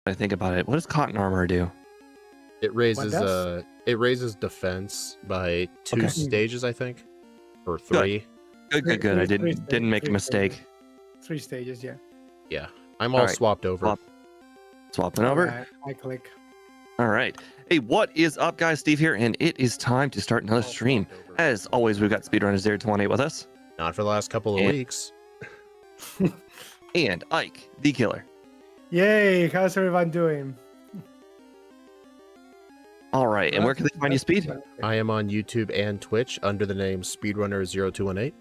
I think about it. What does cotton armor do? It raises defense by 2 stages, I think, or 3. Good. I didn't make a mistake. 3 stages, yeah. Yeah, I'm all swapped over. Swapping over. Right, I click. All right. Hey, what is up, guys? Steve here, and it is time to start another stream. As always, we've got Speedrunner028 with us. Not for the last couple of weeks. And Ike, the killer. Yay! How's everyone doing? All right, and where can they find you, Speed? I am on YouTube and Twitch under the name Speedrunner0218.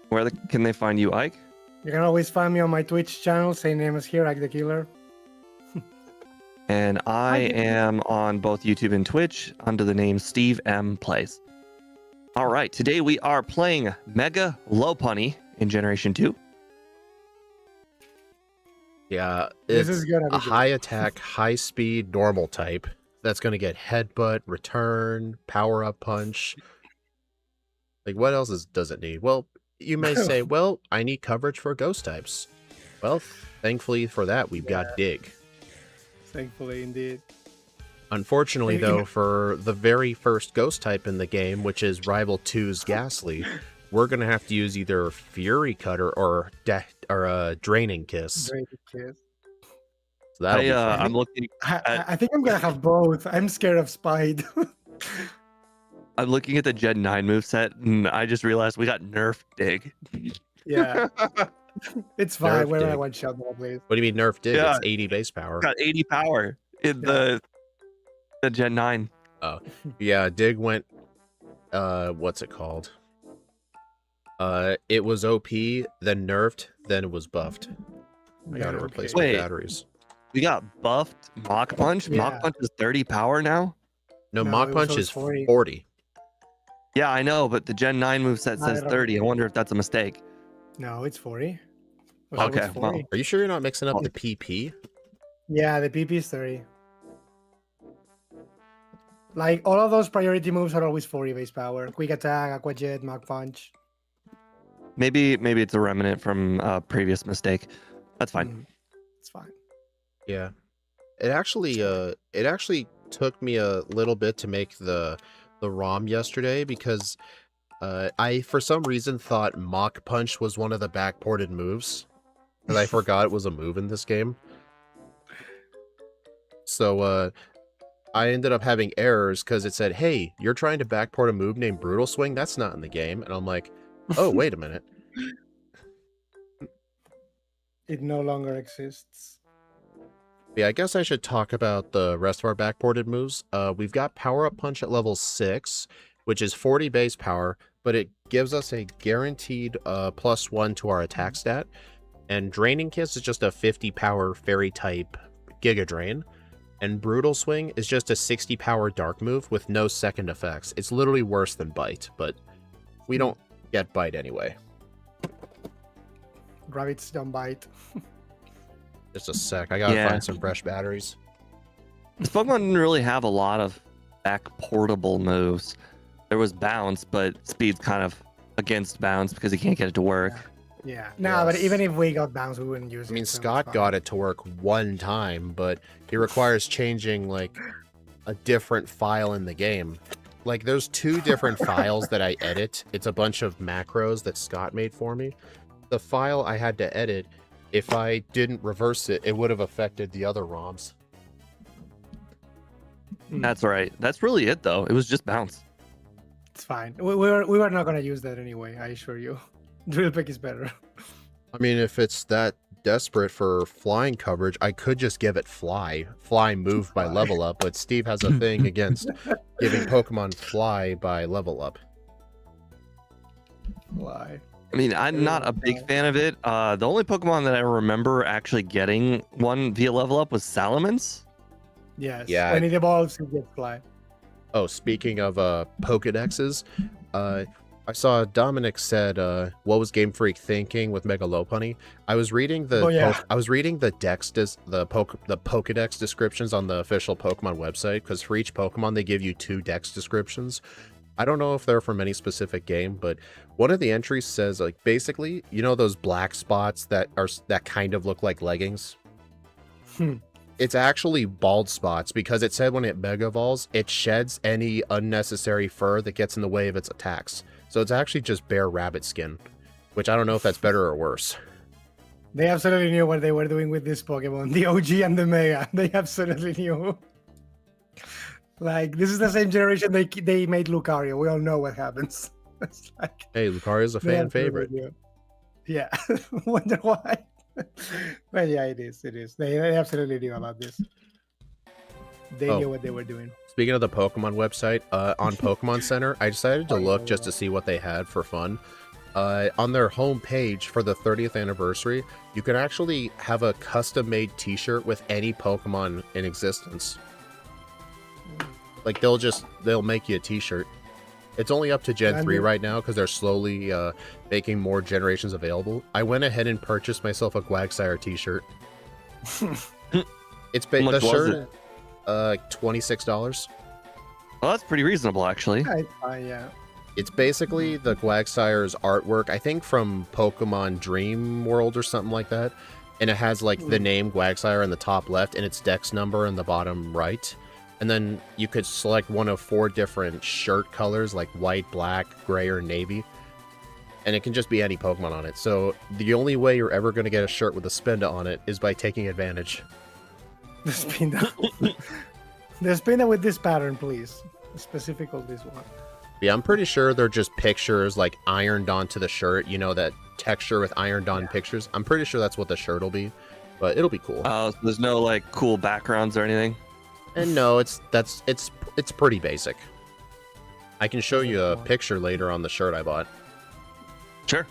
Where can they find you, Ike? You can always find me on my Twitch channel, same name as here, Ike the Killer. And I am on both YouTube and Twitch under the name Steve M Plays. All right, today we are playing Mega Lopunny in Generation 2. Yeah, This it's is gonna be a good. high attack, high speed, normal type. That's going to get headbutt, return, power up punch. Like, what else does it need? Well, you may say, well, I need coverage for ghost types. Well, thankfully for that, we've got dig. Thankfully, indeed. Unfortunately, though, for the very first ghost type in the game, which is Rival 2's Ghastly, we're going to have to use either Fury Cutter or Draining Kiss. Draining Kiss. So that'll be fun. I'm looking. I think I'm gonna have both. I'm scared of Spide. I'm looking at the Gen 9 moveset, and I just realized we got nerf dig. Yeah. It's fine. Nerf Where dig. I one shot more, please. What do you mean nerf dig? Yeah. It's 80 base power. Got 80 power in the Gen 9. Yeah, dig went, what's it called? It was OP, then nerfed, then it was buffed. I gotta replace my Wait. batteries. We got buffed Mach Punch. Yeah. Mach Punch is 30 power now. No, No, Mach it was Punch is always 40. Yeah, I know, but the Gen 9 moveset I says don't 30. I wonder if that's a mistake. No, it's 40. Okay, It's well. 40. Are you sure you're not mixing up the PP? Yeah, the PP is 30. Like, all of those priority moves are always 40 base power. Quick Attack, Aqua Jet, Mach Punch. Maybe it's a remnant from a previous mistake. That's fine. It's fine. Yeah. It actually took me a little bit to make the ROM yesterday because I for some reason thought Mach Punch was one of the backported moves. And I forgot it was a move in this game. So I ended up having errors because it said, hey, you're trying to backport a move named Brutal Swing? That's not in the game. And I'm like, oh, wait a minute. It no longer exists. Yeah, I guess I should talk about the rest of our backported moves. We've got Power Up Punch at level 6, which is 40 base power, but it gives us a guaranteed +1 to our attack stat. And Draining Kiss is just a 50 power fairy type Giga Drain. And Brutal Swing is just a 60 power dark move with no second effects. It's literally worse than Bite, but we don't get Bite anyway. Rabbits don't bite. Just a sec, I gotta Yeah. find some fresh batteries. This Pokemon didn't really have a lot of back-portable moves. There was Bounce, but Speed's kind of against Bounce because he can't get it to work. Yeah. No, but Yes. even if we got bounce, we wouldn't use it. I mean, so it's Scott fine. got it to work one time, but it requires changing, like, a different file in the game. Like, there's 2 different files that I edit. It's a bunch of macros that Scott made for me. The file I had to edit, if I didn't reverse it, it would have affected the other ROMs. That's right. That's really it, though. It was just Bounce. It's fine. We were not gonna use that anyway. I assure you. Drill Pick is better. I mean, if it's that desperate for flying coverage, I could just give it Fly. Fly move by level up, but Steve has a thing against giving Pokemon Fly by level up. Why? I mean, I'm not a big fan of it. The only Pokemon that I remember actually getting one via level up was Salamence. Yes. Yeah. When it evolves, it gets fly. Oh, speaking of Pokedexes, I saw Dominic said, "What was Game Freak thinking with Mega Lopunny?" I was reading the I was reading the Pokedex descriptions on the official Pokemon website because for each Pokemon they give you 2 Dex descriptions. I don't know if they're from any specific game, but one of the entries says, like, basically, you know those black spots that kind of look like leggings? It's actually bald spots because it said when it mega evolves, it sheds any unnecessary fur that gets in the way of its attacks. So it's actually just bare rabbit skin, which I don't know if that's better or worse. They absolutely knew what they were doing with this Pokemon. The OG and the Mega. They absolutely knew. Like, this is the same generation they made Lucario. We all know what happens. It's like, Hey, Lucario's a fan favorite. knew. Yeah. Wonder why. But yeah, it is. It is. They absolutely knew about this. They knew what they were doing. Speaking of the Pokemon website, on Pokemon Center, I decided to look just to see what they had for fun. On their home page for the 30th anniversary, you can actually have a custom-made t-shirt with any Pokemon in existence. Like, they'll make you a t-shirt. It's only up to Gen 3 right now because they're slowly making more generations available. I went ahead and purchased myself a Quagsire t-shirt. It's How much the was shirt, $26. Well, that's pretty reasonable, actually. Yeah, it's fine, yeah. It's basically the Quagsire's artwork, I think from Pokemon Dream World or something like that. And it has like the name Quagsire in the top left and its dex number in the bottom right. And then you could select one of 4 different shirt colors like white, black, gray, or navy. And it can just be any Pokemon on it. So the only way you're ever going to get a shirt with a Spinda on it is by taking advantage. The Spinda. The Spinda with this pattern, please. Specific of this one. Yeah, I'm pretty sure they're just pictures like ironed onto the shirt. You know, that texture with ironed on pictures. I'm pretty sure that's what the shirt will be, but it'll be cool. Oh, so there's no like cool backgrounds or anything? And no, it's pretty basic. I can show you a picture later on the shirt I bought. Sure.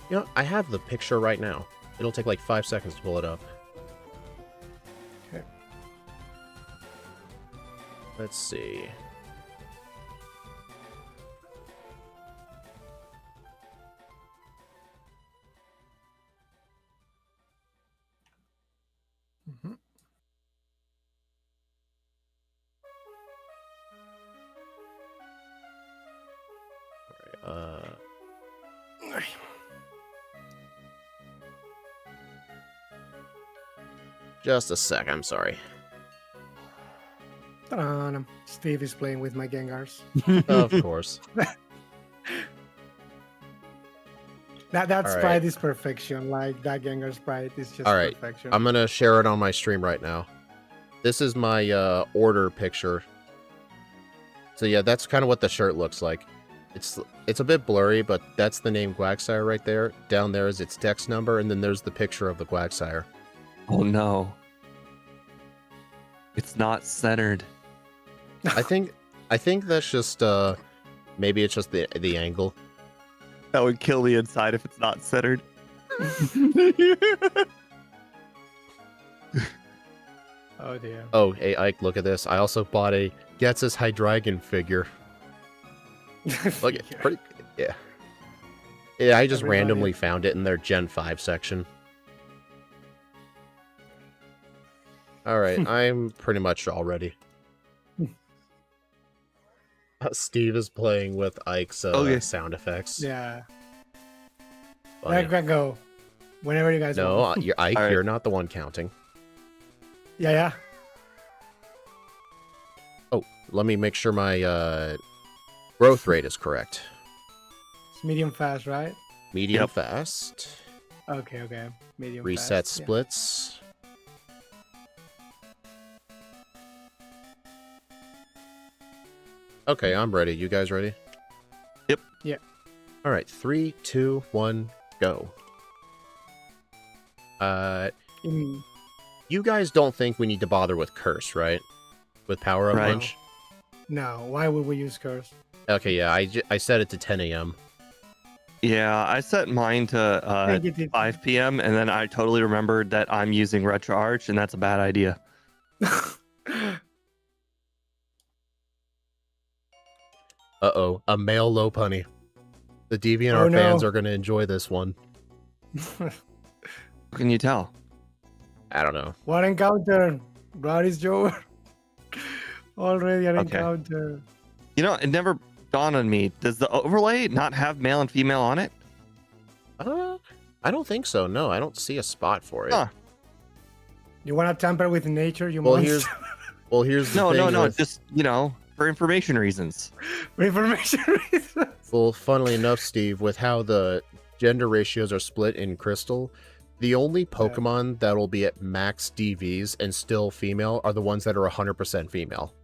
You know, I have the picture right now. It'll take like 5 seconds to pull it up. Okay. Let's see. Mm-hmm. Just a sec, I'm sorry. Ta-da. Steve is playing with my Gengars. Of course. That All sprite right. is perfection. Like, that Gengar sprite is just All right, perfection. I'm gonna share it on my stream right now. This is my order picture. So yeah, that's kind of what the shirt looks like. It's a bit blurry, but that's the name Quagsire right there. Down there is its dex number, and then there's the picture of the Quagsire. Oh no. It's not centered. I think that's just maybe it's just the angle. That would kill the inside if it's not centered. Oh dear. Oh, hey Ike, look at this. I also bought a Getsus Hydreigon figure. Look, it's pretty. Yeah. Yeah, I just Everybody- randomly found it in their Gen 5 section. Alright, I'm pretty much all ready. Steve is playing with Ike's sound effects. Yeah. Funny. Let go. Whenever you guys No, want. Ike, All right. you're not the one counting. Yeah. Oh, let me make sure my growth rate is correct. It's medium fast, right? Medium Yep. fast. Okay. Medium Reset fast. splits. Okay, I'm ready. You guys ready? Yep. Yeah. All right, 3, 2, 1, go. Mm, You guys don't think we need to bother with Curse, right? With Power Up Right. Punch? no. Why would we use Curse? Okay, yeah, I set it to 10 a.m. Yeah, I set mine to Negative. 5 p.m. and then I totally remembered that I'm using Retro Arch and that's a bad idea. Uh-oh, a male Lopunny. The DeviantArt Oh, no. fans are going to enjoy this one. How can you tell? I don't know. What encounter? God is Joe. Already an Okay. encounter. You know, it never dawned on me. Does the overlay not have male and female on it? I don't think so. No, I don't see a spot for it. Huh. You want to tamper with nature, you Well, monster? here's the No, thing. no, no. with- Just for information reasons. For information reasons. Well, funnily enough, Steve, with how the gender ratios are split in Crystal, the only Pokemon that will be at max DVs and still female are the ones that are 100% female.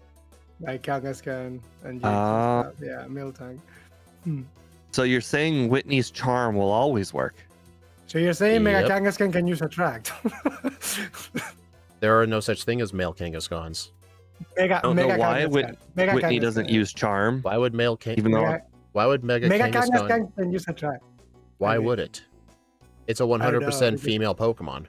Like Kangaskhan and Jynx and Ah. stuff. Yeah, Miltank. So you're saying Whitney's charm will always work? So you're saying Mega Yep. Kangaskhan can use Attract? There are no such thing as male Kangaskhan's. Mega, I don't Mega know why Kangaskhan. Mega Whitney doesn't Kangaskhan. use charm, Why would male Kang? even though Mega, Why would Mega Mega Kangaskhan? Kangaskhan can use Attract. Why I mean- would it? It's a 100% because- female Pokemon.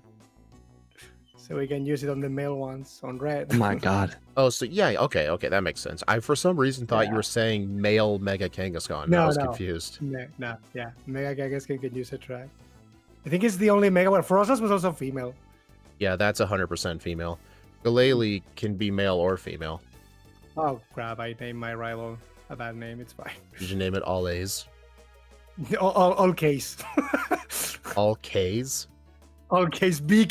So we can use it on the male ones on red. oh my god. Oh, so yeah, okay, that makes sense. I for some reason thought you Yeah. were saying male Mega Kangaskhan. and No, I was no. confused. No, yeah. Mega Kangaskhan can use Attract. I think it's the only Mega one. Frostas was also female. Yeah, that's 100% female. Galele can be male or female. Oh crap! I named my rival a bad name. It's fine. Did you name it all A's? All case. All K's? All case B.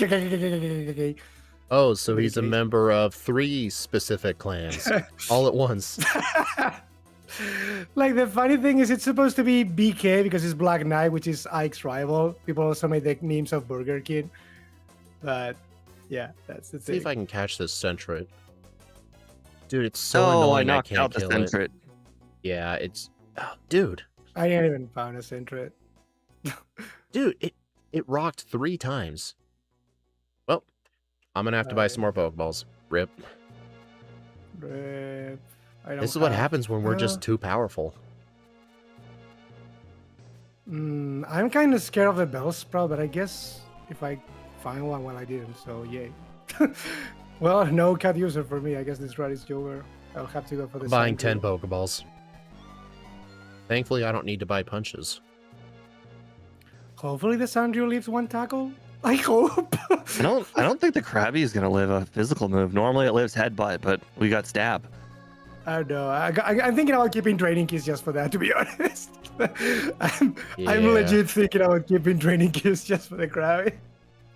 Oh, so he's a K's. member of 3 specific clans all at once. Like the funny thing is, it's supposed to be BK because it's Black Knight, which is Ike's rival. People also made the memes of Burger King, but yeah, that's the See thing. if I can catch this Centret. Dude, it's so Oh, I annoying I knocked can't out the kill it. Centret. Yeah, it's... Oh, dude, I didn't even found a Centret. it rocked 3 times. Well, I'm gonna have to buy some more Pokeballs. Rip. Rip. I don't This is what have- happens when we're Uh, just too powerful. I'm kind of scared of the Bellsprout, but I guess if I find one, well, I didn't, so yay. Well, no cat user for me. I guess this ride is over. I'll have to go for the Buying Sandgrew. 10 Pokeballs. Thankfully, I don't need to buy punches. Hopefully the Sandrew leaves one tackle. I hope. I don't think the Krabby is gonna live a physical move. Normally it lives headbutt, but we got stab. I don't know. I'm thinking about keeping training keys just for that, to be honest. I'm Yeah. legit thinking about keeping training keys just for the Krabby.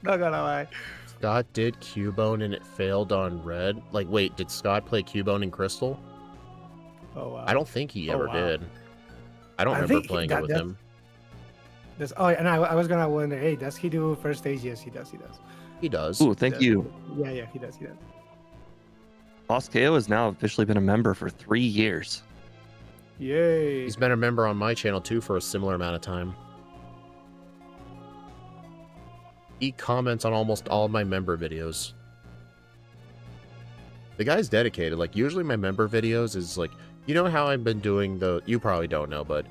Not gonna lie. Scott did Cubone and it failed on red. Like, wait, did Scott play Cubone in Crystal? Oh wow. I don't think he ever wow. did. I don't I remember think playing that- it with that's- him. And I was gonna wonder, hey, does he do first stage? Yes, he does. He does. He does. Ooh, thank Does. you. Yeah, he does. He does. Boss KO has now officially been a member for 3 years. Yay. He's been a member on my channel too for a similar amount of time. He comments on almost all of my member videos. The guy's dedicated. Like, usually my member videos is like, you know how I've been doing the... You probably don't know, but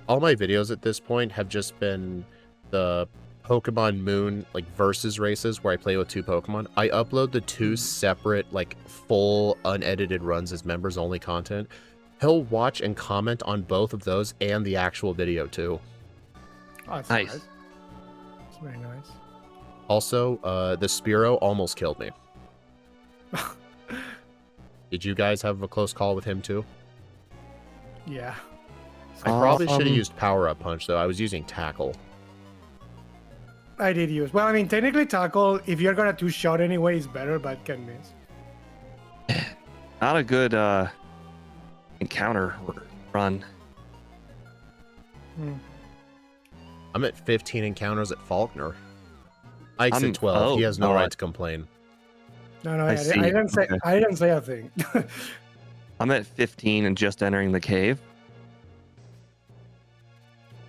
all my videos at this point have just been the Pokemon Moon, like, versus races where I play with 2 Pokemon. I upload the 2 separate, like, full unedited runs as members-only content. He'll watch and comment on both of those and the actual video, too. Oh, that's Nice. nice. It's very nice. Also, the Spearow almost killed me. Did you guys have a close call with him, too? Yeah. I probably should have Um, used Power Up Punch, though. I was using Tackle. I did use. Well, I mean, technically, tackle, if you're gonna 2-shot anyway, is better, but can miss. Not a good encounter run. I'm at 15 encounters at Faulkner. Ike's I'm- at 12. He oh, has no all right right. to complain. No, I I see. didn't say. Okay. I didn't say a thing. I'm at 15 and just entering the cave.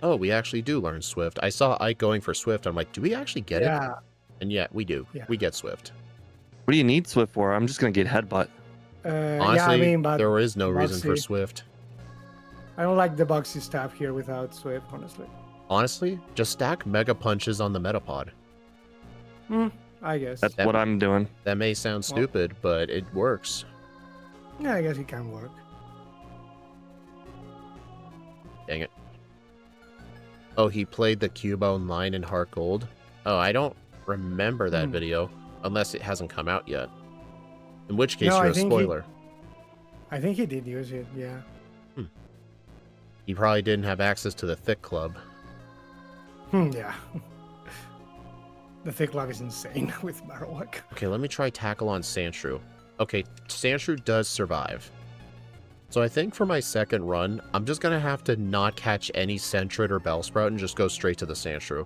Oh, we actually do learn Swift. I saw Ike going for Swift. I'm like, do we actually get it? Yeah. And yeah, we do. Yeah. We get Swift. What do you need Swift for? I'm just gonna get headbutt. Honestly, yeah, I mean, but there is no reason for Boxy. Swift. I don't like the boxy stuff here without Swift, honestly. Honestly, just stack Mega Punches on the Metapod. I guess. That's That- what I'm doing. That may sound Well- stupid, but it works. Yeah, I guess it can work. Dang it. Oh, he played the Cubone line in Heart Gold? Oh, I don't remember that video, unless it hasn't come out yet. In which case, No, you're I a think he- spoiler. I think he did use it. Yeah. He probably didn't have access to the Thick Club. Yeah. The thick lava is insane with Marowak. Okay, let me try Tackle on Sandshrew. Okay, Sandshrew does survive. So I think for my second run, I'm just going to have to not catch any Sentret or Bellsprout and just go straight to the Sandshrew.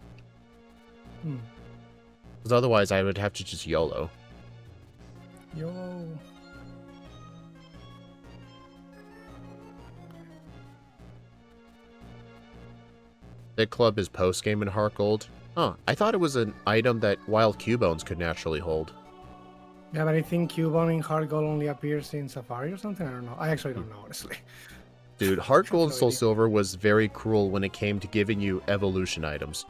Because otherwise I would have to just YOLO. Yo. Thick Club is post-game in Heart Gold. Huh, I thought it was an item that Wild Cubones could naturally hold. Yeah, but I think Cubone in Hard Gold only appears in Safari or something. I don't know. I actually don't know, honestly. Dude, Heart Gold and Soul Silver was very cruel when it came to giving you evolution items.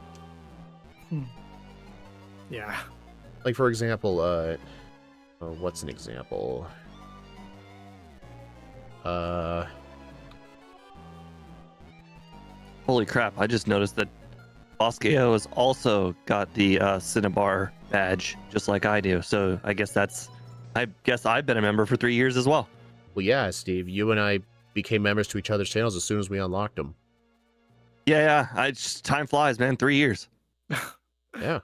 Yeah. Like, for example, what's an example? Holy crap, I just noticed that Bosqueo has also got the Cinnabar badge, just like I do. So I guess I've been a member for 3 years as well. Well, yeah, Steve, you and I became members to each other's channels as soon as we unlocked them. Yeah, time flies, man. 3 years. Yeah.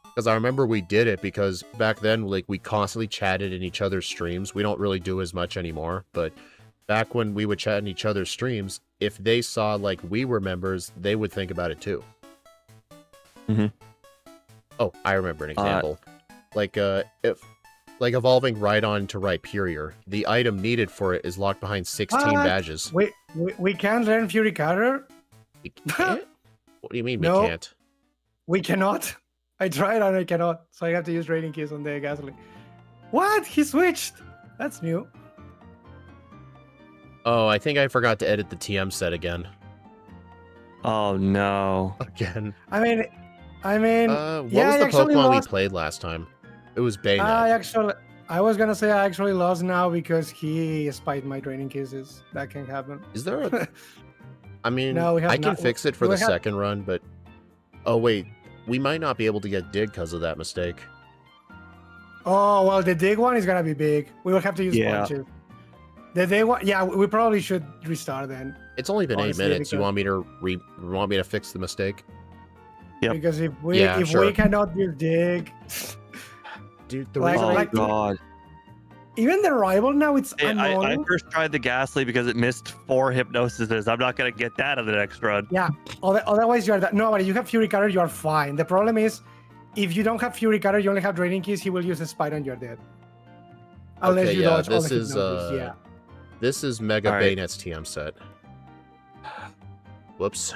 Because I remember we did it because back then, like, we constantly chatted in each other's streams. We don't really do as much anymore, but back when we would chat in each other's streams, if they saw, like, we were members, they would think about it too. Oh, I remember an example. If evolving Rhydon to Rhyperior, the item needed for it is locked behind 16 badges. We can't learn Fury Cutter? We can't? What do you mean No. we can't? We cannot. I tried and I cannot. So I have to use Raining Kiss on the Ghastly. What? He switched. That's new. Oh, I think I forgot to edit the TM set again. Oh no. Again. I mean, What yeah, was the Pokemon we played last time? It was Bayonet. I was gonna say I actually lost now because he spied my Draining Kisses. That can happen. Is there a... I mean, No, we have I can not- fix it for we the have- second run, but... Oh, wait. We might not be able to get Dig because of that mistake. Oh, well, the dig one is gonna be big. We will have to use punches. The dig one, yeah, we probably should restart then. It's only been Honestly, 8 minutes. You because- want me to fix the mistake? Yep. Because if we Yeah, sure. we cannot use dig, Dude, the Like- reason Oh like- god. even the rival now it's I annoying. first tried the Ghastly because it missed 4 hypnosises. I'm not gonna get that in the next run. Otherwise, you are that. No, but if you have Fury Cutter, you are fine. The problem is, if you don't have Fury Cutter, you only have Draining Keys. He will use a Spite and you're dead. Unless Okay, you yeah, dodge all this the is, hypnosis, yeah. This is Mega All right. Bayonet's TM set. Whoops.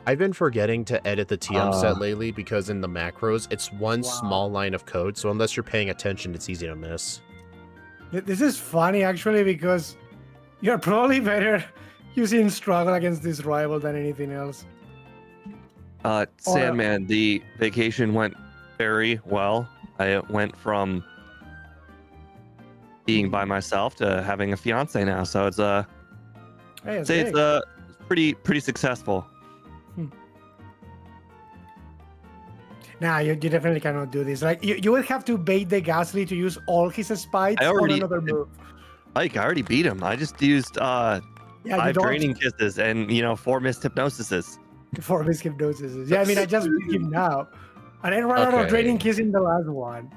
I've been forgetting to edit the TM set lately because in the macros, it's one Wow. small line of code, so unless you're paying attention, it's easy to miss. This is funny actually because you're probably better using Struggle against this rival than anything else. Sandman, the vacation went very well. I went from being by myself to having a fiance now, so it's Hey, it's say big. it's pretty successful. Nah, you definitely cannot do this. Like you would have to bait the Ghastly to use all his spites I already- on another move. Like, I already beat him. I just used Yeah, you 5 don't Draining Kisses and 4 missed hypnosises. for his hypnosis. Yeah, I mean I just beat him now. And I ran out of Okay. Draining Kiss in the last one.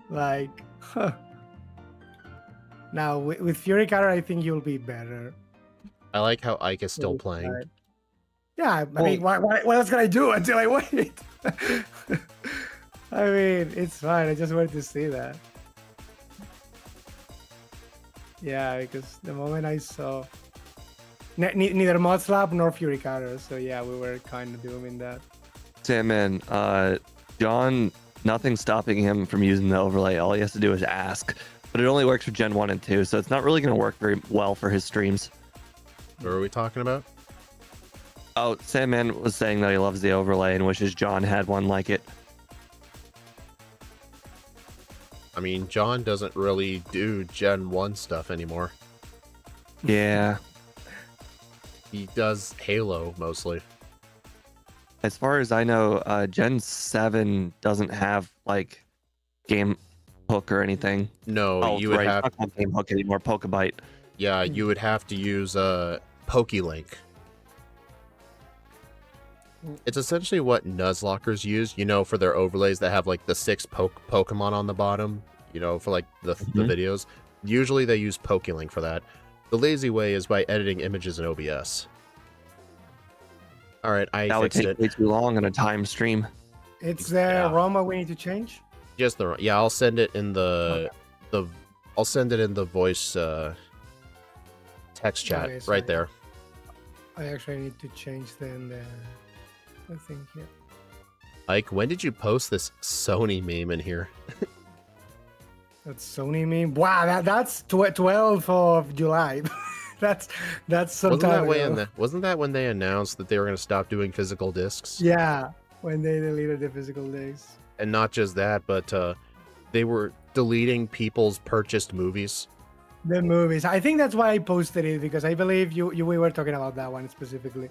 Like now with Fury Cutter I think you'll be better. I like how Ike is still Right. playing. Yeah, I mean, what else can I do until I wait? I mean, it's fine. I just wanted to see that. Yeah, because the moment I saw neither Mod Slap nor Fury Cutter, so yeah, we were kind of dooming that. Sandman, John, nothing's stopping him from using the overlay. All he has to do is ask. But it only works for Gen 1 and 2, so it's not really going to work very well for his streams. What are we talking about? Oh, Sandman was saying that he loves the overlay and wishes John had one like it. I mean, John doesn't really do Gen 1 stuff anymore. Yeah. He does Halo, mostly. As far as I know, Gen 7 doesn't have, like, game hook or anything. No, you would right. have... It's not called game hook anymore, Pokebite. Yeah, you would have to use PokeLink. It's essentially what Nuzlockers use, you know, for their overlays that have like the 6 Pokemon on the bottom, you know, for like the videos. Usually they use PokeLink for that. The lazy way is by editing images in OBS. All right, I That would fixed take it. way too long on a time stream. It's the Yeah. Roma we need to change. Just the yeah, I'll send it in I'll send it in the voice text chat Okay, so right there. I actually need to change then the thing here. Ike, when did you post this Sony meme in here? That's Sony meme. Wow, that's 12th of July. that's some Wasn't time that way ago. wasn't that when they announced that they were going to stop doing physical discs? Yeah, when they deleted the physical days. And not just that, but they were deleting people's purchased movies. The movies. I think that's why I posted it, because I believe we were talking about that one specifically.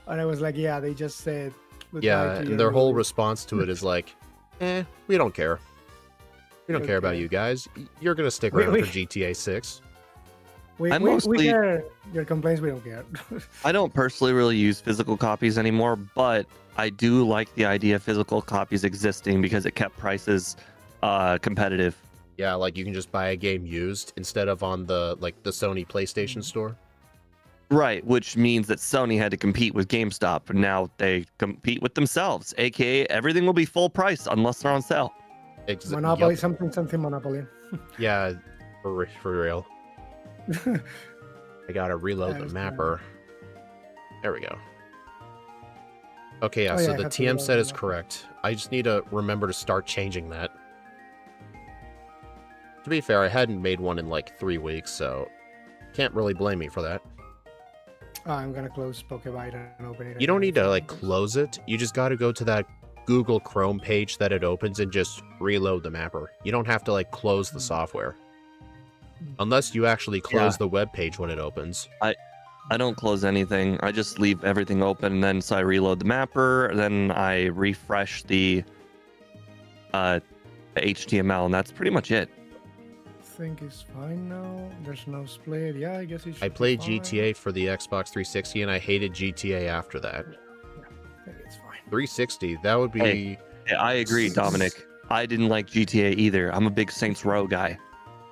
And I was like, yeah, they just said. Yeah, and their whole response to it is like, we don't care. We don't care about you guys. You're going to stick around for GTA 6. We care your complaints. We don't care. I don't personally really use physical copies anymore, but I do like the idea of physical copies existing because it kept prices competitive. Yeah, like you can just buy a game used instead of on the Sony PlayStation store. Right, which means that Sony had to compete with GameStop, and now they compete with themselves, aka everything will be full price unless they're on sale. Monopoly, Yep. something Monopoly. Yeah, for real. I gotta reload the mapper. There we go. Okay, yeah, Oh, yeah, so I the have to TM reload set the is mapper. correct. I just need to remember to start changing that. To be fair, I hadn't made one in like 3 weeks, so can't really blame me for that. Oh, I'm gonna close Pokebite and open it. You don't again need to for like this. close it. You just got to go to that Google Chrome page that it opens and just reload the mapper. You don't have to like close the software. Unless you actually close the web page when it opens. I don't close anything. I just leave everything open, and then so I reload the mapper, then I refresh the HTML, and that's pretty much it. I think it's fine now. There's no split. Yeah, I guess it should I be played fine. GTA for the Xbox 360 and I hated GTA after that. I think it's fine. 360, that would be... Hey. Yeah, I agree, Dominic. I didn't like GTA either. I'm a big Saints Row guy.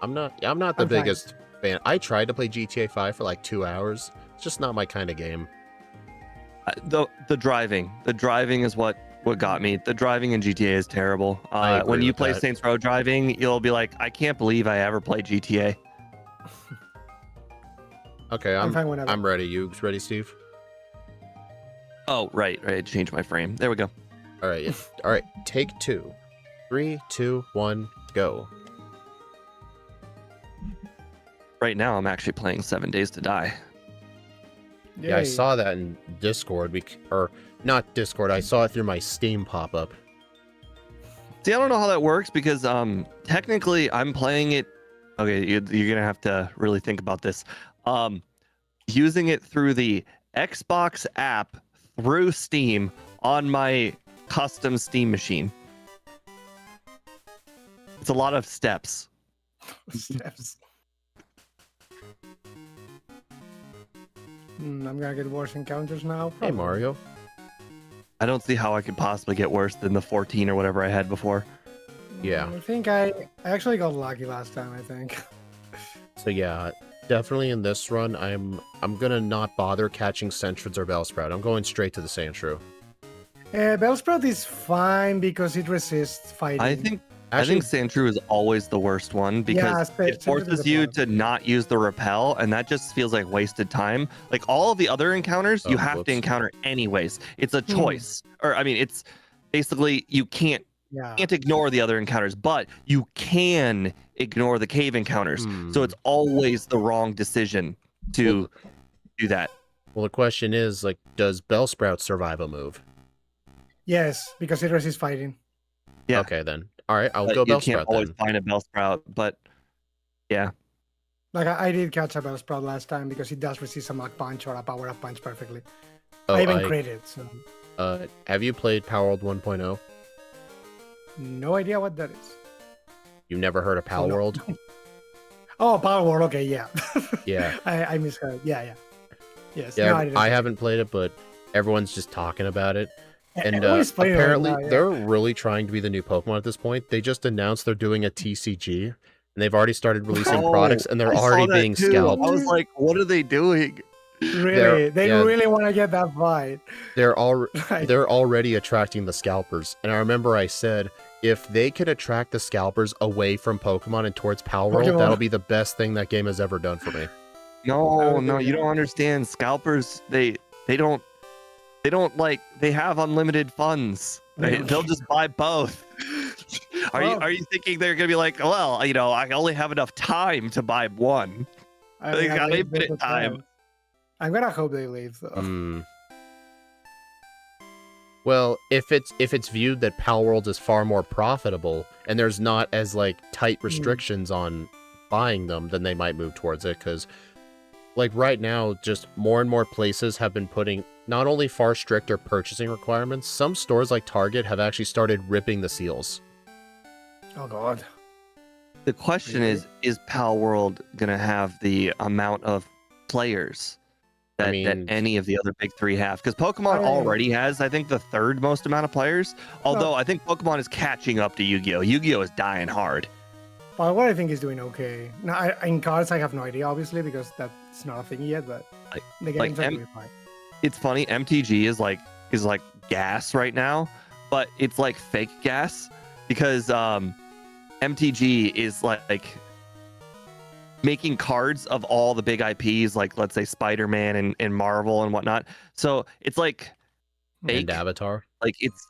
I'm not the I'm fine. biggest fan. I tried to play GTA 5 for like 2 hours. It's just not my kind of game. The driving is what got me. The driving in GTA is terrible. I agree when you with play that. Saints Row driving, you'll be like, I can't believe I ever played GTA. Okay, I'm fine whenever. I'm ready. You ready, Steve? Oh, right. Change my frame. There we go. All right. All right. Take 2. 3, 2, 1, go. Right now, I'm actually playing 7 Days to Die. Yeah, I Yay. saw that in Discord. Or not Discord. I saw it through my Steam pop-up. See, I don't know how that works because technically I'm playing it. Okay, you're gonna have to really think about this. Using it through the Xbox app through Steam on my custom Steam machine. It's a lot of steps. Steps. I'm gonna get worse encounters now. Hey, Probably. Mario. I don't see how I could possibly get worse than the 14 or whatever I had before. Yeah. I think I actually got lucky last time. I think. So yeah, definitely in this run, I'm gonna not bother catching Sentrons or Bellsprout. I'm going straight to the Sandshrew. Bellsprout is fine because it resists fighting. I think Actually, Sandshrew is always the worst one because Yeah, it forces you to not use the repel, and that just feels like wasted time. Like all of the other encounters, you Oh, have whoops. to encounter anyways. It's a choice, or I mean, it's basically you can't ignore the other encounters, but you can ignore the cave encounters. So it's always the wrong decision to do that. Well, the question is, like, does Bellsprout survive a move? Yes, because it resists fighting. Yeah. Okay, then. All right, I'll But go you can't Bellsprout always then. find a Bellsprout, but yeah. Like I did catch a Bellsprout last time because it does resist a Mach Punch or a Power Up Punch perfectly. Oh, I even crit it. So have you played Power World 1.0? no idea what that is. You never heard of Pal no. World? Oh, Power World. Okay, yeah. Yeah. I misheard. Yeah. Yes. Yeah, no, didn't. I haven't played it, but everyone's just talking about it. And Everybody's playing it right apparently now, yeah. they're really trying to be the new Pokemon at this point. They just announced they're doing a TCG, and they've already started releasing products, and they're I saw already that being too. scalped. I was like, what are they doing? Really, they yeah. really want to get that fight. They're Like, already attracting the scalpers. And I remember I said, if they can attract the scalpers away from Pokemon and towards Palworld, Pokemon. that'll be the best thing that game has ever done for me. No, do you that. don't understand. Scalpers, they don't like, they have unlimited funds. They'll just buy both. Are you thinking they're gonna be like, well, I only have enough time to buy one? They got there's infinite a time. chance. I'm gonna hope they leave though. Hmm. Well, if it's viewed that Palworld is far more profitable and there's not as like tight restrictions on buying them, then they might move towards it. Because like right now, just more and more places have been putting not only far stricter purchasing requirements, some stores like Target have actually started ripping the seals. Oh god. The question is Palworld gonna have the amount of players that any of the other big three have? Because Pokemon already has, I think, the third most amount of players. Although I think Pokemon is catching up to Yu-Gi-Oh! Yu-Gi-Oh! Is dying hard. Well, what I think is doing okay. Now, in cards, I have no idea, obviously, because that's not a thing yet. But the games are doing fine. It's funny. MTG is like gas right now, but it's like fake gas because MTG is like making cards of all the big IPs, like let's say Spider-Man and Marvel and whatnot. So it's like fake. And Avatar. Like it's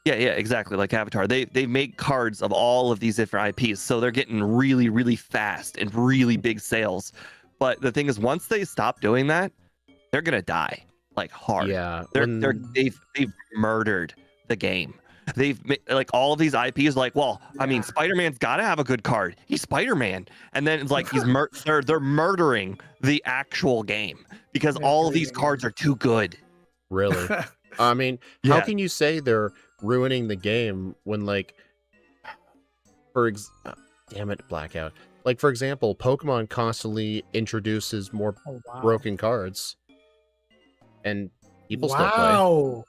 yeah, exactly, like Avatar. They make cards of all of these different IPs, so they're getting really, really fast and really big sales. But the thing is, once they stop doing that, they're gonna die like hard. Yeah, they've murdered the game. They've like all of these IPs. Like, well, I mean, Spider-Man's got to have a good card. He's Spider-Man, and then it's like they're murdering the actual game because all of these cards are too good. Really? I mean, how can you say they're ruining the game when, like, damn it, Blackout. Like, for example, Pokemon constantly introduces more broken cards, and people still play.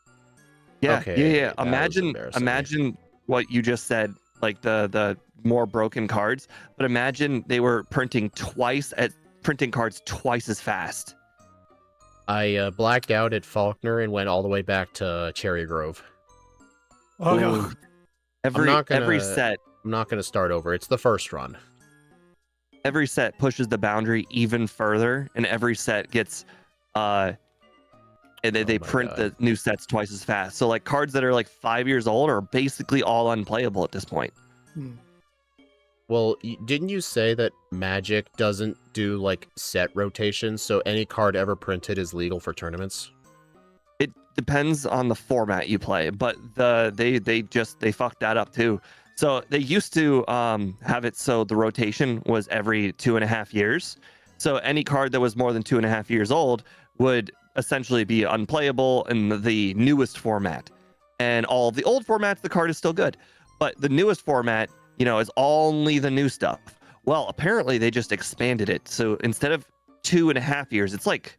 Yeah, Okay, yeah. Imagine what you just said, like the more broken cards. But imagine they were printing cards twice as fast. I blacked out at Faulkner and went all the way back to Cherry Grove. Oh no. Every set. I'm not gonna start over. It's the first run. Every set pushes the boundary even further, and every set gets and they print the new sets twice as fast. So like cards that are like 5 years old are basically all unplayable at this point. Well, didn't you say that Magic doesn't do like set rotations, so any card ever printed is legal for tournaments? It depends on the format you play, but they fucked that up too. So they used to have it so the rotation was every 2.5 years. So any card that was more than 2.5 years old would essentially be unplayable in the newest format. And all of the old formats, the card is still good. But the newest format, is only the new stuff. Well, apparently they just expanded it. So instead of 2.5 years, it's like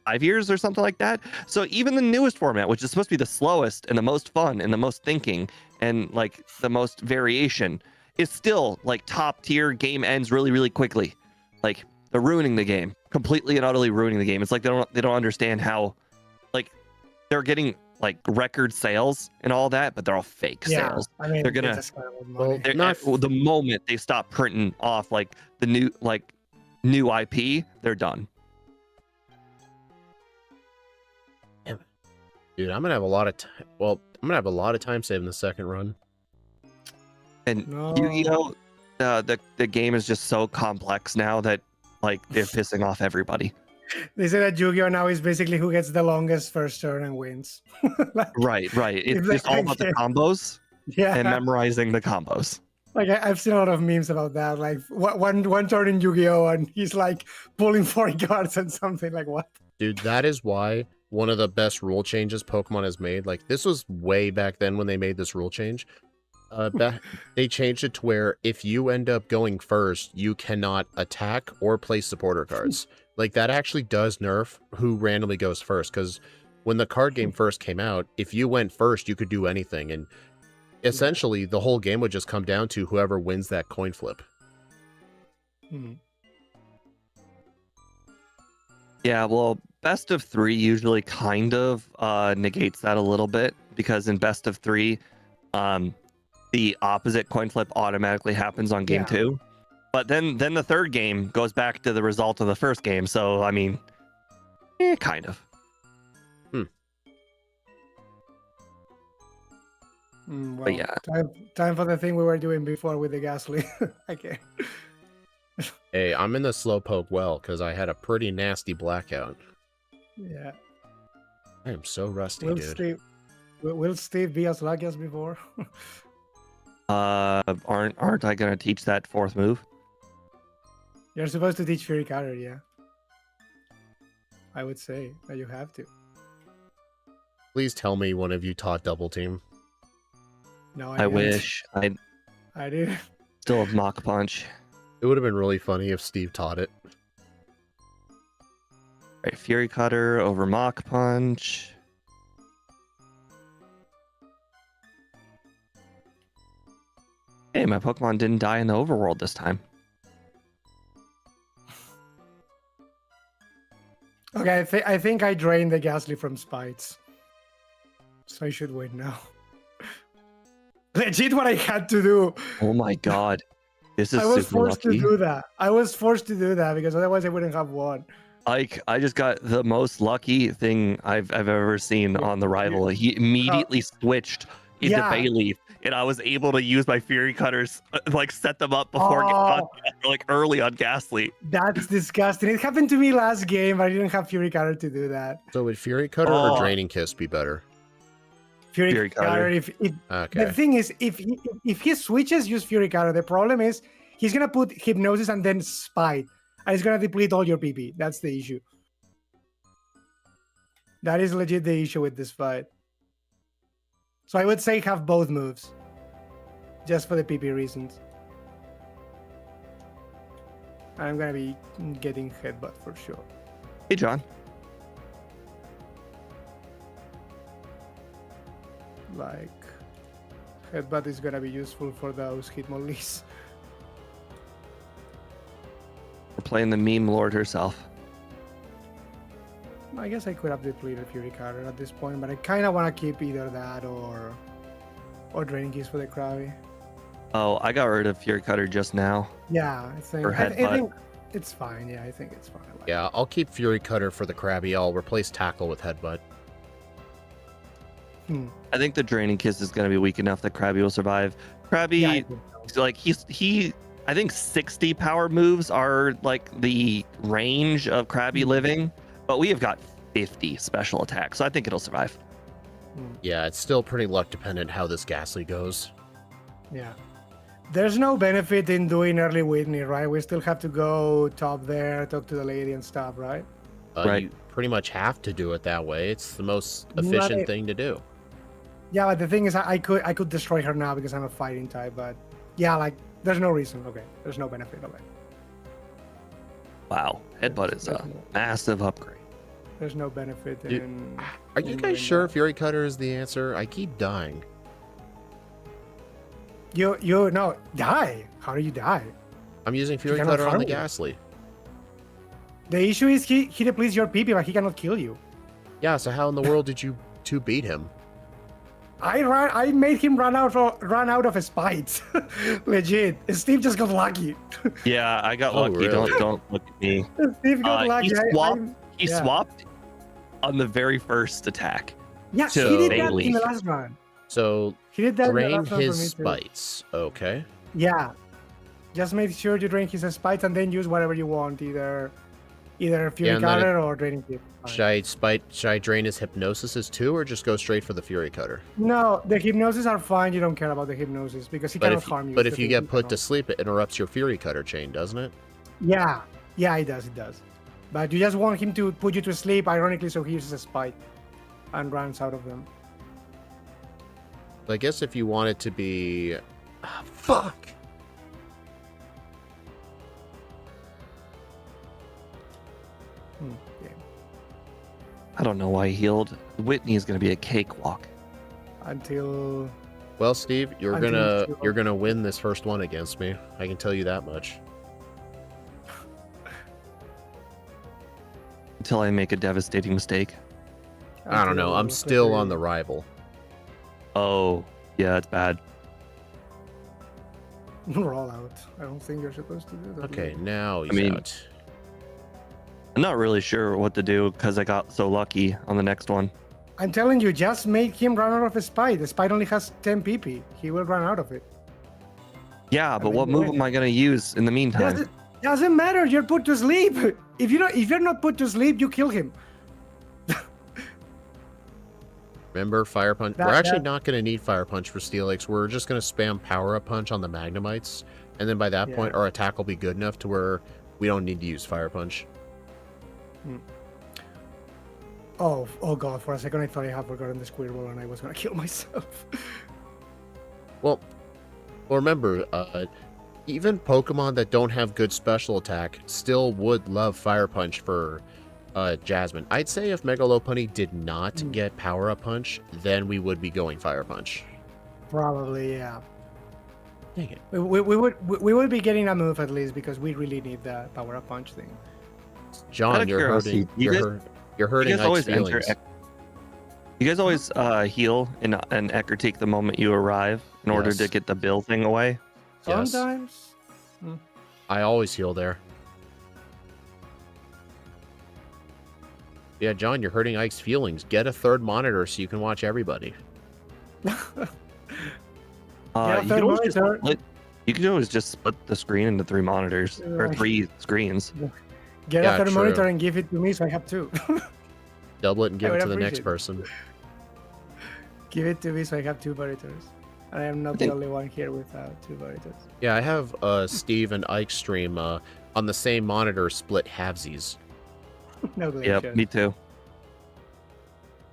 5 years or something like that. So even the newest format, which is supposed to be the slowest and the most fun and the most thinking and like the most variation, is still like top tier. Game ends really, really quickly. Like they're ruining the game, completely and utterly ruining the game. It's like they don't understand how, like, they're getting like record sales and all that, but they're all fake sales. I mean, they're gonna the moment they stop printing off like the new IP, they're done. Dude, I'm gonna have a lot of time. Well, I'm gonna have a lot of time saving the second run. And Yu-Gi-Oh, the game is just so complex now that like they're pissing off everybody. They say that Yu-Gi-Oh now is basically who gets the longest first turn and wins. Right. It's just all about the combos. And memorizing the combos. Like I've seen a lot of memes about that. Like one turn in Yu-Gi-Oh and he's like pulling 40 cards and something like what? Dude, that is why one of the best rule changes Pokemon has made. Like this was way back then when they made this rule change. They changed it to where if you end up going first, you cannot attack or play supporter cards. Like that actually does nerf who randomly goes first, because when the card game first came out, if you went first, you could do anything, and essentially the whole game would just come down to whoever wins that coin flip. Mhm. Yeah, well, best of 3 usually kind of negates that a little bit because in best of 3, the opposite coin flip automatically happens on game Yeah. 2. But then the third game goes back to the result of the first game. So I mean, kind of. Well, But yeah, time for the thing we were doing before with the Ghastly. Okay. Hey, I'm in the slowpoke well because I had a pretty nasty blackout. Yeah. I am so rusty, Will dude. Steve be as lucky as before? aren't I gonna teach that fourth move? You're supposed to teach Fury Cutter, yeah. I would say that you have to. Please tell me one of you taught double team. No, I didn't. wish I I did. still have Mach Punch. It would have been really funny if Steve taught it. Right, Fury Cutter over Mach Punch. Hey, my Pokemon didn't die in the overworld this time. Okay, I think I drained the Ghastly from Spites. So I should win now. Legit what I had to do. Oh my god. This is I was super forced lucky. to do that. I was forced to do that because otherwise I wouldn't have won. Like, I just got the most lucky thing I've ever seen on the rival. He immediately switched into Yeah. Bayleaf, and I was able to use my Fury Cutters, like set them up before like early on Ghastly. That's disgusting. It happened to me last game, but I didn't have Fury Cutter to do that. So would Fury Cutter Oh. or Draining Kiss be better? Fury Cutter. Cutter. If Okay. the thing is, if he switches, use Fury Cutter. The problem is he's gonna put Hypnosis and then Spite, and it's gonna deplete all your PP. That's the issue. That is legit the issue with this fight. So I would say have both moves, just for the PP reasons. I'm gonna be getting Headbutt for sure. Hey, John. Like, Headbutt is gonna be useful for those Hitmonlees. We're playing the meme lord herself. I guess I could have depleted Fury Cutter at this point, but I kind of want to keep either that or Draining Keys for the Krabby. Oh, I got rid of Fury Cutter just now. Yeah, I think, Or I Headbutt. think it's fine. Yeah, I think it's fine. I like Yeah, I'll keep Fury Cutter for the Krabby. I'll replace Tackle with Headbutt. it. I think the Draining Kiss is going to be weak enough that Krabby will survive. Krabby, Yeah, I think so. like he I think 60 power moves are like the range of Krabby living, but we have got 50 special attacks, so I think it'll survive. Yeah, it's still pretty luck dependent how this Ghastly goes. Yeah. There's no benefit in doing early Whitney, right? We still have to go top there, talk to the lady and stuff, right? Right. You pretty much have to do it that way. It's the most Not efficient it. thing to do. Yeah, but the thing is, I could destroy her now because I'm a fighting type, but yeah, like there's no reason. Okay, there's no benefit of it. Wow, Headbutt is a massive upgrade. There's no benefit Dude, in. Are you in guys doing sure that. Fury Cutter is the answer? I keep dying. You no die. How do you die? I'm using Fury cannot Cutter on harm the you. Ghastly. The issue is he depletes your PP, but he cannot kill you. Yeah, so how in the world did you two beat him? I made him run out of his spites. Legit. Steve just got lucky. Yeah, I got Oh, lucky. really? Don't look at me. Steve got lucky. He yeah. swapped on the very first attack. Yeah, to he did that in Bayleaf. the last run. So, He did that in the drain last run for his me too. spites. Okay. Yeah. Just make sure you drain his spites and then use whatever you want, either Fury and then Cutter or Draining Keep. Should I drain his Hypnosis too, or just go straight for the Fury Cutter? No, the Hypnosis are fine. You don't care about the Hypnosis because he But cannot if, harm you. but It's if the you thing get he put to cannot. sleep, it interrupts your Fury Cutter chain, doesn't it? Yeah, it does. But you just want him to put you to sleep, ironically, so he uses a spite and runs out of them. I guess if you want it to be... fuck! Okay. I don't know why he healed. Whitney is going to be a cakewalk. Until Well, Steve, you're Until gonna you- you're gonna win this first one against me. I can tell you that much. Until I make a devastating mistake. I don't know. I'm until still on Clifford- the rival. Oh, yeah, it's bad. roll out. I don't think you're supposed to do that. Okay, now he's mean- out. I'm not really sure what to do because I got so lucky on the next one. I'm telling you, just make him run out of a spite. The spite only has 10 PP. He will run out of it. Yeah, but mean, what move wait. am I going to use in the meantime? Doesn't matter. You're put to sleep. If you're not put to sleep, you kill him. Remember Fire Punch? That- We're actually that- not going to need Fire Punch for Steelix. We're just going to spam Power Up Punch on the Magnemites. And then by that Yeah. point, our attack will be good enough to where we don't need to use Fire Punch. Oh god, for a second I thought I had forgotten the Squirtle and I was gonna kill myself. Well, remember, even Pokemon that don't have good special attack still would love Fire Punch for Jasmine. I'd say if Mega Lopunny did not get Power Up Punch, then we would be going Fire Punch. Probably, yeah. Dang it. We would be getting a move at least because we really need the power up punch thing. Out John, of you're curiosity, hurting. you guys- You're hurting you guys Ike's always enter. feelings. You guys always heal in an Eckertique the moment you arrive in order to Yes. get the bill thing away. Yes. Sometimes. I always heal there. Yeah, John, you're hurting Ike's feelings. Get a third monitor so you can watch everybody. Yeah, You third could always just monitor. split. You could always just split the screen into 3 monitors or Right. 3 screens. Get Yeah, a third true. monitor and give it to me so I have two. Double it and give I it to would the next appreciate person. Give it to me so I have 2 monitors. And I am not the think- only one here with 2 monitors. Yeah, I have Steve and Ike stream on the same monitor split halvesies. No Glacian. Yep, me too.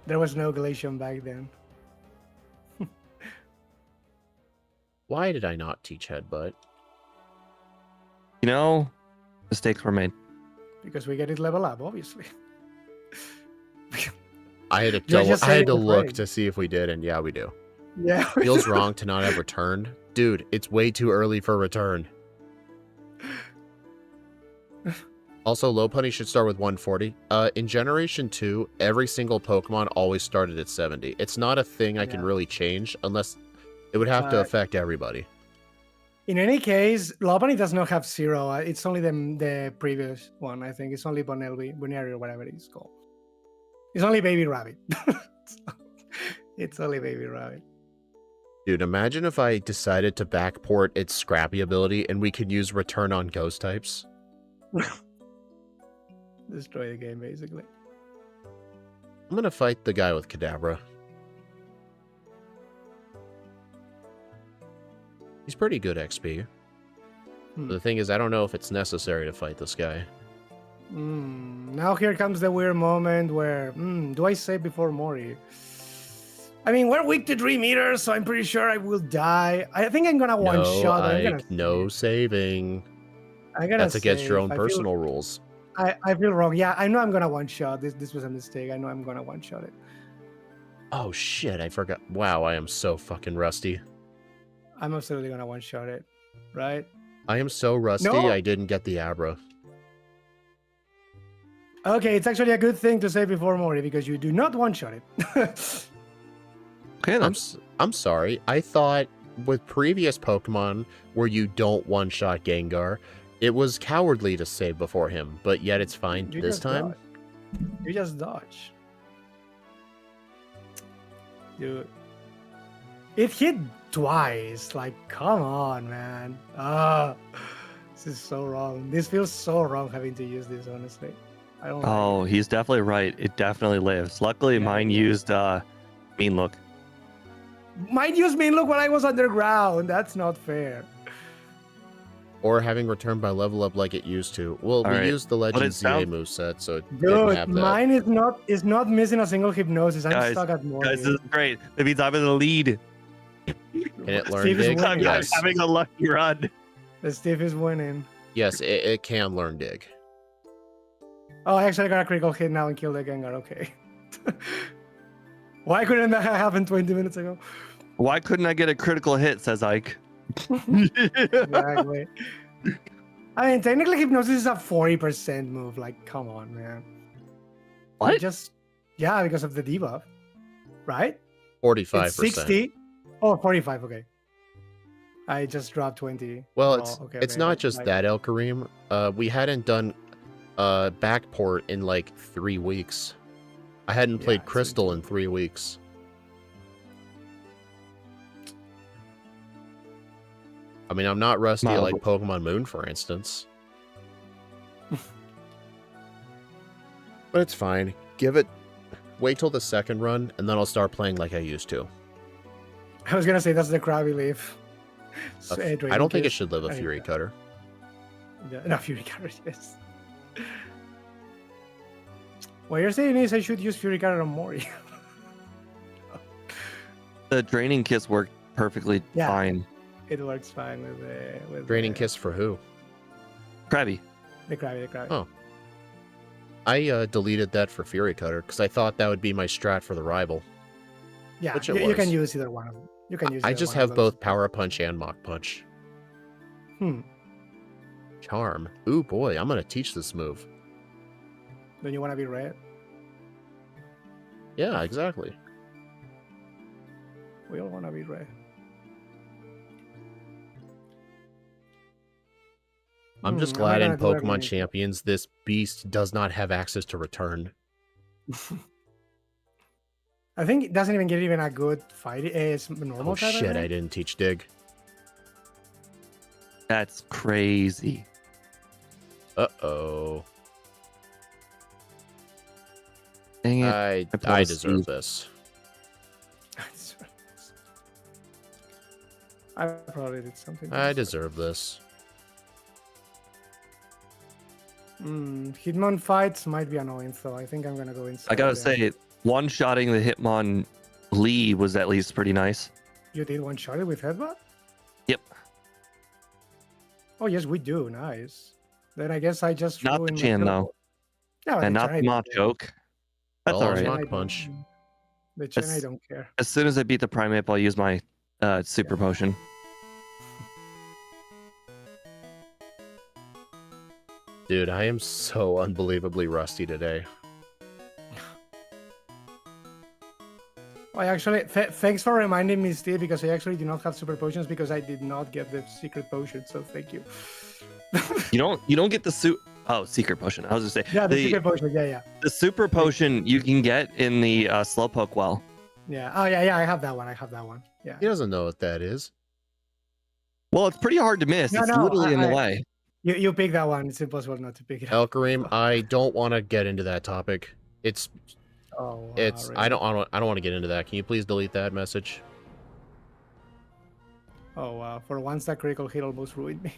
There was no Glacian back then. Why did I not teach Headbutt? You know, mistakes were made. Because we get it level up, obviously. I had to You're just I had to saying look afraid. to see if we did, and yeah, we do. Yeah. Feels wrong to not have returned. Dude, it's way too early for return. Also, Lopunny should start with 140. In Generation 2, every single Pokemon always started at 70. It's not a thing I can Yeah. really change unless it would have to affect everybody. In any case, Lopunny does not have 0. It's only the previous one, I think. It's only Bonelli or whatever it's called. It's only Baby Rabbit. It's only Baby Rabbit. Dude, imagine if I decided to backport its Scrappy ability and we could use Return on Ghost types. Destroy the game, basically. I'm gonna fight the guy with Kadabra. He's pretty good XP. The thing is, I don't know if it's necessary to fight this guy. Now here comes the weird moment where, do I save before Mori? I mean, we're weak to 3 meters, so I'm pretty sure I will die. I think I'm gonna one-shot. No saving. I'm gonna That's against your save. own personal rules. I feel wrong. Yeah, I know I'm gonna one-shot. This was a mistake. I know I'm gonna one-shot it. Oh shit, I forgot. Wow, I am so fucking rusty. I'm absolutely gonna one-shot it, right? I am so rusty, No. I didn't get the Abra. Okay, it's actually a good thing to save before Mori because you do not one-shot it. Okay, then. I'm sorry. I thought with previous Pokemon where you don't one-shot Gengar, it was cowardly to save before him, but yet it's fine You this just time. dodge. You just dodge. Dude. It hit twice. Like, come on, man. This is so wrong. This feels so wrong having to use this, honestly. I don't like Oh, he's definitely right. It definitely lives. Luckily, Yeah. mine used Mean Look. it. Might use me look when I was underground. That's not fair. Or having returned by level up like it used to. Well, we Alright, used the Legend it ZA sounds- moveset, so it didn't Dude, have that. mine is not missing a single hypnosis. I'm Guys, stuck at Mori. Guys, this is great. That means I'm in the lead. Can it learn Steve is dig? winning. I'm Yes. having a lucky run. The Steve is winning. Yes, it can learn dig. Oh, I actually got a critical hit now and killed the Gengar. Okay. Why couldn't that happen 20 minutes ago? Why couldn't I get a critical hit? Says Ike. Exactly. I mean, technically, hypnosis is a 40% move. Like, come on, man. What? Yeah, because of the debuff, right? 45%. It's 60. Oh, 45. Okay. I just dropped 20. Well, Oh, it's not just like, that, El Kareem. We hadn't done Backport in like 3 weeks. I hadn't played Crystal in 3 weeks. I mean, I'm not rusty like Pokemon Moon, for instance. But it's fine. Wait till the second run, and then I'll start playing like I used to. I was gonna say that's the Krabby Leaf. I don't think it should live a Fury Cutter. Yeah, no, Fury Cutter, yes. What you're saying is I should use Fury Cutter on Mori. The Draining Kiss worked perfectly fine. It works fine with Draining Kiss for who? Krabby. The Krabby. Oh. I deleted that for Fury Cutter because I thought that would be my strat for the rival. Yeah, which you can use either one of them. You can use. I just have both Power Punch and Mach Punch. Charm. Ooh boy, I'm gonna teach this move. Don't you want to be red? Yeah, exactly. We all want to be red. I'm just glad in Pokemon Champions this beast does not have access to return. I think it doesn't even get even a good fight. It's normal. Oh shit, I didn't teach Dig. That's crazy. Uh-oh. Dang it. I deserve this. I probably did something. I deserve this. Hitmon fights might be annoying, so I think I'm gonna go inside. I gotta say, one-shotting the Hitmon Lee was at least pretty nice. You did one-shot it with Headbutt? Yep. Oh yes, we do. Nice. Then I guess I just not the Chan though. Yeah, and not the Machoke. That's all right. Mach Punch. The Chan, I don't care. As soon as I beat the Primeape, I'll use my Super Potion. Dude, I am so unbelievably rusty today. I actually, thanks for reminding me, Steve, because I actually do not have super potions because I did not get the secret potion. So thank you. You don't get the secret potion. I was gonna say the secret potion. Yeah. The super potion you can get in the Slowpoke well. Yeah. Oh yeah. I have that one. Yeah. He doesn't know what that is. Well, it's pretty hard to miss. It's literally in the way. You pick that one. It's impossible not to pick it. El Kareem, I don't want to get into that topic. Really? I don't want to get into that. Can you please delete that message? Oh wow! For once, that critical hit almost ruined me.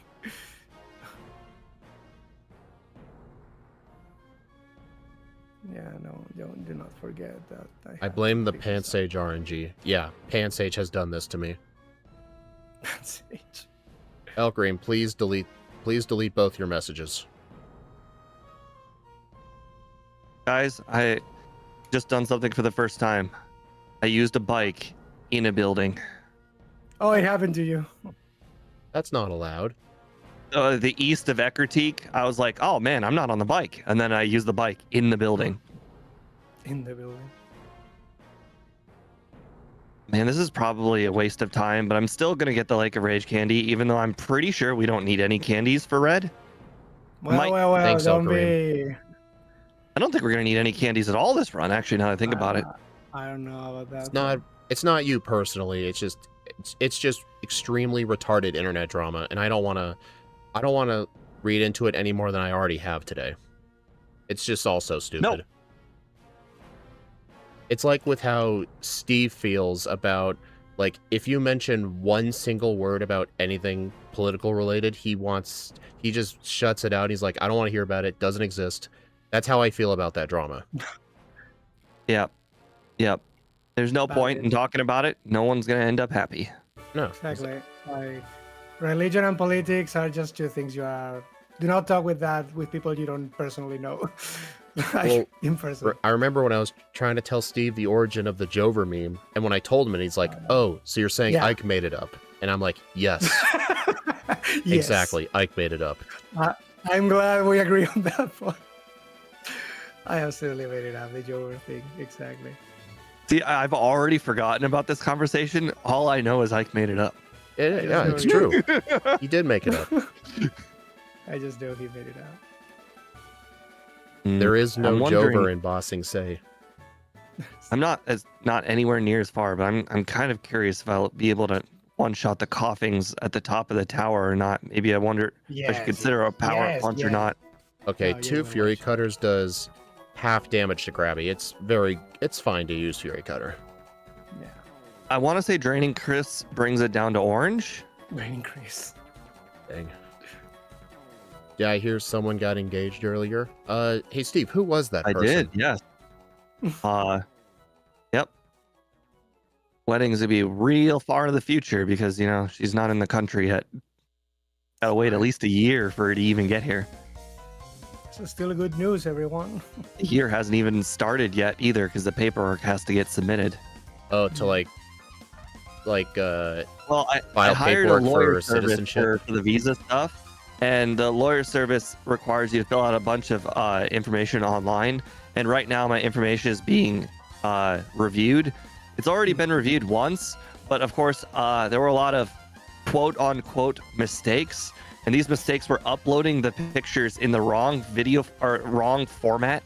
Yeah, no, do not forget that. I blame the Pansage RNG. Yeah, Pansage has done this to me. Pansage. El Kareem, please delete both your messages. Guys, I just done something for the first time. I used a bike in a building. Oh, it happened to you. That's not allowed. The east of Eckerteak, I was like, oh man, I'm not on the bike. And then I used the bike in the building. In the building. Man, this is probably a waste of time, but I'm still going to get the Lake of Rage candy, even though I'm pretty sure we don't need any candies for red. Well, Thanks, don't be... I don't think we're going to need any candies at all this run, actually, now that I think about it. I don't know about that. It's not you personally. It's just extremely retarded internet drama, and I don't want to read into it any more than I already have today. It's just all so stupid. No. It's like with how Steve feels about, like, if you mention one single word about anything political related, he just shuts it out. He's like, I don't want to hear about it. Doesn't exist. That's how I feel about that drama. Yep. There's no point in talking about it. No one's going to end up happy. No. Exactly. Like, religion and politics are just two things do not talk with people you don't personally know. Well, in person. I remember when I was trying to tell Steve the origin of the Jover meme, and when I told him, and he's like, "Oh, so you're saying Yeah. Ike made it up?" And I'm like, "Yes, Yes. exactly. Ike made it up." I'm glad we agree on that point. I absolutely made it up, the Joker thing. Exactly. See, I've already forgotten about this conversation. All I know is Ike made it up. Yeah, know it's you- true. He did make it up. I just know he made it up. There is no I'm wondering- Jover in Bossing Say. I'm not anywhere near as far, but I'm kind of curious if I'll be able to one-shot the coughings at the top of the tower or not. Maybe I wonder if I should consider a power punch or not. Okay, No, you 2 don't Fury watch. Cutters does half damage to Grabby. It's fine to use Fury Cutter. Yeah. I want to say Draining Chris brings it down to orange. Brain increase. Dang. Yeah, I hear someone got engaged earlier. Hey Steve, who was that I person? did, yes. Yep. Weddings would be real far in the future because she's not in the country yet. Gotta wait at least a year for her to even get here. So still good news, everyone. The year hasn't even started yet either because the paperwork has to get submitted. Oh, to like Well, I file hired a paperwork lawyer for service citizenship. for the visa stuff, and the lawyer service requires you to fill out a bunch of information online. And right now, my information is being reviewed. It's already been reviewed once, but of course, there were a lot of quote-unquote mistakes, and these mistakes were uploading the pictures in the wrong video or wrong format.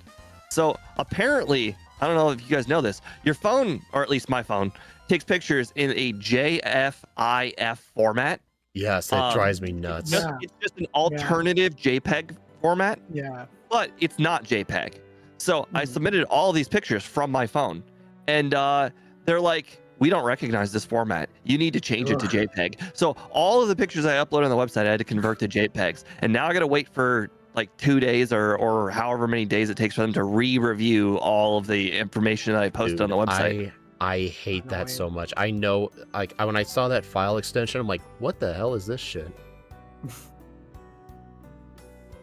So apparently, I don't know if you guys know this, your phone, or at least my phone, takes pictures in a JFIF format. Yes, that drives me nuts. Yeah. It's just an alternative JPEG format, Yeah. but it's not JPEG. So I Mhm. submitted all these pictures from my phone, and they're like, we don't recognize this format. You need to change it to Ugh. JPEG. So all of the pictures I uploaded on the website, I had to convert to JPEGs, and now I got to wait for like 2 days or however many days it takes for them to re-review all of the information that I posted on the website. I hate that Annoying. so much. I know, like, when I saw that file extension, I'm like, what the hell is this shit?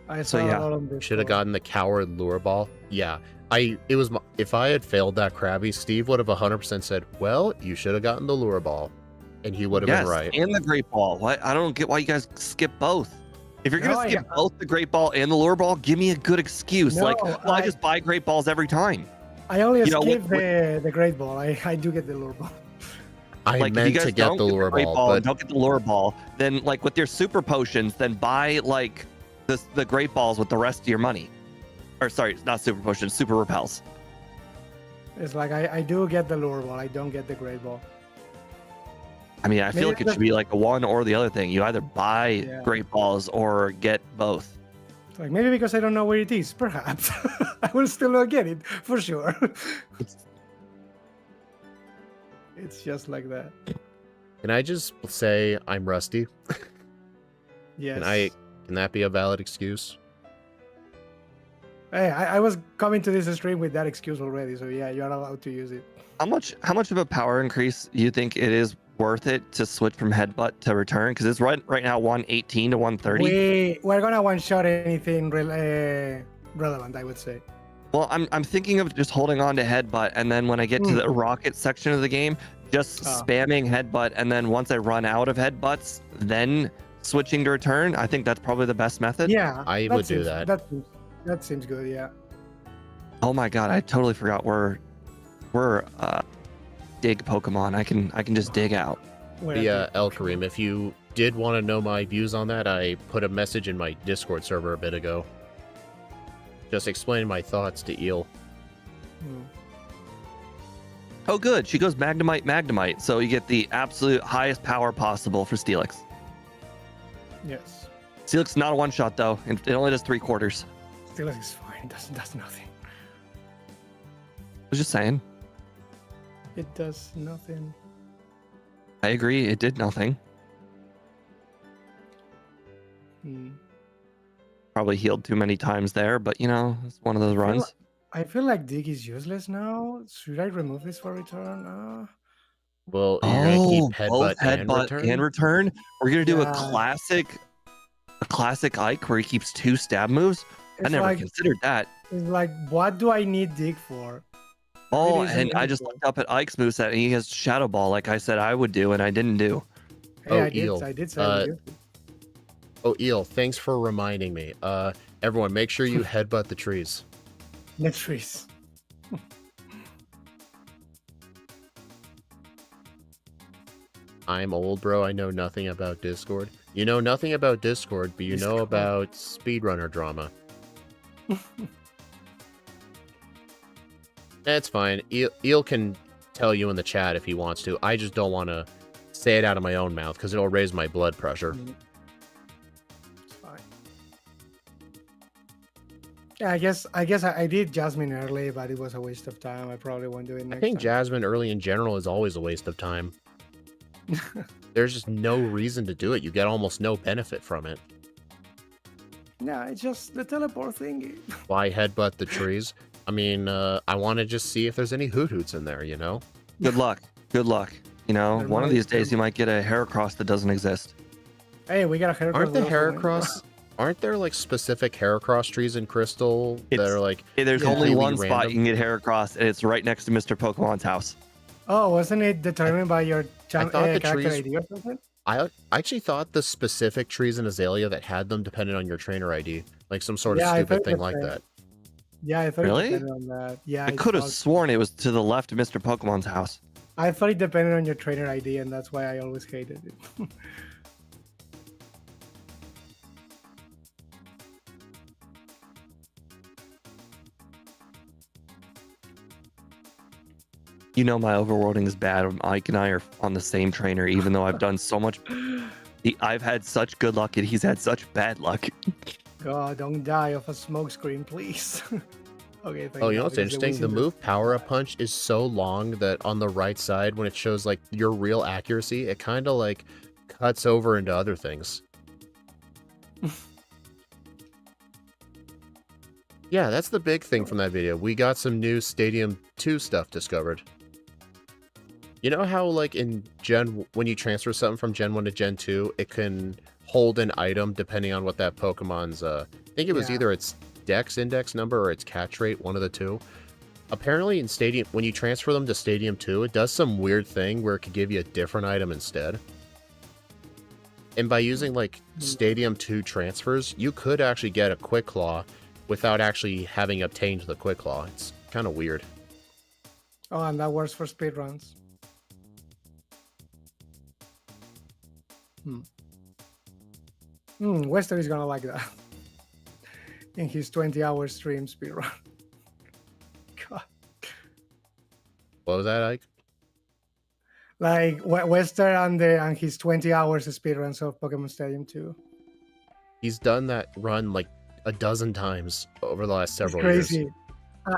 I So, saw yeah, a lot on this. Should have one. gotten the coward lure ball. Yeah, if I had failed that Krabby, Steve would have 100% said, well, you should have gotten the lure ball, and he would have Yes, been right. and the great ball. What? I don't get why you guys skip both. If you're gonna No, skip yeah. both the great ball and the lure ball, give me a good excuse. No, Well, I just buy great balls every time. I only You know, skip what- the great ball. I do get the lure ball. I Like, if you meant guys to get don't the lure great ball, and but don't get the lure ball, then like with your super potions, then buy like the great balls with the rest of your money. Or sorry, not super potions, super repels. It's like I do get the lure ball. I don't get the great ball. I mean, I feel Maybe like it the- should be like a one or the other thing. You either buy Yeah. great balls or get both. It's like maybe because I don't know where it is. Perhaps I will still not get it for sure. It's just like that. can I just say I'm rusty? Yes. Can that be a valid excuse? Hey, I was coming to this stream with that excuse already, so yeah, you're allowed to use it. How much of a power increase you think it is worth it to switch from headbutt to return? Because it's right now 118 to 130. We're gonna one shot anything relevant, I would say. Well, I'm thinking of just holding on to headbutt, and then when I get to the rocket section of the game, just Oh. spamming headbutt, and then once I run out of headbutts, then switching to return. I think that's probably the best method. Yeah, I that would do seems- that. That seems good. Yeah. Oh my god, I totally forgot we're dig Pokemon. I can just dig out. Where The are El Kareem, if you did want to know my views on that, I put a message in my Discord server a bit ago. Just explaining my thoughts to Eel. Hmm. Oh good, she goes Magnemite, so you get the absolute highest power possible for Steelix. Yes. Steelix is not a one shot though. It only does 3/4. Still is fine. Does nothing. I was just saying. It does nothing. I agree. It did nothing. Hmm. Probably healed too many times there, but it's one of those runs. I feel like dig is useless now. Should I remove this for return? Well, you're gonna keep both headbutt, and return? We're gonna do Yeah. a classic Ike where he keeps 2 stab moves. I It's never like considered that. It's like, what do I need dig for? Oh, Really isn't and I just useful. looked up at Ike's moveset, and he has Shadow Ball, like I said I would do, and I didn't do. Hey, Oh, I did. Eel. I did say we do. Oh, Eel, thanks for reminding me. Everyone, make sure you headbutt the trees. The trees. I'm old, bro. I know nothing about Discord. You know nothing about Discord, but you know Discord. about speedrunner drama. That's fine. Eel can tell you in the chat if he wants to. I just don't want to say it out of my own mouth because it'll raise my blood pressure. It's fine. Yeah, I guess I did Jasmine early, but it was a waste of time. I probably won't do it next I think time. Jasmine early in general is always a waste of time. There's just no reason to do it. You get almost no benefit from it. Yeah, it's just the teleport thingy. Why headbutt the trees? I mean, I want to just see if there's any hoot hoots in there, you know? Good luck. Good luck. You know, There one of might these days be. you might get a Heracross that doesn't exist. Hey, we got a haircut. Aren't the Heracross... Aren't there, like, specific Heracross trees in Crystal that It's- are, like... There's Yeah. only one completely spot random? you can get Heracross, and it's right next to Mr. Pokemon's house. Oh, wasn't it determined by your thought the character trees- ID or something? I actually thought the specific trees in Azalea that had them depended on your trainer ID. Like some sort of Yeah, I stupid thought thing the like same. that. Yeah, I thought Really? it depended on that. Yeah, I it could have was- sworn it was to the left of Mr. Pokemon's house. I thought it depended on your trainer ID, and that's why I always hated it. You know my overworlding is bad. Ike and I are on the same trainer, even though I've done so much. I've had such good luck, and he's had such bad luck. God, don't die of a smoke screen, please. Okay. Thank Oh, you know God, what's because interesting? The Wizzing move Power Up Punch is so long that on the right side, when it shows like your real accuracy, it kind of like cuts over into other things. Yeah, that's the big thing from that video. We got some new Stadium 2 stuff discovered. You know how like in when you transfer something from Gen 1 to Gen 2, it can hold an item depending on what that Pokemon's, I think it was Yeah. either its Dex index number or its catch rate, one of the two. Apparently in Stadium, when you transfer them to Stadium 2, it does some weird thing where it could give you a different item instead. And by using like Stadium 2 transfers, you could actually get a Quick Claw without actually having obtained the Quick Claw. It's kind of weird. Oh, and that works for speedruns. Wester is gonna like that. In his 20-hour stream speedrun. God. What was that, Ike? Like Wester and his 20 hours speedruns of Pokemon Stadium 2. He's done that run like a dozen times over the last It's several crazy. years.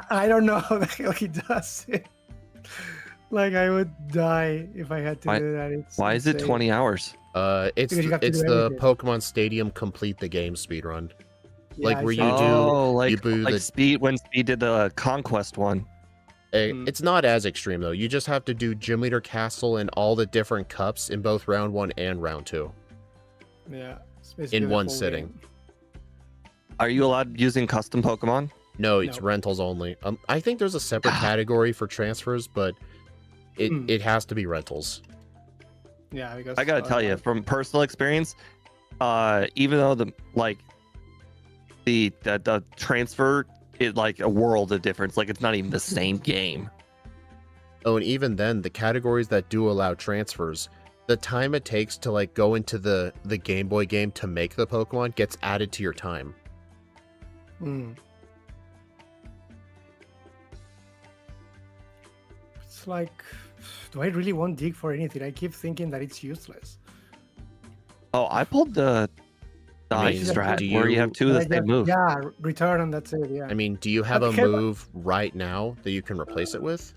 I don't know how the hell he does it. Like I would die if I had to do that. It's Why is it insane. 20 hours? It's Because you have to it's do the everything. Pokemon Stadium complete the game speedrun. Yeah, like I where see. you do- Oh, like, you do like the- Speed when Speed did the Conquest one. It's not as extreme though. You just have to do Gym Leader Castle and all the different cups in both round 1 and round 2 Yeah. It's basically in the one whole sitting. game. Are you allowed using custom Pokemon? No, it's No. rentals only. I think there's a separate category for transfers, but it has to be rentals. Yeah, because I gotta tell you, from personal experience, even though the transfer is like a world of difference, like it's not even the same game. Oh, and even then, the categories that do allow transfers, the time it takes to like go into the Game Boy game to make the Pokemon gets added to your time. It's like, do I really want dig for anything? I keep thinking that it's useless. Oh, I pulled the I mean, ice strat do where you have two of the Like, same move. Yeah, return and that's it. Yeah. I mean, do you have a Okay, but- move right now that you can replace it with?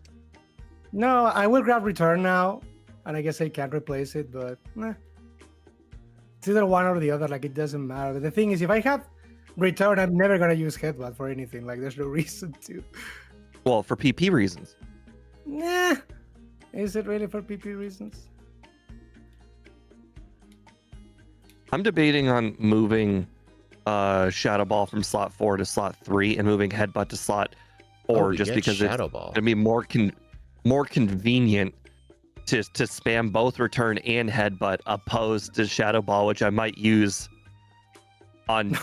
No, I will grab return now, and I guess I can't replace it, but it's either one or the other. Like it doesn't matter. But the thing is, if I have return, I'm never gonna use headbutt for anything. Like there's no reason to. Well, for PP reasons. Nah, is it really for PP reasons? I'm debating on moving Shadow Ball from slot 4 to slot 3 and moving Headbutt to slot 4 we just get because Shadow it's Ball. gonna be more convenient to spam both Return and Headbutt opposed to Shadow Ball, which I might use on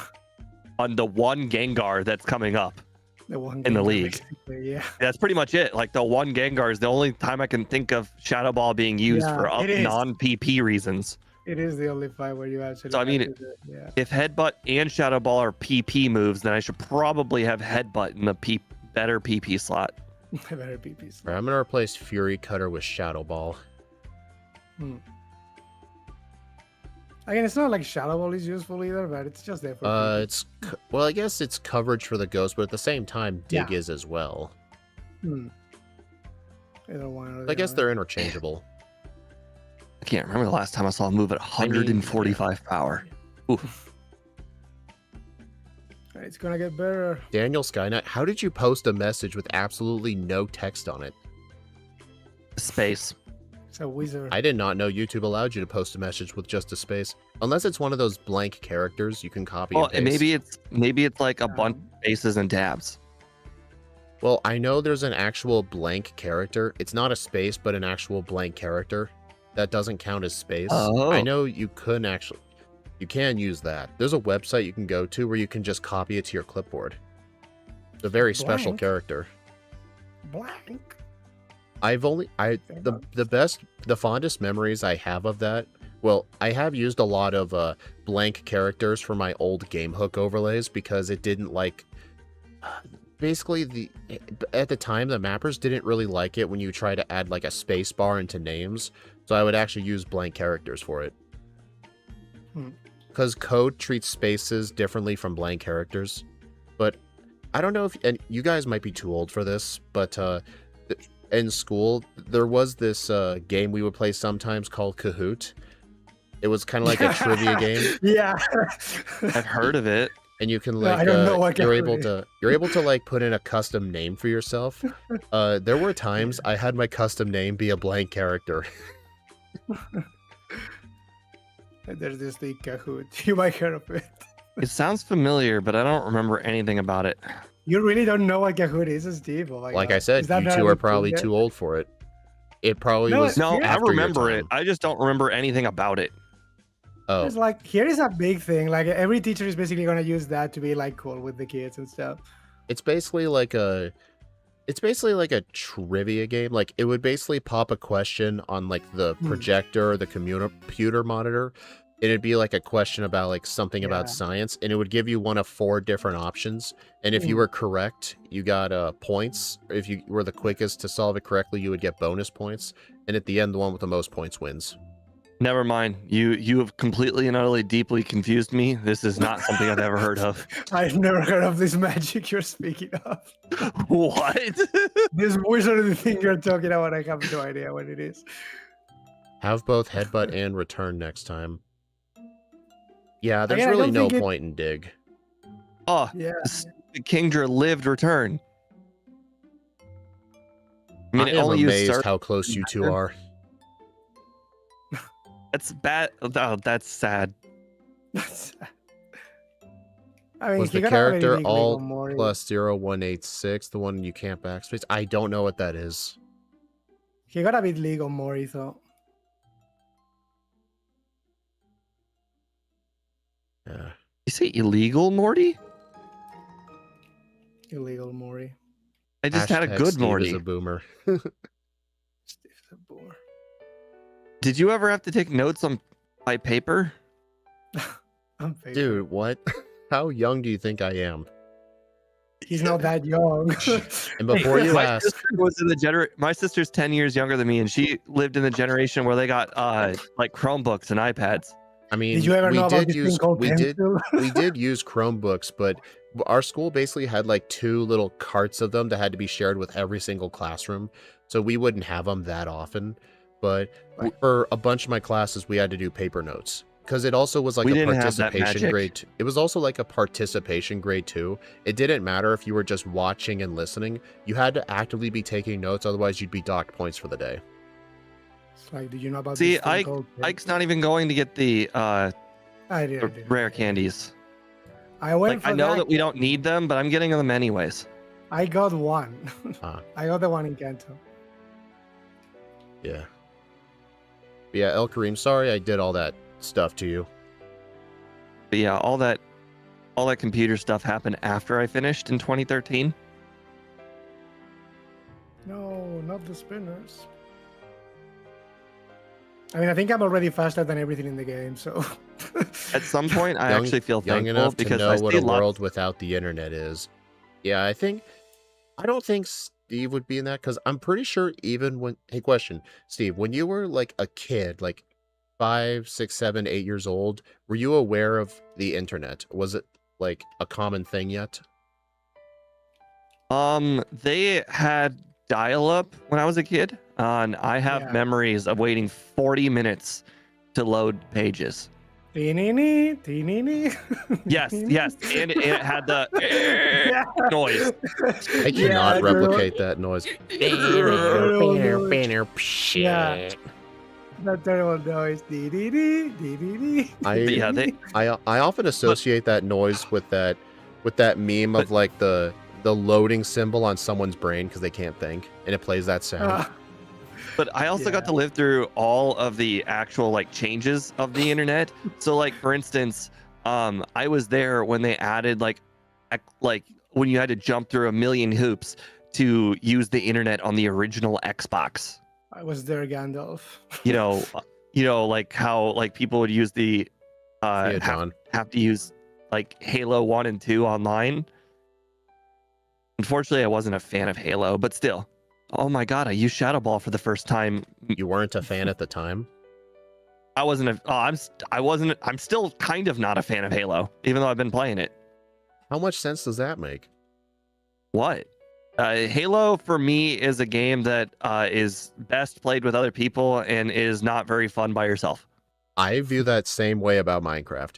the one Gengar that's coming up. The one in the Gengar, league. basically, yeah. That's pretty much it. Like the one Gengar is the only time I can think of Shadow Ball being used Yeah, for it is. non-PP reasons. It is the only fight where you actually. So, I mean, have to do it, yeah. If Headbutt and Shadow Ball are PP moves, then I should probably have Headbutt in the better PP slot. Better PPs. Right, I'm gonna replace Fury Cutter with Shadow Ball. Again, it's not like Shadow Ball is useful either, but it's just there for. Well, I guess it's coverage for the ghost, but at the same time, Dig Yeah. is as well. Either one or the I guess other. they're interchangeable. I can't remember the last time I saw a move at 145 power. Oof. It's gonna get better. Daniel Skynet, how did you post a message with absolutely no text on it? Space. It's a wizard. I did not know YouTube allowed you to post a message with just a space. Unless it's one of those blank characters you can copy Well, and paste. maybe it's like a bunch of spaces and tabs. Well, I know there's an actual blank character. It's not a space, but an actual blank character. That doesn't count as space. Oh. I know you can use that. There's a website you can go to where you can just copy it to your clipboard. It's a very special Blank? character. Blank. The fondest memories I have of that, well, I have used a lot of blank characters for my old game hook overlays because it didn't like basically at the time the mappers didn't really like it when you try to add like a space bar into names, so I would actually use blank characters for it. Because code treats spaces differently from blank characters. But I don't know if, and you guys might be too old for this, but in school, there was this game we would play sometimes called Kahoot. It was kind of like a trivia game. Yeah. I've heard of it. And you can No, like I don't know what you're Kahoot able to like put in a custom name for yourself. There were times I had my custom name be a blank character. There's this thing Kahoot. You might hear of it. It sounds familiar, but I don't remember anything about it. You really don't know what Kahoot is, Steve? Oh my Like God. I said, Is that you not two a are probably thing yet? too old for it. It probably No, was. No, I after your remember it. time. I just don't remember anything about it. Oh, It's like, here is a big thing. Like, every teacher is basically going to use that to be, like, cool with the kids and stuff. it's basically like a trivia game. Like it would basically pop a question on like the projector or the computer monitor. It'd be like a question about like something about Yeah. science, and it would give you one of 4 different options. And if you were correct, you got points. If you were the quickest to solve it correctly, you would get bonus points. And at the end, the one with the most points wins. Never mind. You have completely and utterly deeply confused me. This is not something I've ever heard of. I've never heard of this magic you're speaking of. What? This wizard thing you're talking about, I have no idea what it is. Have both headbutt and return next time. Yeah, there's Again, I really don't no think it- point in dig. Oh, Yeah. the Kingdra lived return. I mean, I it am only used amazed start. how close you two are. That's bad. Oh, that's sad. I mean, Was he the got a very character big all Lego Mori. plus 0186 the one you can't backspace? I don't know what that is. He got a bit Lego Mori, though. Yeah. You say illegal, Morty? Illegal Mori. I just had a Hashtag good Steve Morty. is a boomer. Steve's a boomer. Did you ever have to take notes on by paper? I'm fake. Dude, what? How young do you think I am? He's not that young. And before you my ask, sister was in the my sister's 10 years younger than me, and she lived in the generation where they got like Chromebooks and iPads. I mean, Did you ever we know about did this use thing called we did pencil? we did use Chromebooks, but our school basically had like 2 little carts of them that had to be shared with every single classroom, so we wouldn't have them that often. But for a bunch of my classes, we had to do paper notes because it also was like We a didn't have that participation magic. grade. It was also like a participation grade too. It didn't matter if you were just watching and listening; you had to actively be taking notes, otherwise you'd be docked points for the day. It's like, did you know about See, this thing called Ike's not even going to get the I did. rare candies. I went Like for I know that we don't need them, but I'm getting them anyways. I got one. Ah. I got the one in Kanto. Yeah. But yeah, El Kareem, sorry I did all that stuff to you. But yeah, all that computer stuff happened after I finished in 2013. No, not the spinners. I mean, I think I'm already faster than everything in the game, so. At some point, I actually feel young thankful enough to because know I what see a lots. world without the internet is. Yeah, I don't think Steve would be in that because I'm pretty sure even when, hey, question, Steve, when you were like a kid, like 5, 6, 7, 8 years old, were you aware of the internet? Was it like a common thing yet? They had dial-up when I was a kid, and I have Yeah. memories of waiting 40 minutes to load pages. Tee-nee-nee, tee-nee-nee. Yes, yes, and it had the Yeah. noise. I Yeah, cannot girl. replicate that noise. Yeah. That terrible noise. Dee-dee-dee, dee-dee-dee, But yeah, they I often associate that noise with that meme of like the loading symbol on someone's brain because they can't think, and it plays that sound. But I also got Yeah. to live through all of the actual like changes of the internet. So like for instance, I was there when they added like when you had to jump through a million hoops to use the internet on the original Xbox. I was there, Gandalf. You know, like how like people would use the Yeah, John. have to use like Halo 1 and 2 online. Unfortunately, I wasn't a fan of Halo, but still. Oh my god, I used Shadow Ball for the first time. You weren't a fan at the time? I wasn't I'm still kind of not a fan of Halo, even though I've been playing it. How much sense does that make? What? Halo for me is a game that is best played with other people and is not very fun by yourself. I view that same way about Minecraft.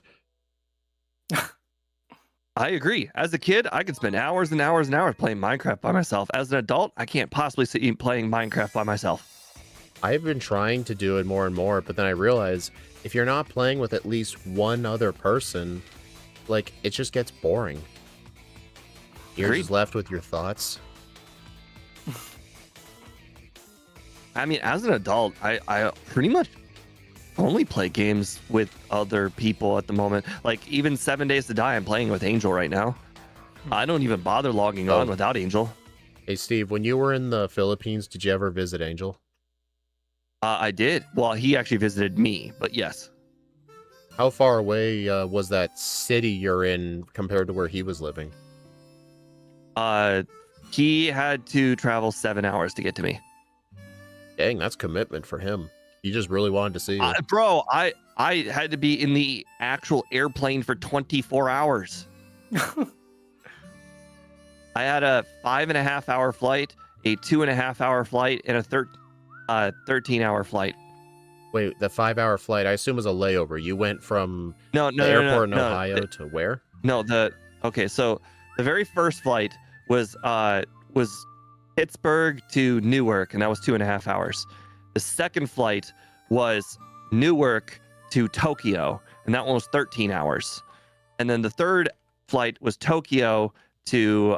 I agree. As a kid, I could spend hours and hours and hours playing Minecraft by myself. As an adult, I can't possibly sit playing Minecraft by myself. I've been trying to do it more and more, but then I realize if you're not playing with at least one other person, like, it just gets boring. You're Agreed. just left with your thoughts. I mean, as an adult, I pretty much only play games with other people at the moment. Like even 7 Days to Die, I'm playing with Angel right now. I don't even bother logging on without Angel. Hey, Steve, when you were in the Philippines, did you ever visit Angel? I did. Well, he actually visited me, but yes. How far away was that city you're in compared to where he was living? He had to travel 7 hours to get to me. Dang, that's commitment for him. He just really wanted to see you. Bro, I had to be in the actual airplane for 24 hours. I had a 5.5 hour flight, a 2.5 hour flight, and a 13-hour flight. Wait, the 5-hour flight, I assume was a layover. You went from No, the airport in Ohio to where? No, okay, so the very first flight was Pittsburgh to Newark, and that was 2.5 hours. The second flight was Newark to Tokyo, and that one was 13 hours. And then the third flight was Tokyo to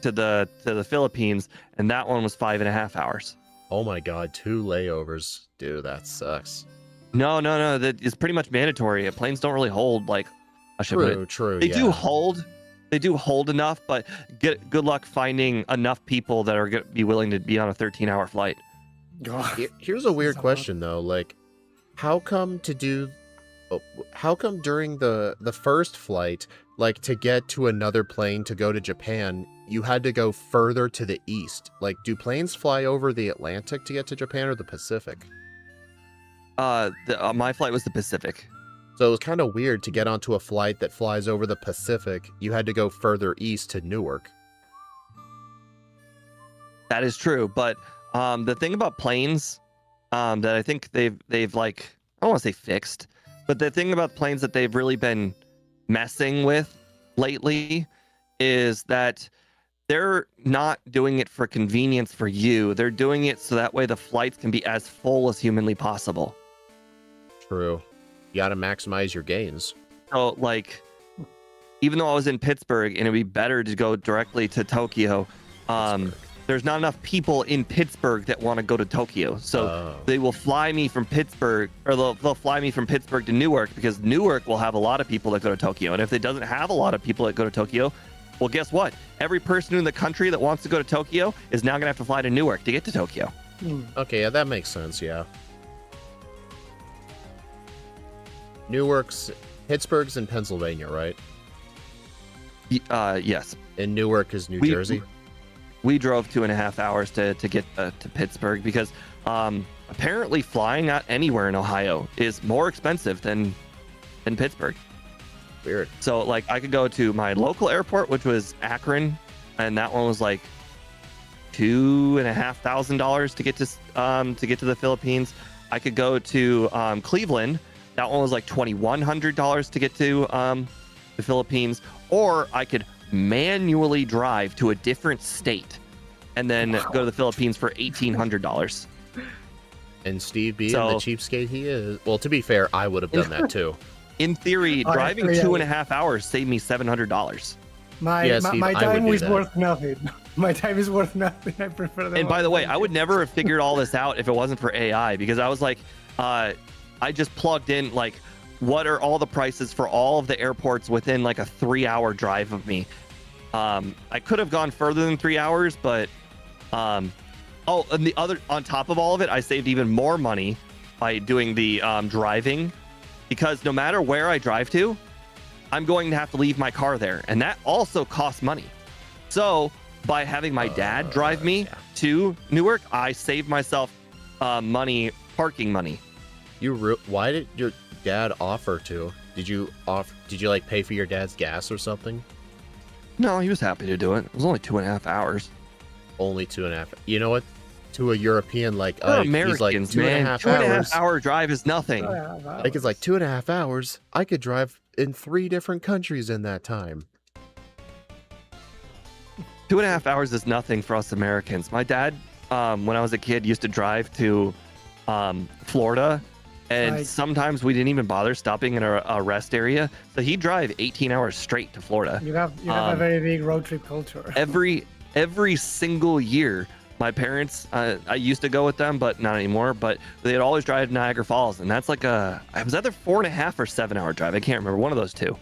the Philippines, and that one was 5.5 hours. Oh my god, 2 layovers. Dude, that sucks. No, that is pretty much mandatory. Planes don't really hold like I should put it. True. They do hold enough, but good luck finding enough people that are going to be willing to be on a 13-hour flight. Here's a weird question though, like how come during the first flight, like to get to another plane to go to Japan, you had to go further to the east? Like, do planes fly over the Atlantic to get to Japan or the Pacific? My flight was the Pacific. So it was kind of weird to get onto a flight that flies over the Pacific. You had to go further east to Newark. That is true, but the thing about planes that I think they've like, I don't want to say fixed, but the thing about planes that they've really been messing with lately is that they're not doing it for convenience for you. They're doing it so that way the flights can be as full as humanly possible. True. You got to maximize your gains. So like even though I was in Pittsburgh and it'd be better to go directly to Tokyo, Pittsburgh. there's not enough people in Pittsburgh that want to go to Tokyo. So Oh. they will fly me from Pittsburgh, or they'll fly me from Pittsburgh to Newark, because Newark will have a lot of people that go to Tokyo. And if it doesn't have a lot of people that go to Tokyo, well, guess what? Every person in the country that wants to go to Tokyo is now going to have to fly to Newark to get to Tokyo. Okay, yeah, that makes sense, yeah. Pittsburgh's in Pennsylvania, right? Yes. And Newark is New We- Jersey? We drove 2.5 hours to get to Pittsburgh because apparently flying out anywhere in Ohio is more expensive than Pittsburgh. Weird. So like I could go to my local airport, which was Akron, and that one was like $2,500 to get to the Philippines. I could go to Cleveland. That one was like $2,100 to get to the Philippines, or I could manually drive to a different state and then go to the Philippines for $1,800. And Steve being So- the cheapskate he is. Well, to be fair, I would have done that too. In theory, Oh, driving yeah. 2.5 hours saved me $700. My Yeah, my, Steve, my I would time do is that. worth nothing. My time is worth nothing. I prefer the And by the way, I would never have figured all this out if it wasn't for AI, because I was like, I just plugged in like, what are all the prices for all of the airports within like a 3-hour drive of me. I could have gone further than 3 hours, but and the other, on top of all of it, I saved even more money by doing the driving, because no matter where I drive to, I'm going to have to leave my car there, and that also costs money. So by having my dad drive me to Newark, I saved myself parking money. Why did your dad offer to? Did you like pay for your dad's gas or something? No, he was happy to do it. It was only 2.5 hours. Only 2.5. You know what? To a European like We're Ike, he's like Americans, 2.5 man. hours. 2.5 hour drive is nothing. Like it's like 2.5 hours. I could drive in 3 different countries in that time. 2.5 hours is nothing for us Americans. My dad, when I was a kid, used to drive to Florida, and Like- sometimes we didn't even bother stopping in a rest area. So he'd drive 18 hours straight to Florida. You have a very big road trip culture. Every single year, my parents, I used to go with them, but not anymore. But they'd always drive to Niagara Falls, and that's like it was either 4.5 or 7-hour drive. I can't remember, one of those two.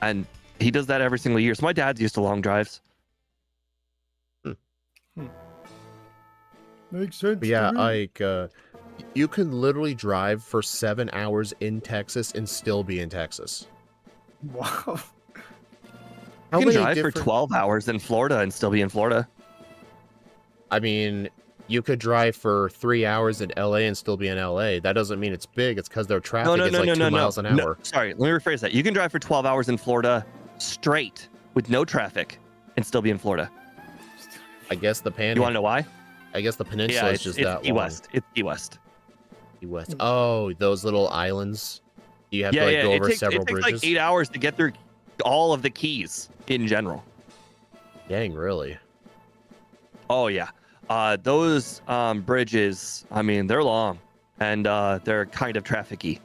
And he does that every single year. So my dad's used to long drives. Makes sense. But yeah, to me. Ike, you can literally drive for 7 hours in Texas and still be in Texas. Wow. How You can many drive for different- 12 hours in Florida and still be in Florida. I mean, you could drive for 3 hours in LA and still be in LA. That doesn't mean it's big. It's because their traffic is like 2 miles an hour. No, sorry, let me rephrase that. You can drive for 12 hours in Florida straight with no traffic and still be in Florida. I guess the You want panhandle. to know why? I guess the peninsula Yeah, is it's just Key that long. West. It's Key West. Key West. Oh, those little islands. You have Yeah, to like yeah. go over It several takes bridges. like 8 hours to get through all of the keys in general. Dang, really? Oh yeah. Those bridges, I mean, they're long and they're kind of trafficy.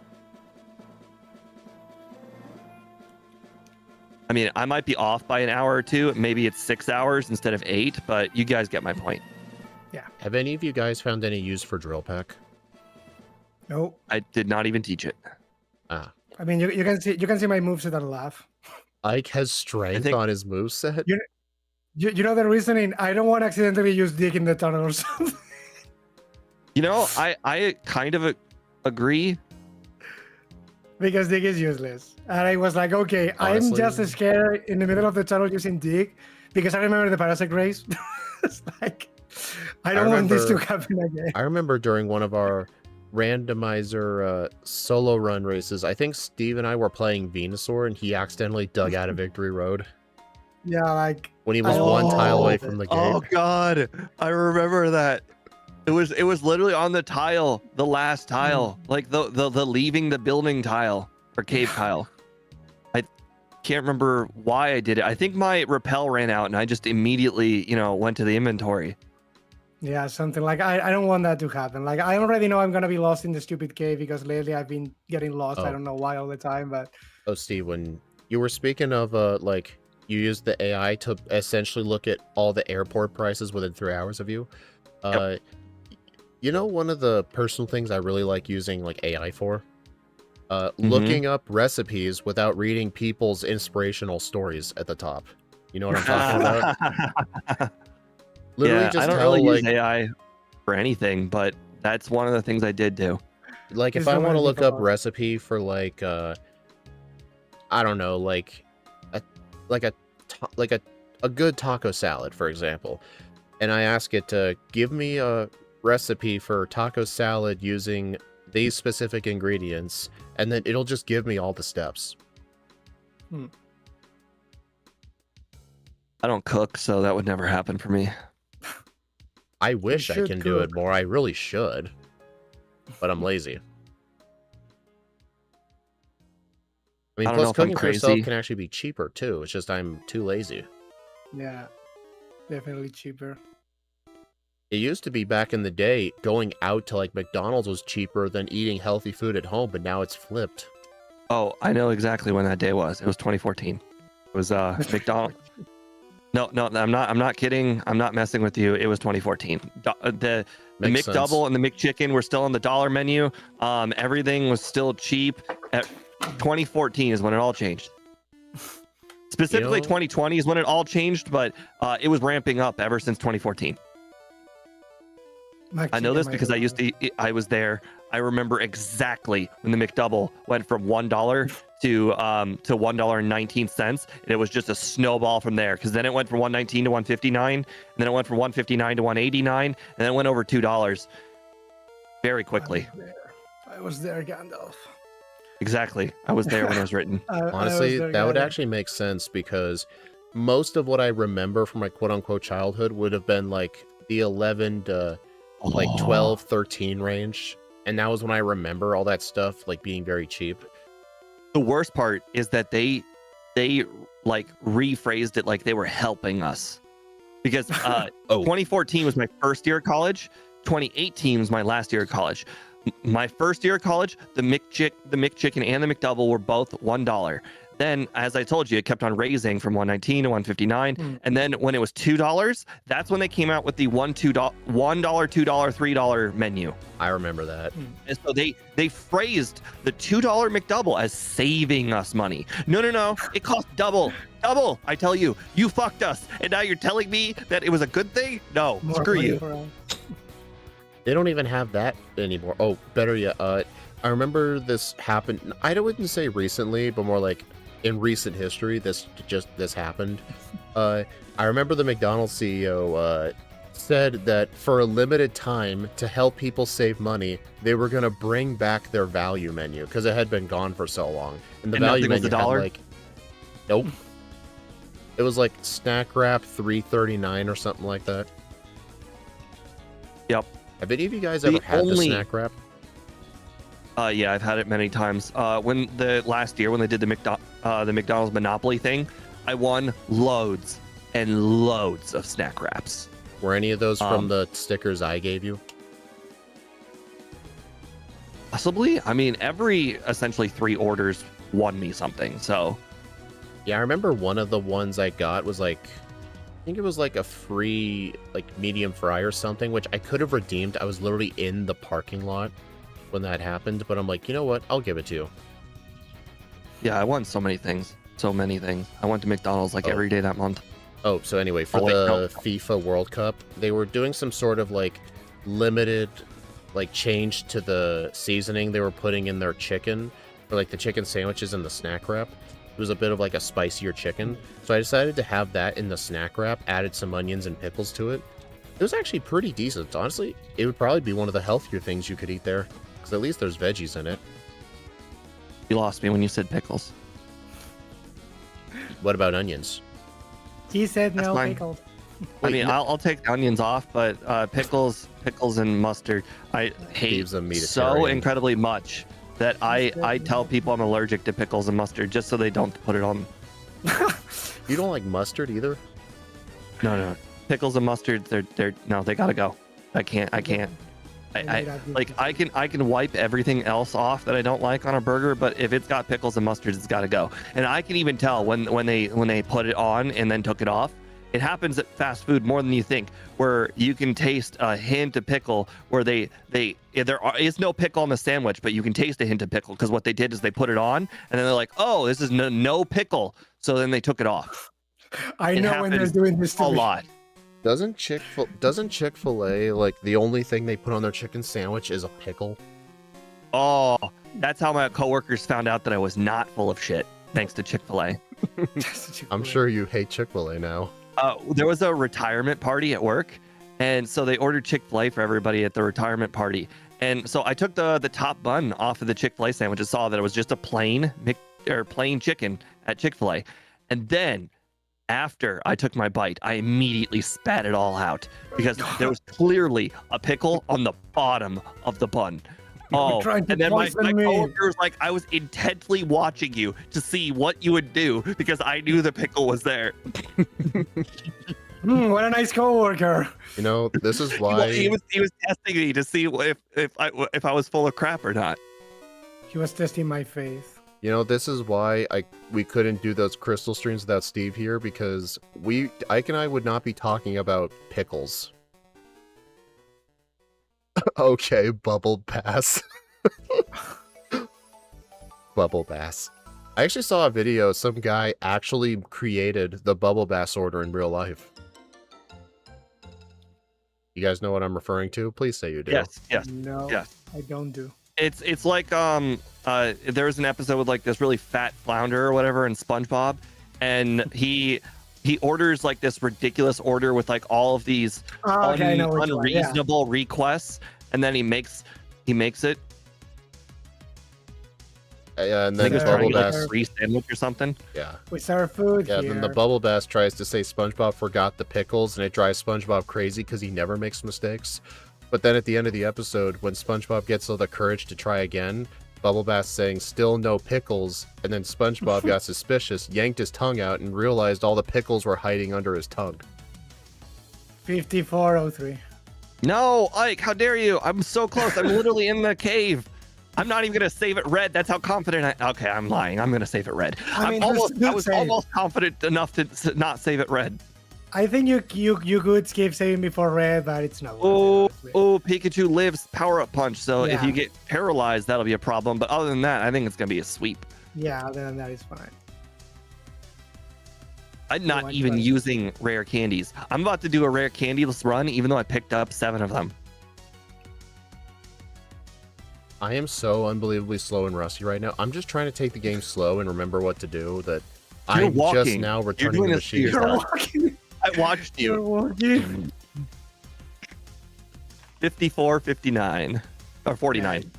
I mean, I might be off by an hour or two. Maybe it's 6 hours instead of 8, but you guys get my point. Have any of you guys found any use for drill pack? No. I did not even teach it. Ah, I mean, you can see my moveset and laugh. Ike has strength think- on his moveset. You know the reasoning? I don't want to accidentally use Dick in the tunnel or something. You know, I kind of agree. Because Dick is useless. And I was like, okay, I'm Honestly- just as scared in the middle of the tunnel using Dick because I remember the parasite race. It's like, I don't want this to remember- happen again. I remember during one of our randomizer solo run races, I think Steve and I were playing Venusaur and he accidentally dug out of Victory Road Yeah, like, when he was Oh. one tile away from the gate. Oh God, I remember that. It was literally on the tile, the last tile, like the leaving the building tile or cave tile. I can't remember why I did it. I think my repel ran out and I just immediately, went to the inventory. Yeah, something like I don't want that to happen. Like I already know I'm gonna be lost in the stupid cave because lately I've been getting lost. I Oh. don't know why all the time, but Oh, Steve, when you were speaking of like you used the AI to essentially look at all the airport prices within 3 hours of you. You know, one of the personal things I really like using like AI for, looking up recipes without reading people's inspirational stories at the top. You know what I'm talking about? Literally, Yeah, just I don't tell really like use AI for anything, but that's one of the things I did do. like if It's I so want to many look people up are- recipe for like I don't know, like a like a like a good taco salad, for example, and I ask it to give me a recipe for taco salad using these specific ingredients, and then it'll just give me all the steps. I don't cook, so that would never happen for me. I wish I should can do it cook. more. I really should, but I'm lazy. I mean, I don't know plus if I'm cooking for yourself crazy. can actually be cheaper too. It's just I'm too lazy. Yeah, definitely cheaper. It used to be back in the day, going out to like McDonald's was cheaper than eating healthy food at home, but now it's flipped. Oh, I know exactly when that day was. It was 2014. It was McDonald's. No, I'm not kidding. I'm not messing with you. It was 2014. The Makes McDouble sense. and the McChicken were still on the dollar menu. Everything was still cheap. At 2014 is when it all changed. Specifically, You know- 2020 is when it all changed, but it was ramping up ever since 2014. I know this because I was there. I remember exactly when the McDouble went from $1 to $1.19, and it was just a snowball from there. Because then it went from $1.19 to $1.59, and then it went from $1.59 to $1.89, and then it went over $2 very quickly. I was there, Gandalf. Exactly, I was there when it was written. Honestly, there, that would Gandalf. actually make sense because most of what I remember from my quote-unquote childhood would have been like the 11 to like 12, 13 range. And that was when I remember all that stuff like being very cheap. The worst part is that they like rephrased it like they were helping us, because 2014 was my first year of college. 2018 was my last year of college. My first year of college, the McChicken and the McDouble were both $1. Then, as I told you, it kept on raising from $1.19 to $1.59. And then when it was $2, that's when they came out with the $1, $2, $3 menu. I remember that. And so they phrased the $2 McDouble as saving us money. No. It cost double. I tell you, you fucked us. And now you're telling me that it was a good thing? No, More screw money you. for us. They don't even have that anymore. Oh, better yet, I remember this happened. I wouldn't say recently, but more like in recent history. This happened. I remember the McDonald's CEO said that for a limited time to help people save money, they were gonna bring back their value menu because it had been gone for so long. And the And value nothing was menu $1? had like, nope. It was like snack wrap $3.39 or something like that. Yep. Have any of you guys ever had the snack wrap? Yeah, I've had it many times. When the last year when they did the McDonald's Monopoly thing, I won loads and loads of snack wraps. Were any of those from the stickers I gave you? Possibly. I mean, every essentially 3 orders won me something. So Yeah, I remember one of the ones I got was like, I think it was like a free like medium fry or something, which I could have redeemed. I was literally in the parking lot when that happened, but I'm like, you know what? I'll give it to you. yeah, I won so many things. I went to McDonald's like every day that month. Oh, so anyway, for FIFA World Cup, they were doing some sort of like limited like change to the seasoning they were putting in their chicken, or like the chicken sandwiches and the snack wrap. It was a bit of like a spicier chicken. So I decided to have that in the snack wrap, added some onions and pickles to it. It was actually pretty decent. Honestly, it would probably be one of the healthier things you could eat there, because at least there's veggies in it. You lost me when you said pickles. What about onions? He said That's no fine. pickles. I mean, I'll take the onions off, but pickles and mustard, I hate Steve's a so meatitarian. incredibly much that I tell people I'm allergic to pickles and mustard just so they don't put it on. You don't like mustard either? No. Pickles and mustard, they're no, they gotta go. I can't. Maybe that did Like it. I can wipe everything else off that I don't like on a burger, but if it's got pickles and mustard, it's got to go. And I can even tell when they put it on and then took it off. It happens at fast food more than you think, where you can taste a hint of pickle. Where there is no pickle on the sandwich, but you can taste a hint of pickle because what they did is they put it on and then they're like, oh, this is no pickle. So then they took it off. I It know when they're happens doing this to a me. lot. Doesn't Chick-fil-A, like, the only thing they put on their chicken sandwich is a pickle? Oh, that's how my coworkers found out that I was not full of shit, thanks to Chick-fil-A. I'm sure you hate Chick-fil-A now. There was a retirement party at work, and so they ordered Chick-fil-A for everybody at the retirement party. And so I took the top bun off of the Chick-fil-A sandwich and saw that it was just a plain chicken at Chick-fil-A. And then after I took my bite, I immediately spat it all out because there was clearly a pickle on the bottom of the bun. Oh, trying to and then my poison me. coworker was like, I was intently watching you to see what you would do because I knew the pickle was there. What a nice coworker. You know, this is He why... was testing me to see if I was full of crap or not. He was testing my faith. You know, this is why we couldn't do those crystal streams without Steve here, because Ike and I would not be talking about pickles. Okay, bubble bass. Bubble bass. I actually saw a video, some guy actually created the bubble bass order in real life. You guys know what I'm referring to? Please say you do. Yes. No, Yes. I don't do. It's like there was an episode with like this really fat flounder or whatever in SpongeBob, and he orders like this ridiculous order with like all of these Okay, I know which one, yeah. unreasonable requests, and then he makes it. And I then think it's bubble trying to get, like bass. a free sandwich or something. Yeah. We serve food Yeah, here. then the bubble bass tries to say SpongeBob forgot the pickles, and it drives SpongeBob crazy because he never makes mistakes. But then at the end of the episode, when SpongeBob gets all the courage to try again, Bubble Bass saying still no pickles, and then SpongeBob got suspicious, yanked his tongue out, and realized all the pickles were hiding under his tongue. 5403. No, Ike, how dare you? I'm so close. I'm literally in the cave. I'm not even gonna save it red. That's how confident I. Okay, I'm lying. I'm gonna save it red. I mean, I just was save. almost confident enough to not save it red. I think you could skip saving before red, but it's not. Oh, worth it, honestly. Pikachu lives power-up punch. So if Yeah. you get paralyzed, that'll be a problem. But other than that, I think it's gonna be a sweep. Yeah, other than that is fine. I'm not one even tries. using rare candies. I'm about to do a rare candyless run, even though I picked up 7 of them. I am so unbelievably slow and rusty right now. I'm just trying to take the game slow and remember what to do. That You're I'm just walking. now You're returning doing the this to machine. You're yourself. walking. I watched You're you. walking. 54, 59, or 49.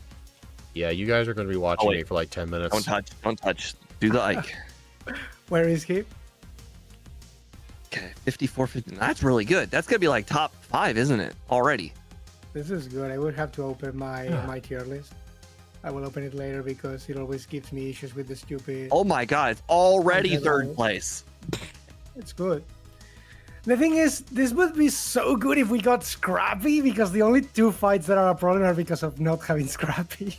Yeah, you guys are going to be watching wait. me for like 10 minutes. Don't touch. Do the Ike. Where is he? Okay, 54, 59. That's really good. That's gonna be like top 5, isn't it? Already. This is good. I would have to open my tier list. I will open it later because it always gives me issues with the stupid. Oh my God, it's already Okay, 3rd well. place. It's good. The thing is, this would be so good if we got Scrappy, because the only 2 fights that are a problem are because of not having Scrappy.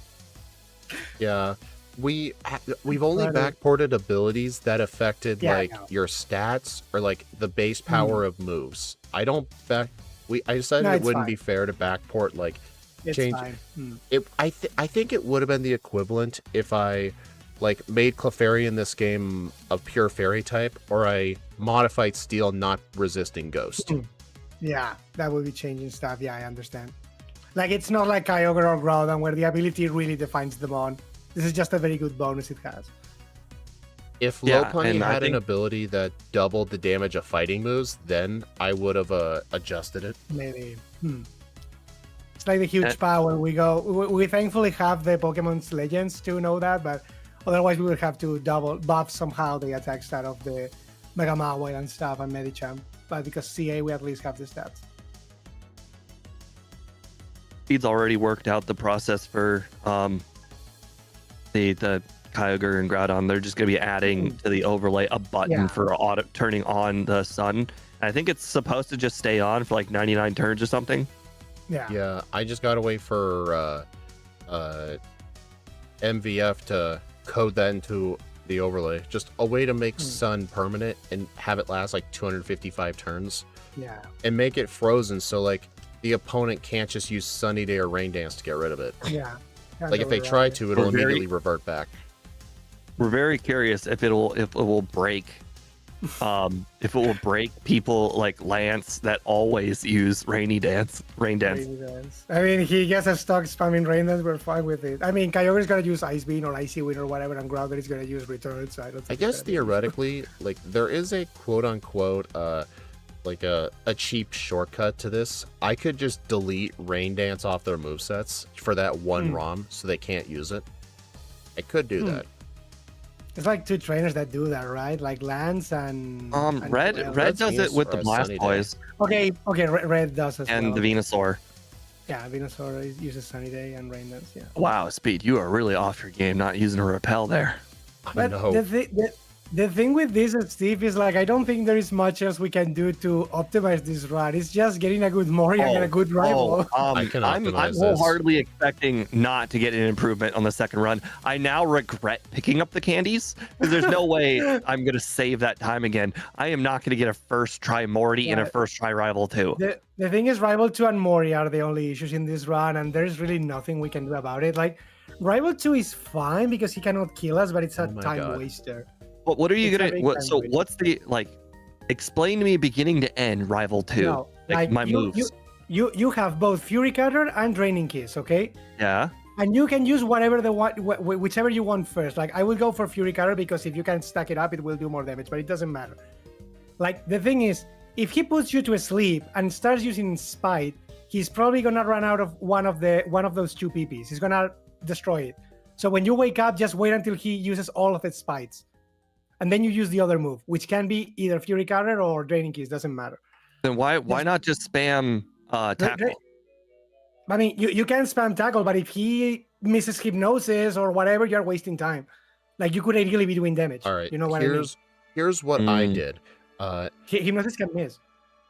Yeah, we've only Right. backported abilities that affected Yeah, I like know. your stats or like the base power of moves. I decided No, it it's wouldn't fine. be fair to backport like It's change. fine. I think it would have been the equivalent if I like made Clefairy in this game of pure fairy type, or I modified Steel not resisting Ghost. Yeah, that would be changing stuff. Yeah, I understand. Like, it's not like Kyogre or Groudon where the ability really defines the bond. This is just a very good bonus it has. If Yeah, Lopunny and I had an think- ability that doubled the damage of fighting moves, then I would have adjusted it. Maybe. It's like the huge Uh, power. We thankfully have the Pokemon's Legends to know that, but otherwise we would have to double buff somehow the attack stat of the Mega Mawile and stuff and Medicham. But because CA, we at least have the stats. He's already worked out the process for the Kyogre and Groudon. They're just gonna be adding to the overlay a button Yeah. for turning on the sun. I think it's supposed to just stay on for like 99 turns or something. Yeah. Yeah, I just gotta wait for MVF to code that into the overlay. Just a way to make Sun permanent and have it last like 255 turns. Yeah. And make it frozen so like the opponent can't just use Sunny Day or Rain Dance to get rid of it. Yeah. Like if they try to, it'll We're very- immediately revert back. We're very curious if it will break if it will break people like Lance that always use rain dance. I mean, he gets a stock spamming rain dance. We're fine with it. I mean, Kyogre's gonna use Ice Beam or Icy Wind or whatever, and Groudon is gonna use Return. So I don't. I guess theoretically, like there is a quote unquote like a cheap shortcut to this. I could just delete Rain Dance off their movesets for that one ROM so they can't use it. I could do that. It's like two trainers that do that, right? Like Lance and Red Red's does it with the Venusaur, Blast Sunny Day. Boys Okay, Red does as and well. the Venusaur. Yeah, Venusaur uses Sunny Day and Rain Dance. Yeah. Wow, Speed, you are really off your game not using a repel there. I But know. the thing with this, Steve, is like I don't think there is much else we can do to optimize this run. It's just getting a good Mori and a good rival. I can I'm optimize this. wholeheartedly expecting not to get an improvement on the second run. I now regret picking up the candies because there's no way I'm going to save that time again. I am not going to get a first try Morty and a first try rival too. The thing is, Rival 2 and Mori are the only issues in this run, and there's really nothing we can do about it. Like, Rival 2 is fine because he cannot kill us, but it's a Oh my time God. waster. But what are you It's a going big to, time so waster. what's the, like, explain to me beginning to end Rival 2. No, like my moves. You have both Fury Cutter and Draining Kiss, okay? Yeah. And you can use whatever whichever you want first. Like, I will go for Fury Cutter because if you can stack it up, it will do more damage, but it doesn't matter. Like, the thing is, if he puts you to sleep and starts using Spite, he's probably gonna run out of one of those two PPs. He's gonna destroy it. So when you wake up, just wait until he uses all of his Spites. And then you use the other move, which can be either Fury Cutter or Draining Kiss, doesn't matter. Then why not just spam tackle? I mean, you can spam tackle, but if he misses Hypnosis or whatever, you're wasting time. Like, you could really be doing damage. All right. You know what I mean? Here's what I did. Hypnosis can miss.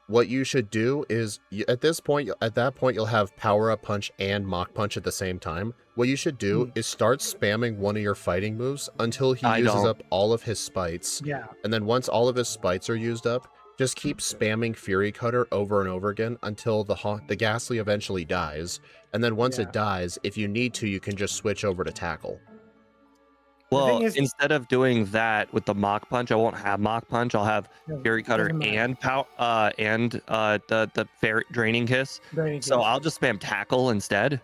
What you should do is at that point you'll have Power Up Punch and Mach Punch at the same time. What you should do is start spamming one of your fighting moves until he uses up all of his Spites. Yeah. And then once all of his Spites are used up, just keep spamming Fury Cutter over and over again until the Ghastly eventually dies. And then once it dies, if you need to, you can just switch over to Tackle. Well, is- instead of doing that with the Mach Punch, I won't have Mach Punch. I'll have Fury Cutter doesn't matter. and the Draining Kiss. Draining So Kiss. I'll just spam Tackle instead.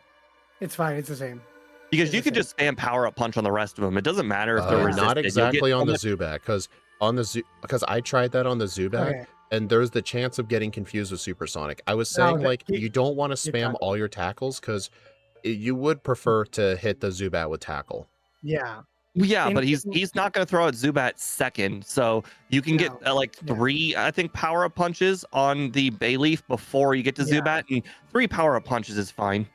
It's fine. It's the same. Because It's you the could just spam Power Up Punch on the rest of them. It doesn't matter if they're resisted. Not You'll exactly get on so the much- Zubat, because I tried that on the Zubat. Okay. And there's the chance of getting confused with Supersonic. I was saying, like, you don't want to you spam can't. all your tackles because you would prefer to hit the Zubat with Tackle. Yeah. Yeah, In- but he's not going to throw out Zubat second. So you can get like Yeah. 3, I think, Power Up Punches on the Bayleaf before you get to Yeah. Zubat. And 3 Power Up Punches is fine.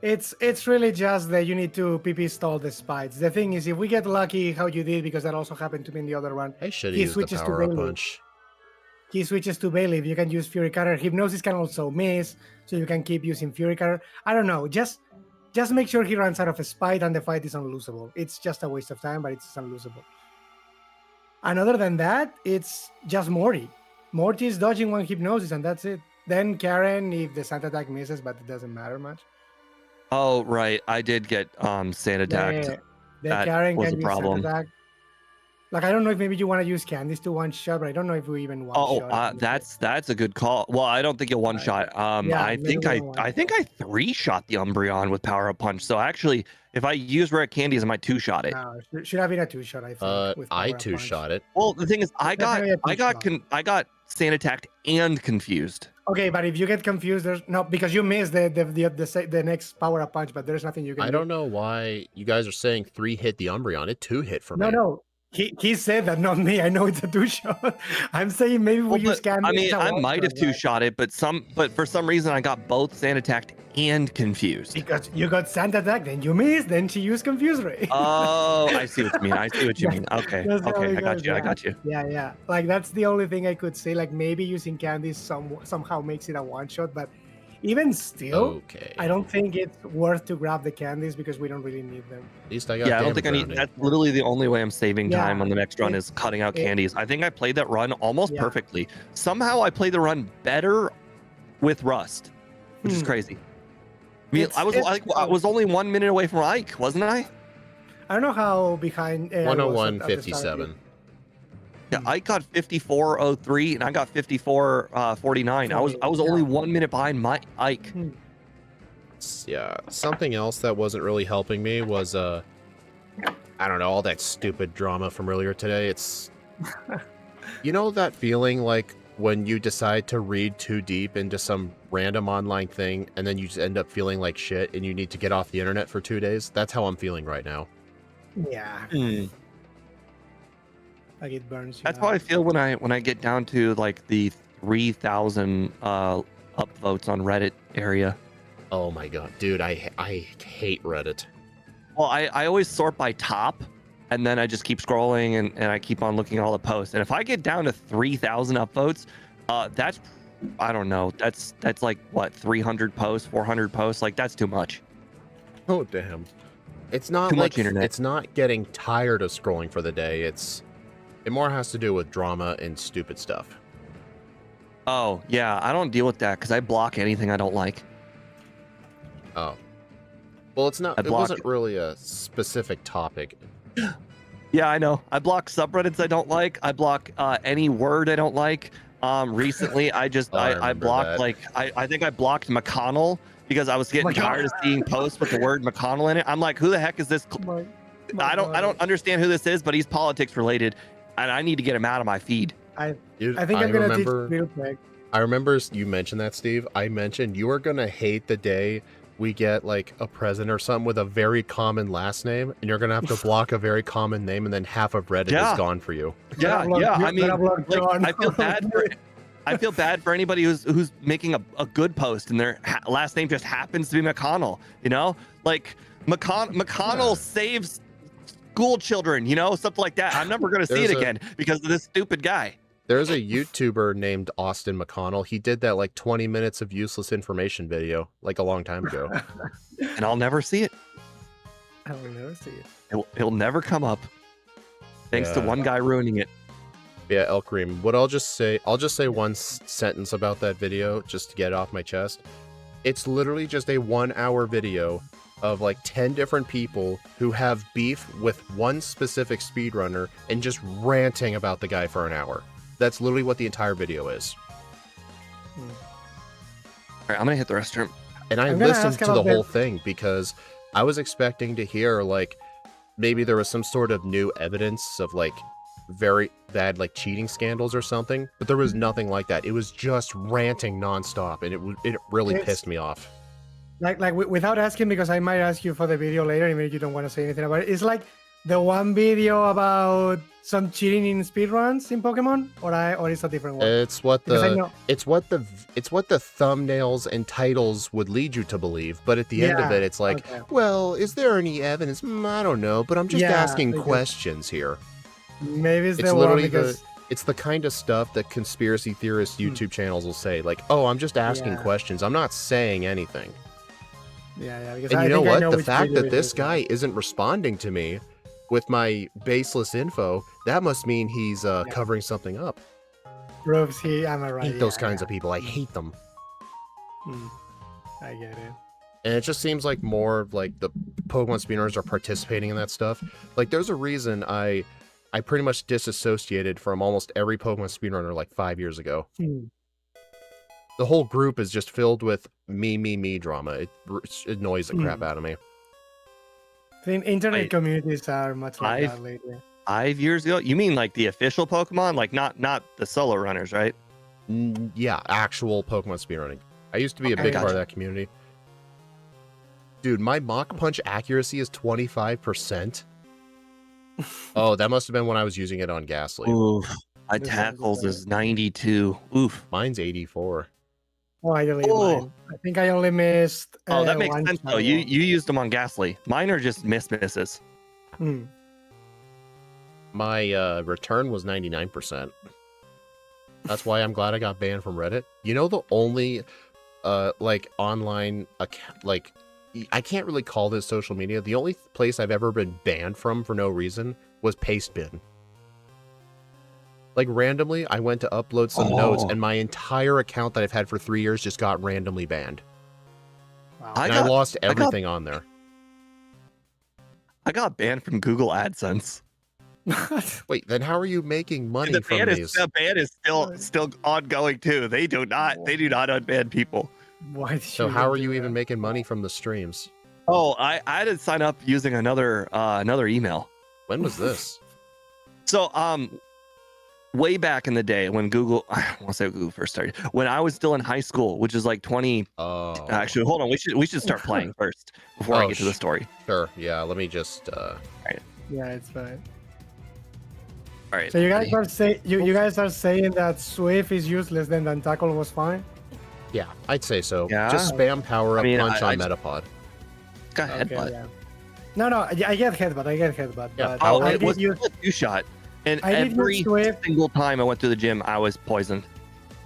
It's really just that you need to PP stall the Spites. The thing is, if we get lucky, how you did, because that also happened to me in the other one, I should He use the switches to Power Up Bayleaf. Punch. he switches to Bayleaf. You can use Fury Cutter. Hypnosis can also miss, so you can keep using Fury Cutter. I don't know. Just make sure he runs out of a Spite and the fight is unlosable. It's just a waste of time, but it's unlosable. And other than that, it's just Morty. Morty is dodging one Hypnosis, and that's it. Then Karen, if the Sand Attack misses, but it doesn't matter much. Oh, right. I did get sand attacked. The That Karen was can a use problem. Sand Attack. Like, I don't know if maybe you want to use Candice to one shot, but I don't know if we even one shot. That's a good call. Well, I don't think you'll one shot. Yeah, I maybe think we I don't I think I 3-shot the Umbreon with Power Up Punch. So actually, if I use Rare Candies, I might 2-shot it. No, it should have been a 2-shot, I think. with I Power Up 2-shot it. Well, the thing is, I got Definitely a I got sand attacked and confused. Okay, but if you get confused, there's no, because you missed the next Power Up Punch, but there's nothing you can I do. don't know why you guys are saying 3 hit the Umbreon. It 2 hit for me. No. He said that, not me. I know it's a 2-shot. I'm saying maybe we use Candice. I mean, as a I one might have shot, right? 2-shot it, but for some reason I got both sand attacked and confused. Because you got Sand Attack, then you missed, then she used Confuse Ray. Oh, I see what you mean. Okay, That's how okay, it goes, I got you. Yeah. Like, that's the only thing I could say. Like, maybe using Candice somehow makes it a 1-shot, but Even still, Okay. I don't think it's worth to grab the candies because we don't really need them. At least I got. Yeah, I don't think I need. drowning. That's literally the only way I'm saving time Yeah, on the next run it- is cutting out it- candies. I think I played that run almost Yeah. perfectly. Somehow I played the run better with Rust, which is Hmm. crazy. I mean, It's- I was it's like, I was only 1 minute away from Ike, wasn't I? I don't know how behind AI was at the start of 101.57. it. Yeah, Ike got 54:03 and I got 54:49. I was only Yeah. 1 minute behind my Ike. Yeah, something else that wasn't really helping me was I don't know, all that stupid drama from earlier today. It's you know that feeling like when you decide to read too deep into some random online thing and then you just end up feeling like shit and you need to get off the internet for 2 days? That's how I'm feeling right now. Yeah, Hmm. like it burns you. That's how I feel when I get down to like the 3,000 upvotes on Reddit area. Oh my god, dude, I hate Reddit. Well, I always sort by top, and then I just keep scrolling and I keep on looking at all the posts. And if I get down to 3,000 upvotes, that's I don't know. That's like what 300 posts, 400 posts. Like that's too much. Oh damn. It's not Too like much internet. it's not getting tired of scrolling for the day. It more has to do with drama and stupid stuff. Oh yeah, I don't deal with that because I block anything I don't like. Oh. Well, it's not. I It block wasn't it. really a specific topic. Yeah, I know. I block subreddits I don't like. I block any word I don't like. Recently, I just Oh, I I remember blocked that. like I think I blocked McConnell because I was getting my God. tired of seeing posts with the word McConnell in it. I'm like, who the heck is this? I don't understand who this is, but he's politics related, and I need to get him out of my feed. Dude, I think I'm gonna remember, teach real quick. I remember you mentioned that, Steve. I mentioned you are gonna hate the day we get like a president or something with a very common last name, and you're gonna have to block a very common name, and then half of Reddit Yeah. is gone for you. Yeah, yeah. I mean, like, John. I feel bad for I feel bad for anybody who's making a good post and their last name just happens to be McConnell. You know, like McConnell Yeah. saves school children. You know, something like that. I'm never gonna see it There's a- again because of this stupid guy. There's a YouTuber named Austin McConnell. He did that like 20 minutes of useless information video like a long time ago. And I'll never see it. I will never see it. It'll never come up. Thanks to Yeah. one guy ruining it. Yeah, Elk Ream. What I'll just say one sentence about that video just to get it off my chest. It's literally just a 1 hour video of like 10 different people who have beef with one specific speedrunner and just ranting about the guy for an hour. That's literally what the entire video is. All right, I'm gonna hit the restroom. And I I'm gonna listened ask to the about whole that. thing because I was expecting to hear like maybe there was some sort of new evidence of like very bad like cheating scandals or something, but there was nothing like that. It was just ranting nonstop, and it really It's- pissed me off. Without asking, because I might ask you for the video later, even if you don't want to say anything about it. It's like the one video about some cheating in speedruns in Pokemon, or it's a different one. It's what Because I the know, it's what the thumbnails and titles would lead you to believe, but at the end of Yeah, it, it's like, okay. well, is there any evidence? I don't know, but I'm just Yeah, asking because- questions here. maybe it's It's the one literally because It's the kind of stuff that conspiracy theorist YouTube channels will say, like, "Oh, I'm just asking Yeah. questions. I'm not saying anything." yeah, because And I you know think I what? know The which fact video that it this is. guy isn't responding to me with my baseless info, that must mean he's covering something up. proves he. Am I I right? hate those Yeah, kinds yeah. of people. I hate them. I get it. And it just seems like more of like the Pokemon speedrunners are participating in that stuff. Like there's a reason I pretty much disassociated from almost every Pokemon speedrunner like 5 years ago. The whole group is just filled with me drama. It annoys the crap out of me. I think internet Wait. communities are much like I've- that lately. 5 years ago? You mean like the official Pokemon? Like not the solo runners, right? Yeah, actual Pokemon speedrunning. I used to be a Okay, big part of gotcha. that community. Dude, my Mach Punch accuracy is 25%. Oh, that must have been when I was using it on Ghastly. Oof. My This is tackles better. is 92. Oof. Mine's 84. Oh, I deleted Oh. mine. I think I only missed. Oh, that makes one sense though. shadow. You used them on Ghastly. Mine are just misses. Hmm. My return was 99%. That's why I'm glad I got banned from Reddit. You know, the only like online account, like I can't really call this social media. The only place I've ever been banned from for no reason was Pastebin. Like randomly, I went to upload some notes, and my entire account that I've had for 3 years just got randomly banned. Wow. And I lost everything on there. I got banned from Google AdSense. Wait, then how are you making money The from ban these? is the ban is still ongoing too. They do not unban people. Why did So you how are do you that? even making money from the streams? Oh, I had to sign up using another email. When was this? So way back in the day when Google, I won't say Google first started, when I was still in high school, which is like 20. Oh, Actually, hold on. We should start playing first before I get to the story. Sure. Yeah. Let me just. Yeah, it's fine. All right. So you guys are you guys are saying that Swift is useless, then tackle was fine. Yeah, I'd say so. Yeah? Just spam power up I mean, punch I on Metapod. Got headbutt. Yeah. No, I get headbutt. Yeah, But Oh, I it was did use, a two-shot, and I did use every Swift. single time I went to the gym, I was poisoned.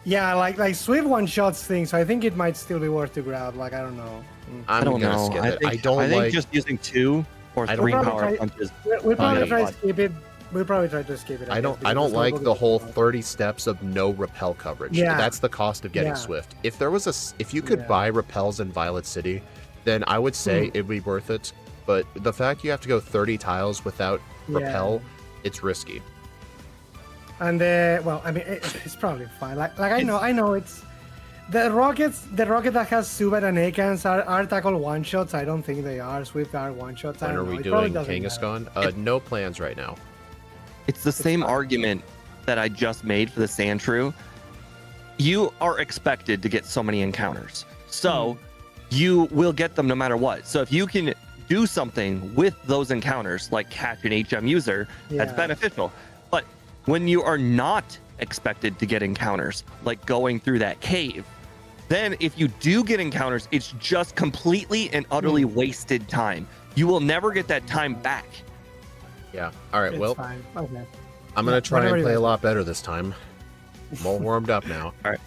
yeah, like Swift one shots thing. So I think it might still be worth to grab. Like I don't know. I'm I don't gonna know. skip I it. think, I don't think like. just using 2 or I don't- 3 We'll power probably punches. We'll probably try Yeah. to skip it. We'll probably try to skip it. I don't guess, because like nobody the whole knows. 30 steps of no repel coverage. Yeah. That's the cost of getting Yeah. Swift. If there was if you could Yeah. buy repels in Violet City, then I would say it'd be worth it. But the fact you have to go 30 tiles without repel, it's risky. And well, I mean, it's probably fine. Like I know it's the rocket that has Subat and Akans are tackle one shots. I don't think they are. Swift are one shots. When are we doing Kangaskhan? No plans right now. It's the same fine. argument that I just made for the Sandshrew. You are expected to get so many encounters, so you will get them no matter what. So if you can do something with those encounters, like catch an HM user, that's Yeah. beneficial. But when you are not expected to get encounters, like going through that cave, then if you do get encounters, it's just completely and utterly wasted time. You will never get that time back. Yeah. All right. It's Well, fine. Okay. I'm gonna try whatever and you play a guys lot better this time. I'm all warmed up now. All right.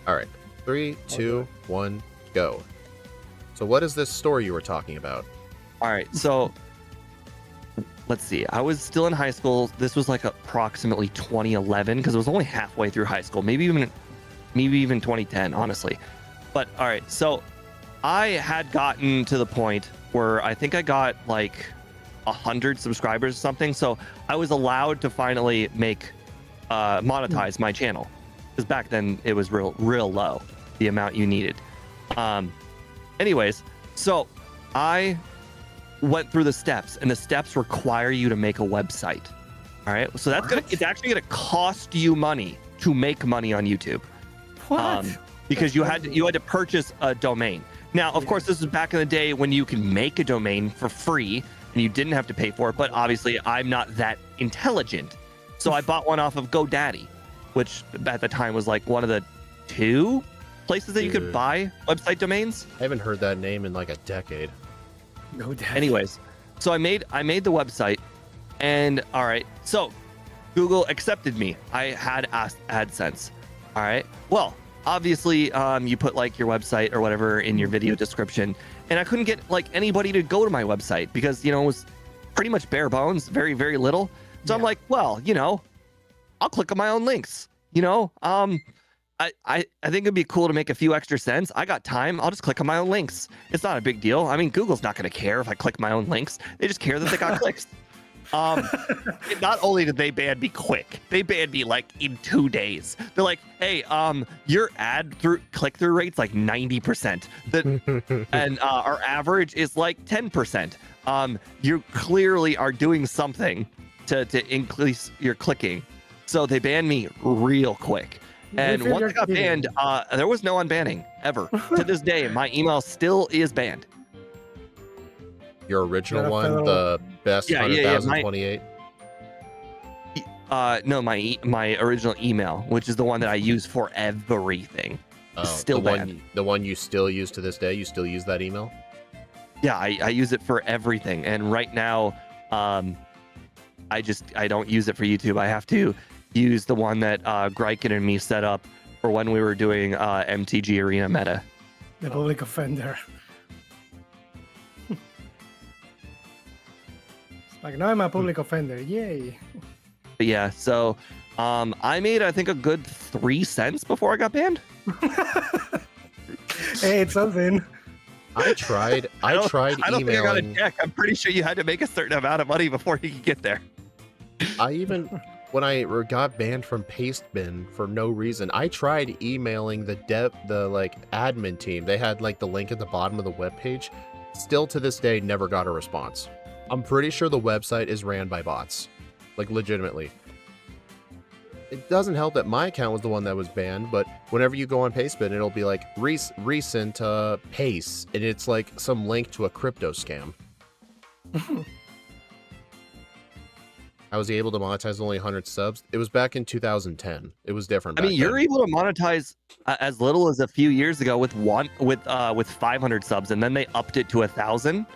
All right. 3, 2, 1, go. So what is this story you were talking about? All right, so let's see. I was still in high school. This was like approximately 2011 because it was only halfway through high school, maybe even 2010, honestly. But all right, so I had gotten to the point where I think I got like 100 subscribers or something. So I was allowed to finally make monetize my channel because back then it was real low, the amount you needed. Anyways, so I went through the steps, and the steps require you to make a website. All right, so it's actually gonna cost you money to make money on YouTube. What? Because you had to purchase a domain. Now, of course, this is back in the day when you could make a domain for free and you didn't have to pay for it. But obviously, I'm not that intelligent, so I bought one off of GoDaddy, which at the time was like one of the 2 places that you could Dude. buy website domains. I haven't heard that name in like a decade. No doubt. Anyways, so I made the website, and all right, so Google accepted me. I had AdSense. All right, well, obviously, you put like your website or whatever in your video description, and I couldn't get like anybody to go to my website because it was pretty much bare bones, very very little. So I'm Yeah. like, well, I'll click on my own links. I think it'd be cool to make a few extra cents. I got time. I'll just click on my own links. It's not a big deal. I mean, Google's not going to care if I click my own links. They just care that they got clicks. Not only did they ban me quick, they banned me like in 2 days. They're like, hey, your click-through rate's like 90%. And our average is like 10%. You clearly are doing something to increase your clicking. So they banned me real quick. And once I got banned, there was no unbanning ever. To this day, my email still is banned. Your original Got a one, federal- the best Yeah, 100,028. No, my original email, which is the one that I use for everything, is still the banned. the one you still use to this day. You still use that email? Yeah, I use it for everything. And right now, I don't use it for YouTube. I have to use the one that Greiken and me set up for when we were doing MTG Arena Meta. The public offender. It's like, now I'm a public offender. Yay. But yeah, so I made I think a good 3 cents before I got banned. Hey, it's something. I tried I don't think I got a emailing. check. I'm pretty sure you had to make a certain amount of money before you could get there. When I got banned from Pastebin for no reason, I tried emailing the admin team. They had like the link at the bottom of the webpage. Still to this day, never got a response. I'm pretty sure the website is ran by bots, like legitimately. It doesn't help that my account was the one that was banned, but whenever you go on Pastebin, it'll be like recent Pace, and it's like some link to a crypto scam. I was able to monetize only 100 subs. It was back in 2010. It was different. I mean, you're able to monetize as little as a few years ago with 500 subs, and then they upped it to 1,000.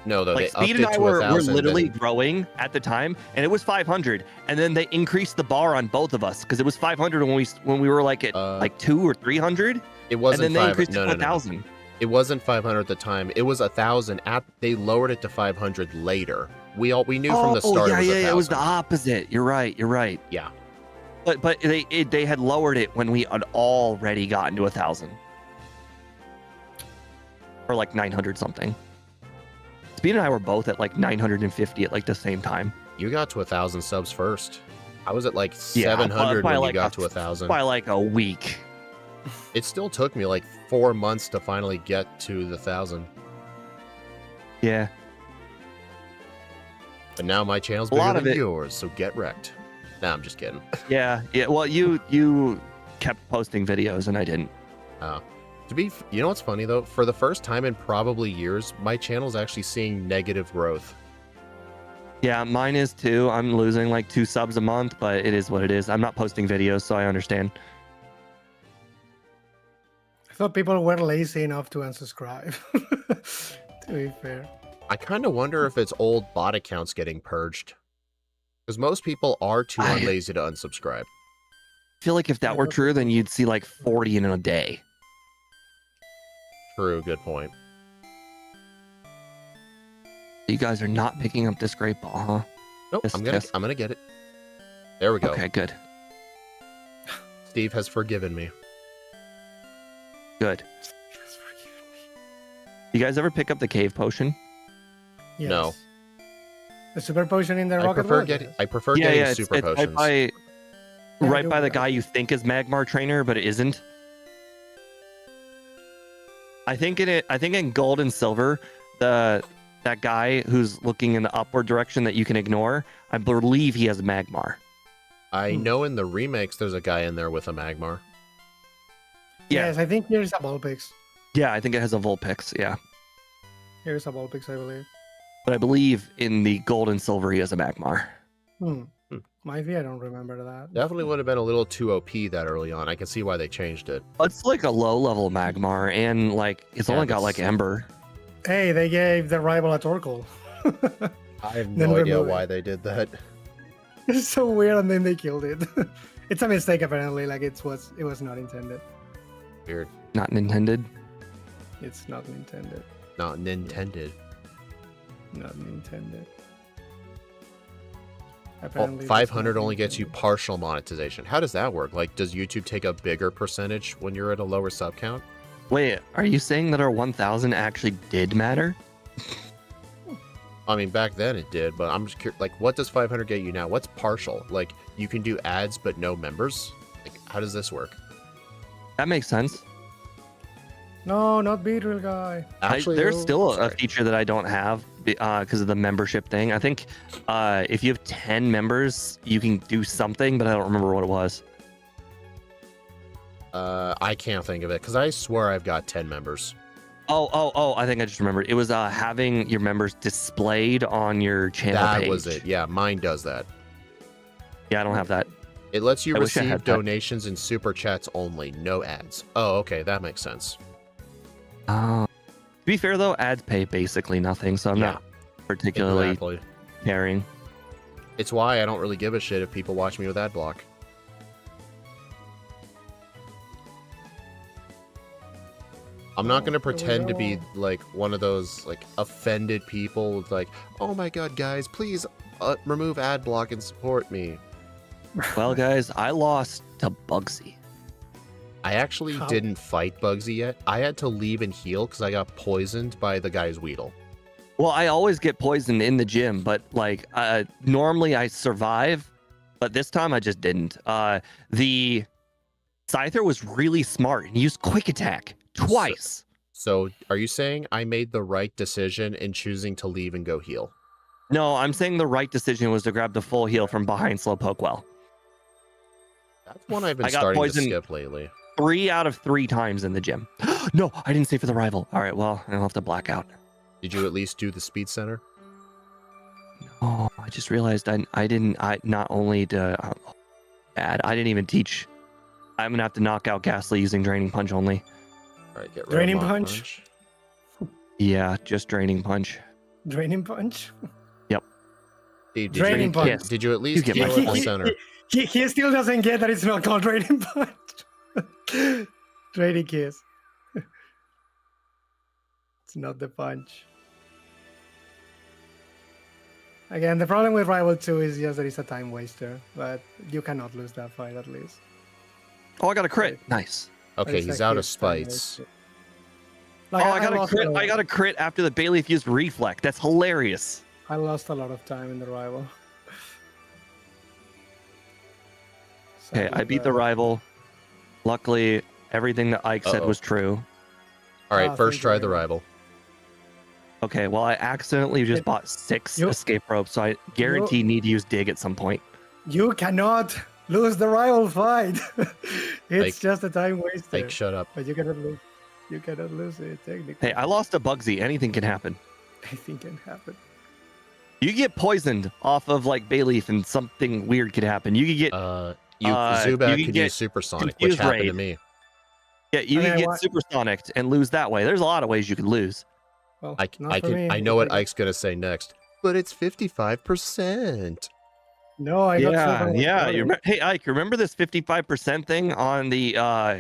No, though, Like they Speed upped and it I to were 1,000. literally growing at the time, and it was 500, and then they increased the bar on both of us because it was 500 when we were like at like 200 or 300. It wasn't. And then they increased it to 1,000. It wasn't 500 at the time. It was 1,000. They lowered it to 500 later. We knew from the start. Yeah, it was 1,000. it was the opposite. You're right. Yeah. But they had lowered it when we had already gotten to 1,000, or like 900 something. Speed and I were both at like 950 at like the same time. You got to 1,000 subs first. I was at like 700 when you got to 1,000. By like a week. It still took me like 4 months to finally get to the 1,000. Yeah. But now my channel's bigger than yours, so get wrecked. Nah, I'm just kidding. Yeah. Well, you kept posting videos and I didn't. You know what's funny though? For the first time in probably years, my channel's actually seeing negative growth. Yeah, mine is too. I'm losing like 2 subs a month, but it is what it is. I'm not posting videos, so I understand. I thought people were lazy enough to unsubscribe. To be fair. I kind of wonder if it's old bot accounts getting purged. Because most people are too lazy to unsubscribe. I feel like if that were true, then you'd see like 40 in a day. True, good point. You guys are not picking up this great ball, huh? Nope, I'm gonna get it. There we go. Okay, good. Steve has forgiven me. Good. You guys ever pick up the cave potion? Yes. No. The super potion in the I rocket prefer world? getting super potions. Right by the guy you think is Magmar trainer, but it isn't. I think in gold and silver, that guy who's looking in the upward direction that you can ignore, I believe he has Magmar. I know in the remakes there's a guy in there with a Magmar. Yeah. Yes, I think here's a Vulpix. Yeah, I think it has a Vulpix, yeah. Here's a Vulpix, I believe. But I believe in the gold and silver he has a Magmar. Maybe I don't remember that. Definitely would have been a little too OP that early on. I can see why they changed it. It's like a low level Magmar, and like it's only got like Ember. Hey, they gave the rival a Torkoal. I have no idea why they did that. It's so weird, and then they killed it. It's a mistake apparently. Like it was not intended. Weird. Not intended. It's not intended. Not intended. Not intended. Well, 500 only gets you partial monetization. How does that work? Like, does YouTube take a bigger percentage when you're at a lower sub count? Wait, are you saying that our 1,000 actually did matter? I mean, back then it did, but I'm just curious, like, what does 500 get you now? What's partial? Like, you can do ads but no members? Like, how does this work? That makes sense. No, not Beatrill guy. Actually, there's still a feature that I don't have because of the membership thing. I think if you have 10 members, you can do something, but I don't remember what it was. I can't think of it because I swear I've got 10 members. Oh, I think I just remembered. It was having your members displayed on your channel page. That was it. Yeah, mine does that. Yeah, I don't have that. It lets you receive donations and super chats only, no ads. Oh, okay, that makes sense. To be fair, though, ads pay basically nothing, so I'm not particularly caring. It's why I don't really give a shit if people watch me with ad block. I'm not Oh, gonna here we pretend to be go. like one of those like offended people. Like, oh my god, guys, please remove ad block and support me. Well, guys, I lost to Bugsy. I actually How? didn't fight Bugsy yet. I had to leave and heal because I got poisoned by the guy's Weedle. Well, I always get poisoned in the gym, but like normally I survive, but this time I just didn't. The Scyther was really smart and used quick attack twice. So, are you saying I made the right decision in choosing to leave and go heal? No, I'm saying the right decision was to grab the full heal from behind Slowpoke Well. That's one I've been I got starting to poisoned skip lately. 3 out of 3 times in the gym. No, I didn't save for the rival. All right, well, I'll have to black out. Did you at least do the speed center? Oh, I just realized I didn't. I not only to bad. I didn't even teach. I'm gonna have to knock out Ghastly using Draining Punch only. All right, get rid Draining of Mach Punch? Yeah, just Draining Punch. Draining punch. Did Draining you, punch. Did you at least get heal my at the point. center? He still doesn't get that it's not called draining punch. Draining kiss. It's not the punch. Again, the problem with Rival 2 is just that it's a time waster, but you cannot lose that fight at least. Oh, I got a crit. Nice. Okay, It's he's like out of his time spites. waster. Like, Oh, I got a lost crit. lot. I got a crit after the Bayleaf used Reflect. That's hilarious. I lost a lot of time in the Rival. Okay, I beat the rival. Luckily, everything that Ike said Uh-oh. was true. All right, Ah, first thank you try very the much. rival. Okay, well, I accidentally just It- bought 6 you- escape ropes, so I guarantee need to use Dig at some point. You cannot lose the Rival fight. It's Ike- just a time waster. Like, shut up. But you cannot lose. You cannot lose it technically. Hey, I lost to Bugsy. Anything can happen. Anything can happen. You get poisoned off of like Bayleaf and something weird could happen. You could get Zubat you could get use Supersonic, which confused happened to raid. me. you Okay, could get what- supersonicked and lose that way. There's a lot of ways you could lose. Well, I not for me. I know what Like, Ike's gonna say next, but it's 55%. No, I got Yeah, Silver yeah. Water. Hey, Ike, remember this 55% thing on the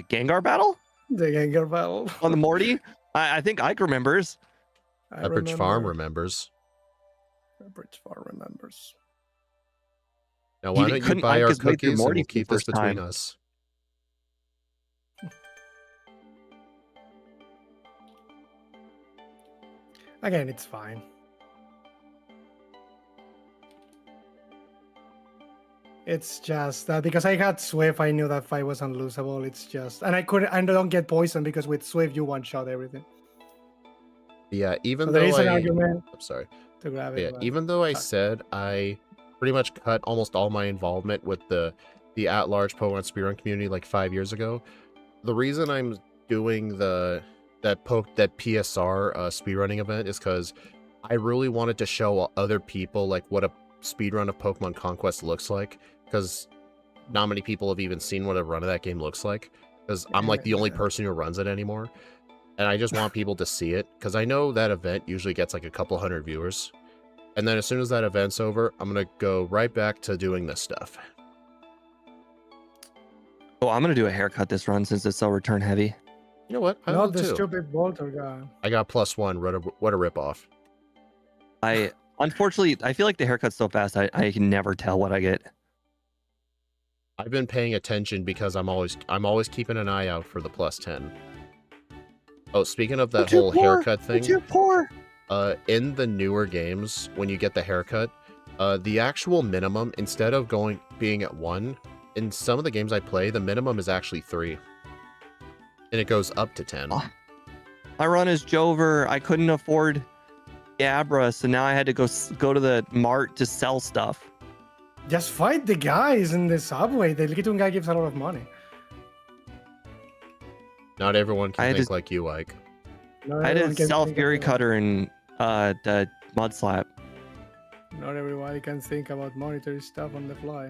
Gengar battle The Gengar battle. on the Morty? I think Ike remembers. I Pepperidge Farm remember. remembers. Pepperidge Farm remembers. Now, why don't you couldn't buy Ike our just wait through cookies and Morty we'll for the keep this first between time? us? Again, it's fine. It's just that because I had Swift, I knew that fight was unlosable. It's just, and I don't get poisoned because with Swift you one shot everything. Yeah, even So there though is an I, argument I'm sorry. to grab Yeah, it. but- even though I Sorry. said I pretty much cut almost all my involvement with the at-large Pokemon speedrun community like 5 years ago, the reason I'm doing that PSR speedrunning event is because I really wanted to show other people like what a speedrun of Pokemon Conquest looks like, because not many people have even seen what a run of that game looks like, because I'm like the only Yeah. person who runs it anymore. And I just want people to see it, because I know that event usually gets like a couple hundred viewers. And then as soon as that event's over, I'm going to go right back to doing this stuff. Oh, I'm gonna do a haircut this run since it's so return heavy. You know what? I will Not the too. stupid Bolter guy. I got +1. What a ripoff. Unfortunately, I feel like the haircut's so fast. I can never tell what I get. I've been paying attention because I'm always keeping an eye out for the +10. Oh, speaking of that whole haircut thing, You're poor. in the newer games, when you get the haircut, the actual minimum, instead of being at 1, in some of the games I play, the minimum is actually 3. And it goes up to 10. Oh. I run as Jover. I couldn't afford Abra, so now I had to go to the mart to sell stuff. Just fight the guys in the subway. The little guy gives a lot of money. Not everyone can I had think to- like you, Ike. Not I had everyone to can sell think Fury about- Cutter and the Mud Slap. Not everybody can think about monetary stuff on the fly.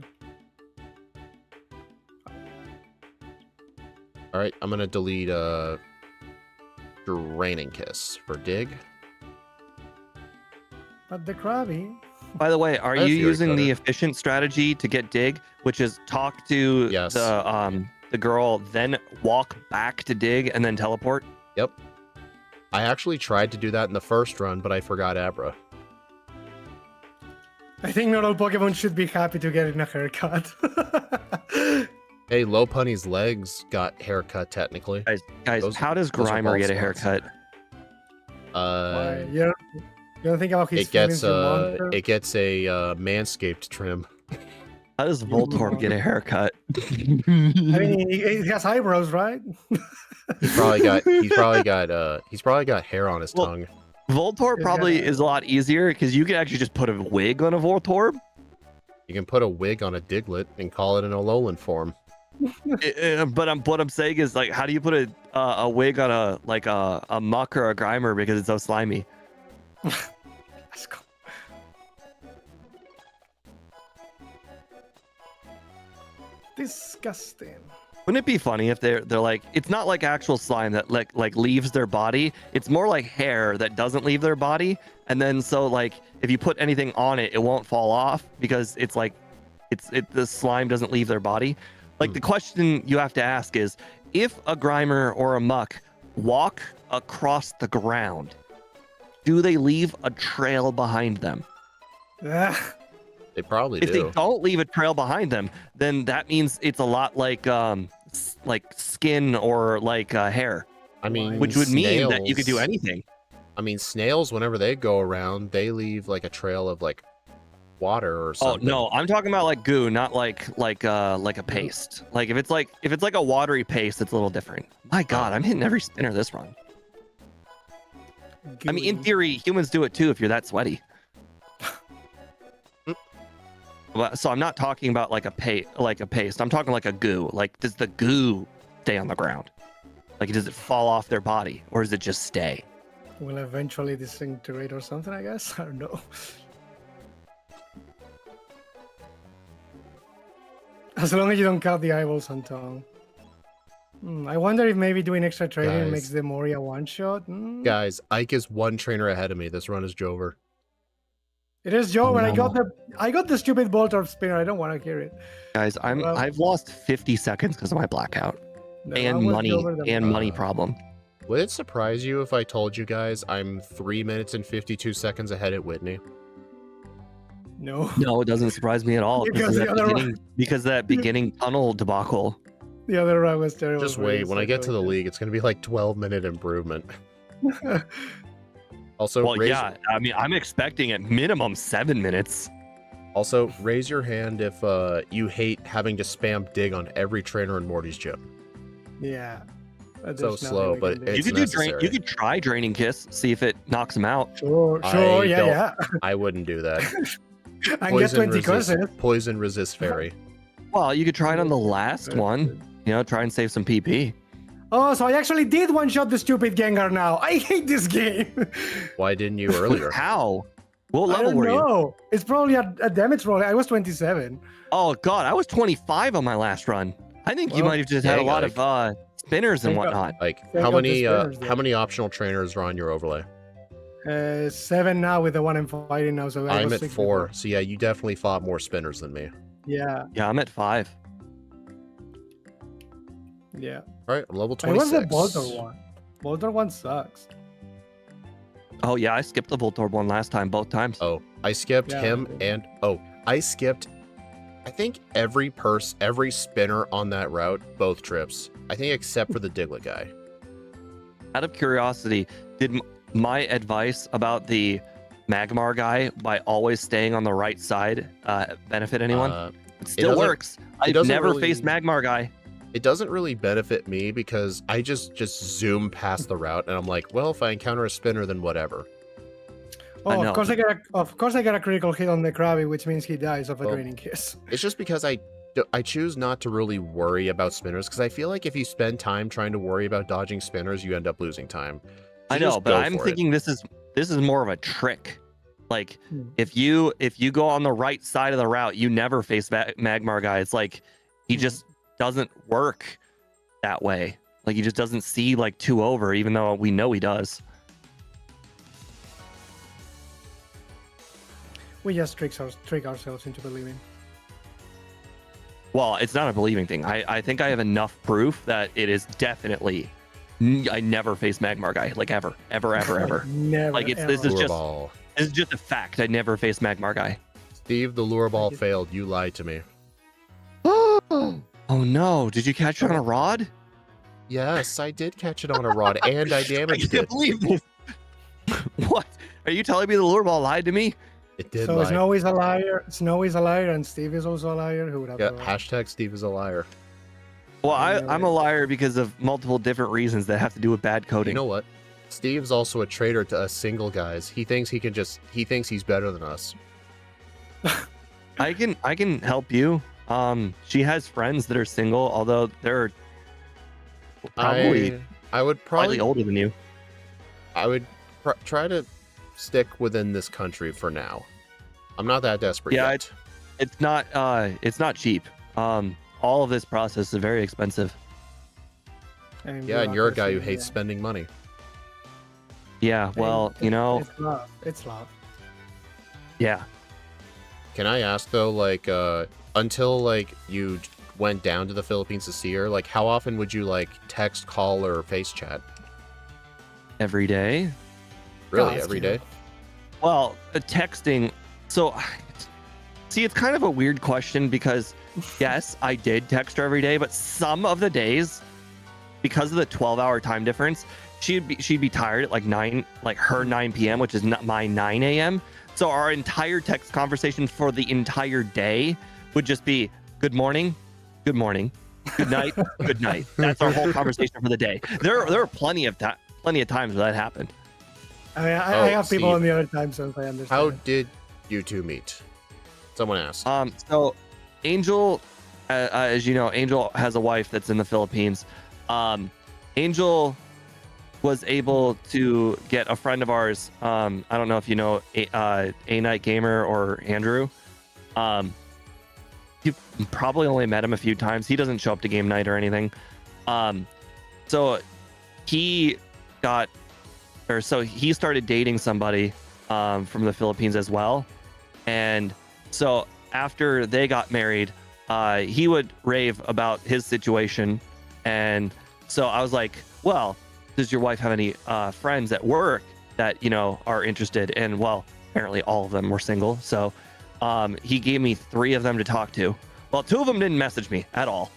All right, I'm gonna delete Draining Kiss for Dig. But the Krabby, By the way, are I have you Fury using the Cutter. efficient strategy to get Dig, which is talk to Yes. the girl, then walk back to Dig, and then teleport? I actually tried to do that in the first run, but I forgot Abra. I think not all Pokemon should be happy to get a haircut. Hey, Lopunny's legs got haircut technically. Guys, Those- how does those are Grimer bald get a spots. haircut? Why? You don't think about his It gets feelings, you monster? it gets a manscaped trim. How does Voltorb get a haircut? I mean, he has eyebrows, right? He's probably got hair on his Well, tongue. Voltorb He's probably got a- is a lot easier because you can actually just put a wig on a Voltorb. You can put a wig on a Diglett and call it an Alolan form. But what I'm saying is, like, how do you put a wig on a Muck or a Grimer because it's so slimy? Let's go. Disgusting. Wouldn't it be funny if they're like, it's not like actual slime that like leaves their body. It's more like hair that doesn't leave their body, and then so like if you put anything on it, it won't fall off because it's like the slime doesn't leave their body. Like the question you have to ask is, if a Grimer or a Muck walk across the ground, do they leave a trail behind them? Ah, They probably If do. they don't leave a trail behind them, then that means it's a lot like skin or like hair, I mean, which would mean that you could do snails- anything. I mean, snails, whenever they go around, they leave like a trail of like water or Oh something. no, I'm talking about like goo, not like a paste. Like if it's like a watery paste, it's a little different. My God, I'm hitting every spinner this run. I mean, in gooey. theory, humans do it too if you're that sweaty. So I'm not talking about like a paste. I'm talking like a goo. Like, does the goo stay on the ground? Like, does it fall off their body, or does it just stay? Will eventually disintegrate or something, I guess. I don't know. As long as you don't cut the eyeballs and tongue. I wonder if maybe doing extra training Guys. makes the Moria one shot. Guys, Ike is one trainer ahead of me. This run is Jover. It is Joe, Oh, but no. I got the stupid Voltorb spinner. I don't want to hear it. Guys, Well- I've lost 50 seconds because of my blackout No, and I was money Jover the- and money Uh, problem. Would it surprise you if I told you guys I'm 3 minutes and 52 seconds ahead at Whitney? No. No, it doesn't surprise me at all Because the other one- because that beginning tunnel debacle. The other run was terrible. Just for me, wait. When so I get to the okay. league, it's going to be like 12-minute improvement. Also, Well, raise, yeah, I mean, I'm expecting at minimum 7 minutes. also, raise your hand if you hate having to spam dig on every trainer in Morty's gym. Yeah. But So there's nothing slow, we but can do. You It's could do drain. necessary. You could try draining kiss, see if it knocks him out. Sure, I yeah, don't- yeah. I wouldn't do that. And get 20 curses. Poison resist fairy. Well, you could try it on the last one. You know, try and save some PP. Oh, so I actually did one shot the stupid Gengar now. I hate this game. Why didn't you earlier? How? What I level don't were you? know. It's probably a damage roll. I was 27. Oh God, I was 25 on my last run. I think you Well, might have just had a dang, lot Ike. of spinners and Thank God. whatnot. Like Check how out the many spinners then. how many optional trainers are on your overlay? 7 now with the one I'm fighting now. So I I'm was at 6 4. before. So yeah, you definitely fought more spinners than me. Yeah, Yeah, I'm at 5. yeah. All right, I'm level I was 26. the Voltor one. Voltor one sucks. Oh yeah, I skipped the Voltorb one last time, both times. Oh, I skipped Yeah, him I did. and I skipped I think every spinner on that route, both trips. I think except for the Diglett guy. Out of curiosity, did my advice about the Magmar guy by always staying on the right side benefit anyone? It still doesn't- works. I've doesn't never really- faced Magmar guy. It doesn't really benefit me because I just zoom past the route and I'm like, well, if I encounter a spinner, then whatever. I Oh, know. of course I got a critical hit on the Krabby, which means he dies of a Oh. draining kiss. It's just because I choose not to really worry about spinners because I feel like if you spend time trying to worry about dodging spinners, you end up losing time. So I know, just but go I'm for it. thinking this is more of a trick. Like Hmm. if you go on the right side of the route, you never face Magmar guy. It's like he Hmm. just doesn't work that way. Like he just doesn't see like 2 over, even though we know he does. We just trick ourselves into believing. Well, it's not a believing thing. I think I have enough proof that it is definitely I never faced Magmar guy, like ever. Never. Like ever. this is Lure just ball. this is just a fact. I never faced Magmar guy. Steve, the lure ball failed. You lied to me. Oh no! Did you catch it on a rod? Yes, I did catch it on a rod, and I I damaged can't it. believe this. What? Are you telling me the lure ball lied to me? It did So lie. Snowy's a liar. Snowy's a liar, and Steve is also a liar. Who would have Yeah, thought? hashtag Steve is a liar. Well, I know I'm it. a liar because of multiple different reasons that have to do with bad coding. You know what? Steve's also a traitor to us single guys. He thinks he thinks he's better than us. I can help you. She has friends that are single, although they're probably I would slightly probably older than you. I would try to stick within this country for now. I'm not that desperate Yeah, yet. It's not cheap. All of this process is very expensive. Yeah, and you're a guy who hates spending money. Yeah, well, you know, It's love. It's love. yeah. Can I ask though, like, until like you went down to the Philippines to see her, like, how often would you like text, call, or face chat? Every day. Really, Gosh, every yeah. day? Well, texting. So, see, it's kind of a weird question because, yes, I did text her every day, but some of the days, because of the 12-hour time difference, she'd be tired at like 9 p.m., which is not my 9 a.m. So our entire text conversation for the entire day would just be good morning, good morning, good night, good night. That's our whole conversation for the day. There are plenty of times where that happened. I mean, I Oh, have people Steve. on the other time zones. I understand. How did you two meet? Someone asked. So Angel, as you know, Angel has a wife that's in the Philippines. Angel was able to get a friend of ours. I don't know if you know A Night Gamer or Andrew. You probably only met him a few times. He doesn't show up to game night or anything. So he started dating somebody from the Philippines as well. And so after they got married, he would rave about his situation. And so I was like, well, does your wife have any friends at work that, you know, are interested? And well, apparently all of them were single. So he gave me 3 of them to talk to. Well, 2 of them didn't message me at all.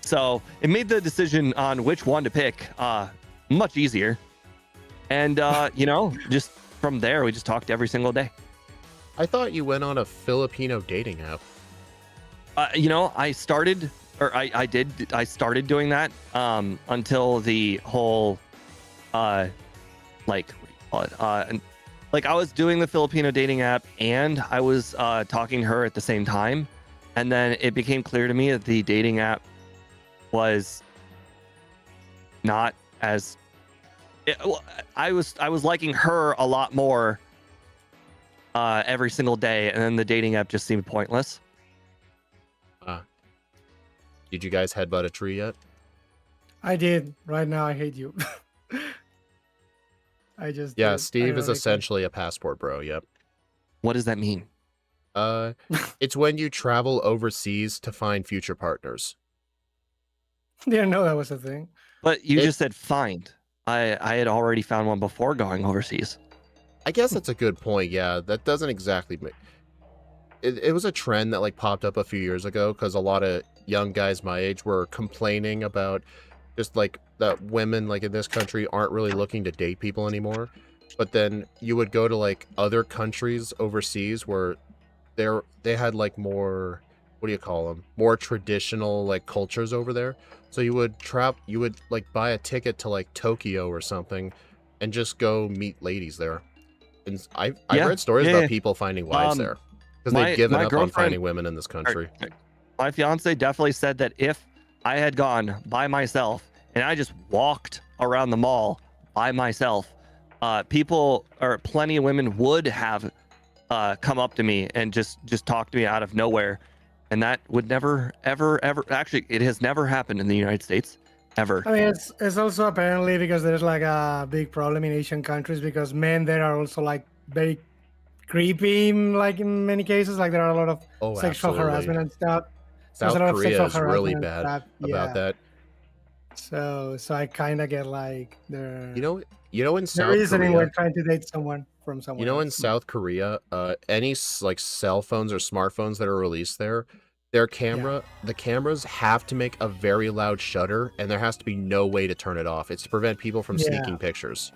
So it made the decision on which one to pick much easier. And, you know, just from there, we just talked every single day. I thought you went on a Filipino dating app. You know, I started doing that until the whole, like, what do you call it? Like, I was doing the Filipino dating app and I was talking to her at the same time. And then it became clear to me that the dating app was not as... I was liking her a lot more every single day, and then the dating app just seemed pointless. Did you guys headbutt a tree yet? I did. Right now, I hate you. I just Yeah, did, Steve is ironically. essentially a passport bro. Yep. What does that mean? It's when you travel overseas to find future partners. Didn't know that was a thing. But you just said find. I had already found one before going overseas. I guess that's a good point. Yeah, that doesn't exactly make... It was a trend that like popped up a few years ago because a lot of young guys my age were complaining about just like that women like in this country aren't really looking to date people anymore. But then you would go to like other countries overseas where they had like more, what do you call them? More traditional like cultures over there. So you would like buy a ticket to like Tokyo or something and just go meet ladies there. And I read stories about people finding wives there because they've given up on finding women in this country. My fiance definitely said that if I had gone by myself and I just walked around the mall by myself, plenty of women would have come up to me and just talk to me out of nowhere. And that would never, ever, actually, it has never happened in the United States, ever. I mean, it's also apparently because there's like a big problem in Asian countries because men there are also like very creepy, like in many cases, like there are a lot of sexual absolutely. harassment and stuff. South There's a lot of Korea sexual is really harassment and bad stuff. about that. So I kind of get like You know, in the South reasoning Korea, we're trying to date someone from somewhere in else. South Korea, any like cell phones or smartphones that are released there, their Yeah. the cameras have to make a very loud shutter, and there has to be no way to turn it off. It's to prevent people from Yeah. sneaking pictures.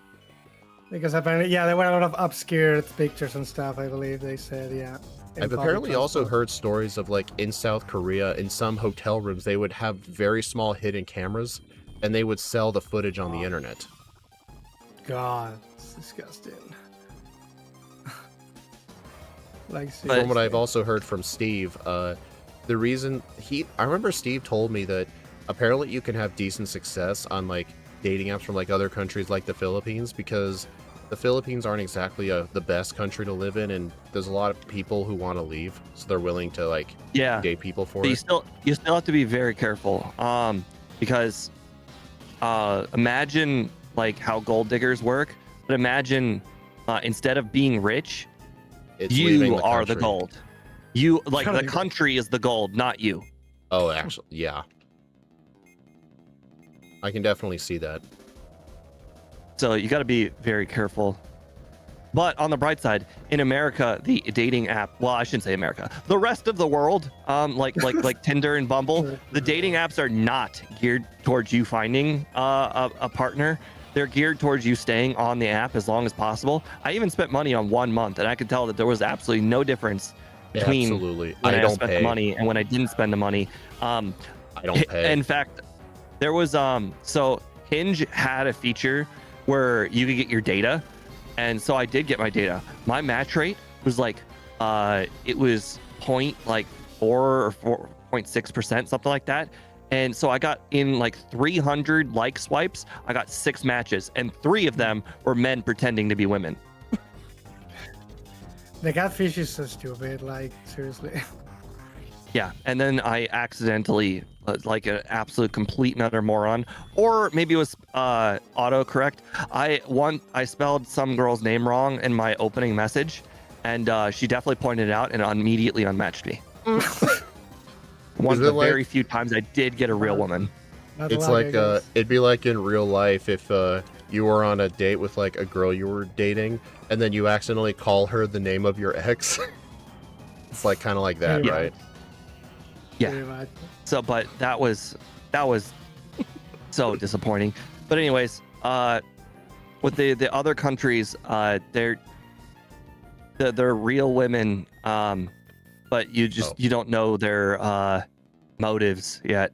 Because apparently, yeah, there were a lot of obscured pictures and stuff. I believe they said, yeah. in I've public apparently also transport. heard stories of like in South Korea, in some hotel rooms, they would have very small hidden cameras, and they would sell the footage on the Oh. internet. God, it's disgusting. Like, From what I've seriously. also heard from Steve, the reason I remember Steve told me that apparently you can have decent success on like dating apps from like other countries like the Philippines, because the Philippines aren't exactly the best country to live in, and there's a lot of people who want to leave, so they're willing to like Yeah, date people for but it. you still have to be very careful. Because imagine like how gold diggers work, but imagine instead of being rich, It's leaving you the are the country. gold. You like the Totally. country is the gold, not you. Oh, actually, yeah. I can definitely see that. So you got to be very careful. But on the bright side, in America, the dating app, well, I shouldn't say America, the rest of the world, like Tinder and Bumble, the dating apps are not geared towards you finding a partner. They're geared towards you staying on the app as long as possible. I even spent money on 1 month, and I could tell that there was absolutely no difference between Absolutely. when I I don't spent pay. the money and when I didn't spend the money. I don't pay. In fact, there was so Hinge had a feature where you could get your data, and so I did get my data. My match rate was like it was 0.4 or 4.6%, something like that. And so I got in like 300 like swipes, I got 6 matches, and 3 of them were men pretending to be women. The catfish is so stupid. Like, seriously. Yeah, and then I accidentally, like an absolute complete and utter moron, or maybe it was autocorrect. I spelled some girl's name wrong in my opening message, and she definitely pointed it out and immediately unmatched me. One of Is the it like- very few times I did get a real woman. Not It's luck, I like guess. it'd be like in real life if you were on a date with like a girl you were dating, and then you accidentally call her the name of your ex. It's like kind of like that, Yeah. right? Yeah. Pretty much. So, but that was so disappointing. But anyways, with the other countries, they're real women, but you don't know their motives yet.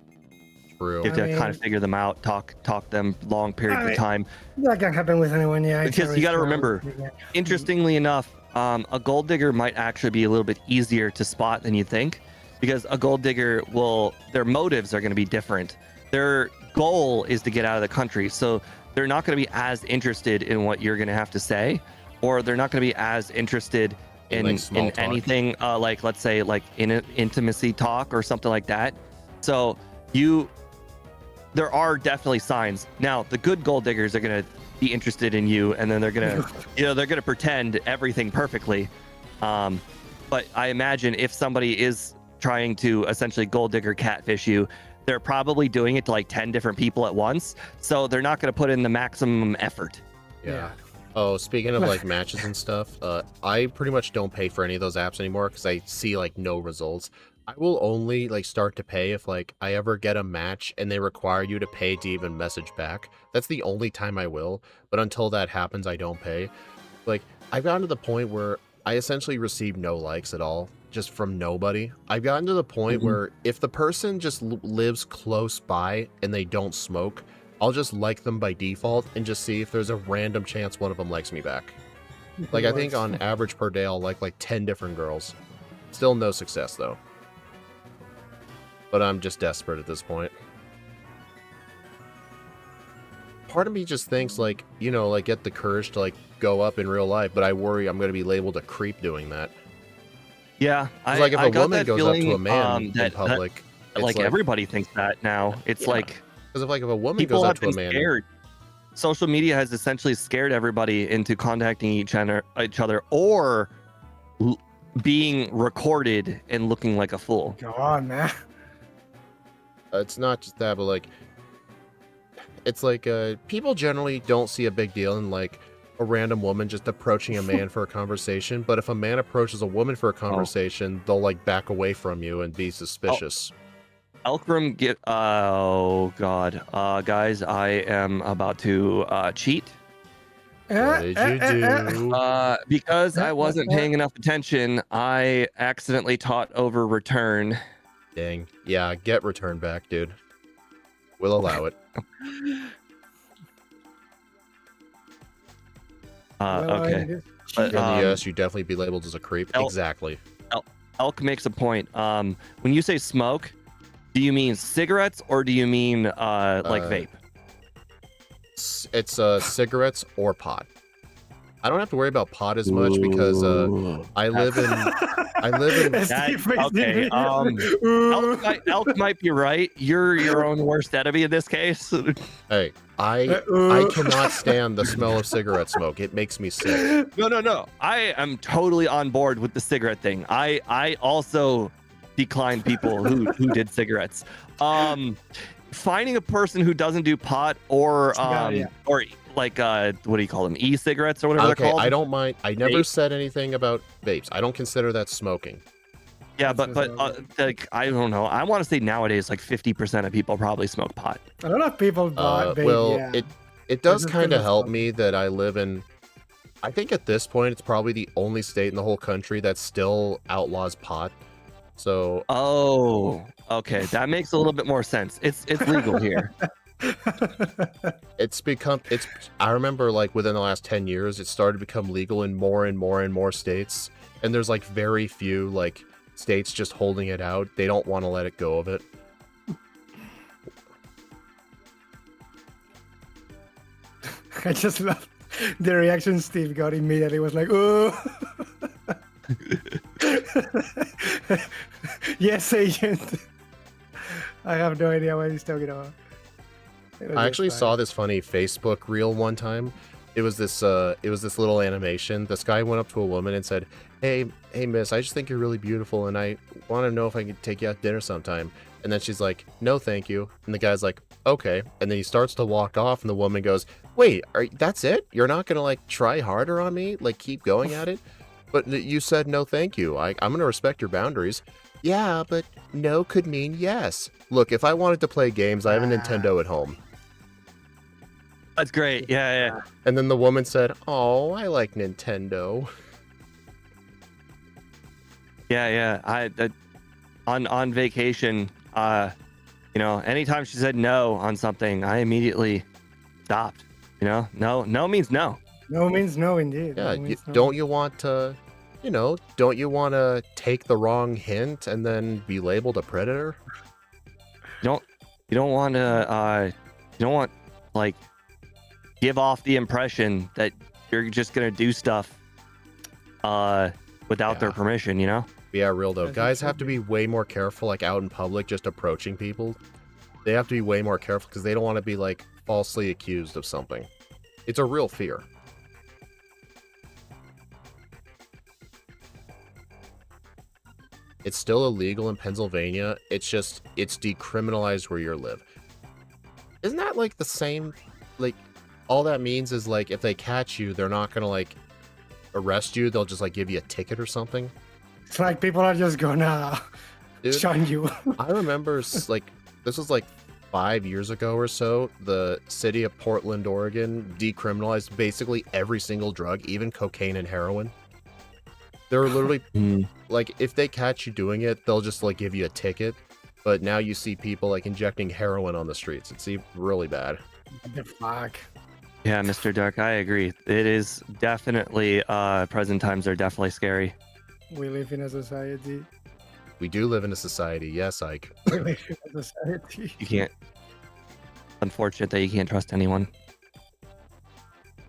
True. You have to I kind mean- of figure them out, talk them long periods I of mean- time. That can happen with anyone, yeah. it's a Because you gotta risk, remember, yeah. Interestingly enough, a gold digger might actually be a little bit easier to spot than you think, because a gold digger their motives are going to be different. Their goal is to get out of the country, so they're not going to be as interested in what you're going to have to say, or they're not going to be as interested In, like, small talk. anything like, let's say, like in an intimacy talk or something like that. So there are definitely signs. Now, the good gold diggers are going to be interested in you, and then they're going to they're going to pretend everything perfectly. But I imagine if somebody is trying to essentially gold digger catfish you, they're probably doing it to like 10 different people at once, so they're not going to put in the maximum effort. Yeah. Oh, speaking of like matches and stuff, I pretty much don't pay for any of those apps anymore because I see like no results. I will only like start to pay if like I ever get a match and they require you to pay to even message back. That's the only time I will. But until that happens, I don't pay. Like I've gotten to the point where I essentially receive no likes at all, just from nobody. I've gotten to the point where if the person just lives close by and they don't smoke, I'll just like them by default and just see if there's a random chance one of them likes me back. Like I think on average per day I'll like 10 different girls. Still no success though. But I'm just desperate at this point. Part of me just thinks like, you know, like get the courage to like go up in real life, but I worry I'm going to be labeled a creep doing that. Yeah, 'Cause, like if I a got woman that goes up to a feeling, man in that public, it's like everybody thinks that now. It's Yeah. like because if like if a woman people goes up have to a been man, scared. Social media has essentially scared everybody into contacting each other or being recorded and looking like a fool. God, man. it's not just that, but like it's like people generally don't see a big deal in like a random woman just approaching a man for a conversation, but if a man approaches a woman for a conversation, they'll like back away from you and be suspicious. Elkram, get. Oh God, guys, I am about to cheat. What did you do? Because I wasn't paying enough attention, I accidentally taught over return. Dang. Yeah, get return back, dude. We'll allow it. Okay. In the US, you'd definitely be labeled as a creep. Exactly. Elk makes a point. When you say smoke, do you mean cigarettes or do you mean like vape? It's cigarettes or pot. I don't have to worry about pot as much because I live in okay. Elk might be right. You're your own worst enemy in this case. Hey, I cannot stand the smell of cigarette smoke. It makes me sick. No. I am totally on board with the cigarette thing. I also decline people who did cigarettes. Finding a person who doesn't do pot or like what do you call them, e-cigarettes or whatever they're called. I don't mind. I never said anything about vapes. I don't consider that smoking. Yeah, but like I don't know. I want to say nowadays like 50% of people probably smoke pot. A lot of people vape, well, yeah. it does kind of help me that I live in. I think at this point it's probably the only state in the whole country that still outlaws pot. So. Oh, okay, that makes a little bit more sense. It's legal here. I remember like within the last 10 years it started to become legal in more and more states, and there's like very few like states just holding it out. They don't want to let it go of it. I just love the reaction Steve got immediately. Was like, oh. Yes, agent. I have no idea what he's talking about. I actually saw this funny Facebook reel one time. It was this little animation. This guy went up to a woman and said, hey miss, I just think you're really beautiful and I want to know if I can take you out to dinner sometime. And then she's like, no thank you. And the guy's like, okay. And then he starts to walk off and the woman goes, wait, that's it? You're not gonna like try harder on me? Like keep going at it? But you said no thank you. I'm gonna respect your boundaries. Yeah, but no could mean yes. Look, if I wanted to play games, I have a Nintendo at home. That's great. Yeah. And then the woman said, oh, I like Nintendo. Yeah. On vacation, anytime she said no on something, I immediately stopped. No means no. No means no, indeed. Yeah, no don't you want to, don't you want to take the wrong hint and then be labeled a predator? You don't want to, like, give off the impression that you're just going to do stuff without their permission, Yeah, real though. Guys have to be way more careful, like out in public, just approaching people. They have to be way more careful because they don't want to be like falsely accused of something. It's a real fear. It's still illegal in Pennsylvania. It's decriminalized where you live. Isn't that like the same? Like, all that means is like if they catch you, they're not gonna like arrest you. They'll just like give you a ticket or something. It's like people are just gonna shun you. I remember like this was like 5 years ago or so. The city of Portland, Oregon, decriminalized basically every single drug, even cocaine and heroin. They're literally like, if they catch you doing it, they'll just like give you a ticket. But now you see people like injecting heroin on the streets. It's really bad. What the fuck? Yeah, Mr. Dark, I agree. It is definitely, present times are definitely scary. We live in a society. We do live in a society. Yes, Ike. We live in a society. You can't. Unfortunate that you can't trust anyone.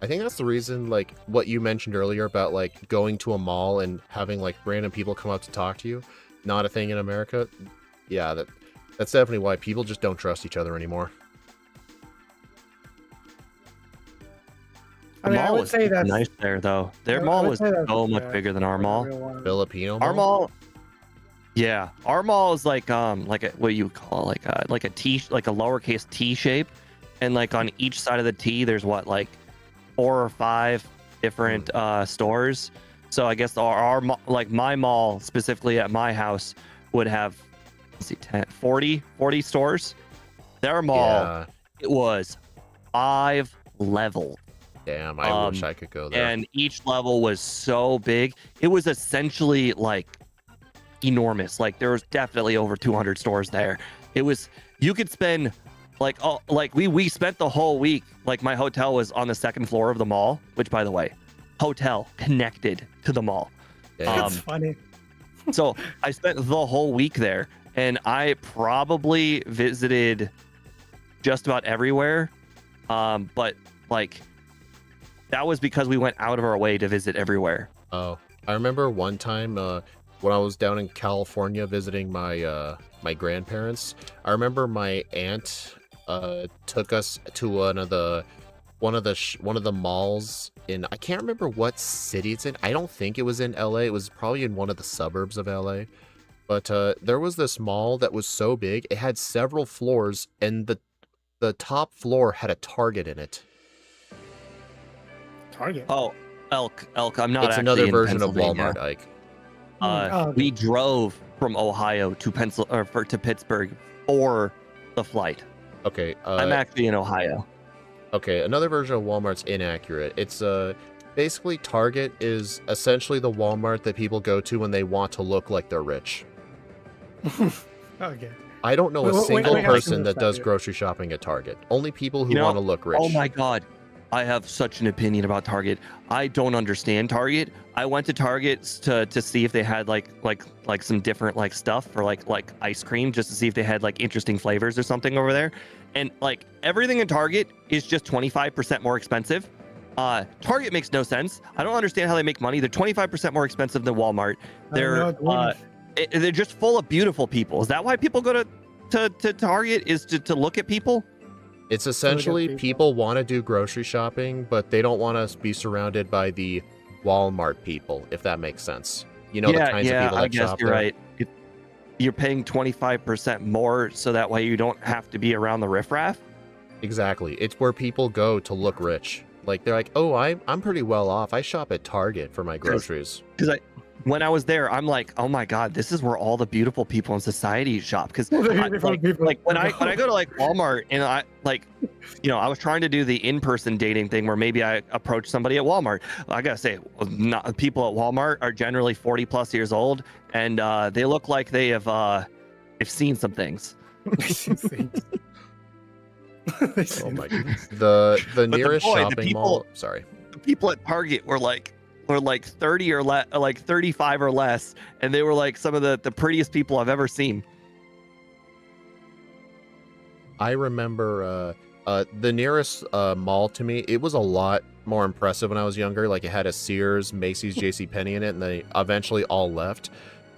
I think that's the reason, like, what you mentioned earlier about, like, going to a mall and having, like, random people come up to talk to you. Not a thing in America. Yeah, that's definitely why people just don't trust each other anymore. I would say that's nice there, though. Their mall was so much bigger than our mall. Filipino mall? Our mall, yeah, our mall is like what you call like a T, like a lowercase T shape, and like on each side of the T, there's what, like 4 or 5 different stores. So I guess like my mall specifically at my house would have, let's see, 40 stores. Their mall, it was 5 levels. Damn, I wish I could go there. And each level was so big. It was essentially like enormous. Like there was definitely over 200 stores there. It was, you could spend like, we spent the whole week, like my hotel was on the 2nd floor of the mall, which by the way, hotel connected to the mall. That's funny. So I spent the whole week there, and I probably visited just about everywhere. But like, that was because we went out of our way to visit everywhere. Oh, I remember one time when I was down in California visiting my my grandparents. I remember my aunt took us to one of the malls in, I can't remember what city it's in. I don't think it was in LA. It was probably in one of the suburbs of LA. But there was this mall that was so big. It had several floors, and the top floor had a Target in it. Target. Oh, Elk. I'm not. It's actually another in version of Pennsylvania. Walmart, Ike. Okay. We drove from Ohio to to Pittsburgh for the flight. Okay. I'm actually in Ohio. Okay, another version of Walmart's inaccurate. It's basically Target is essentially the Walmart that people go to when they want to look like they're rich. Okay. I don't know a Wait, single I can person that understand does you. grocery shopping at Target. Only people who You know, want to look rich. Oh my God. I have such an opinion about Target. I don't understand Target. I went to Target to see if they had like some different like stuff for like ice cream, just to see if they had like interesting flavors or something over there. And like everything in Target is just 25% more expensive. Target makes no sense. I don't understand how they make money. They're 25% more expensive than Walmart. They're just full of beautiful people. Is that why people go to Target, is to look at people? It's essentially people want to do grocery shopping, but they don't want to be surrounded by the Walmart people, if that makes sense. You know, the kinds of people that I guess shop you're there. right. You're paying 25% more so that way you don't have to be around the riffraff. Exactly. It's where people go to look rich. Like they're like, oh, I'm pretty well off. I shop at Target for my groceries. Because when I was there, I'm like, oh my God, this is where all the beautiful people in society shop. Because when I go to like Walmart and I like, you know, I was trying to do the in-person dating thing where maybe I approach somebody at Walmart. I gotta say, people at Walmart are generally 40 plus years old, and they look like they have seen some things. Oh my God. The nearest shopping mall. Sorry. The people at Target were like 30 or less, like 35 or less, and they were like some of the prettiest people I've ever seen. I remember the nearest mall to me, it was a lot more impressive when I was younger. Like it had a Sears, Macy's, JCPenney in it, and they eventually all left.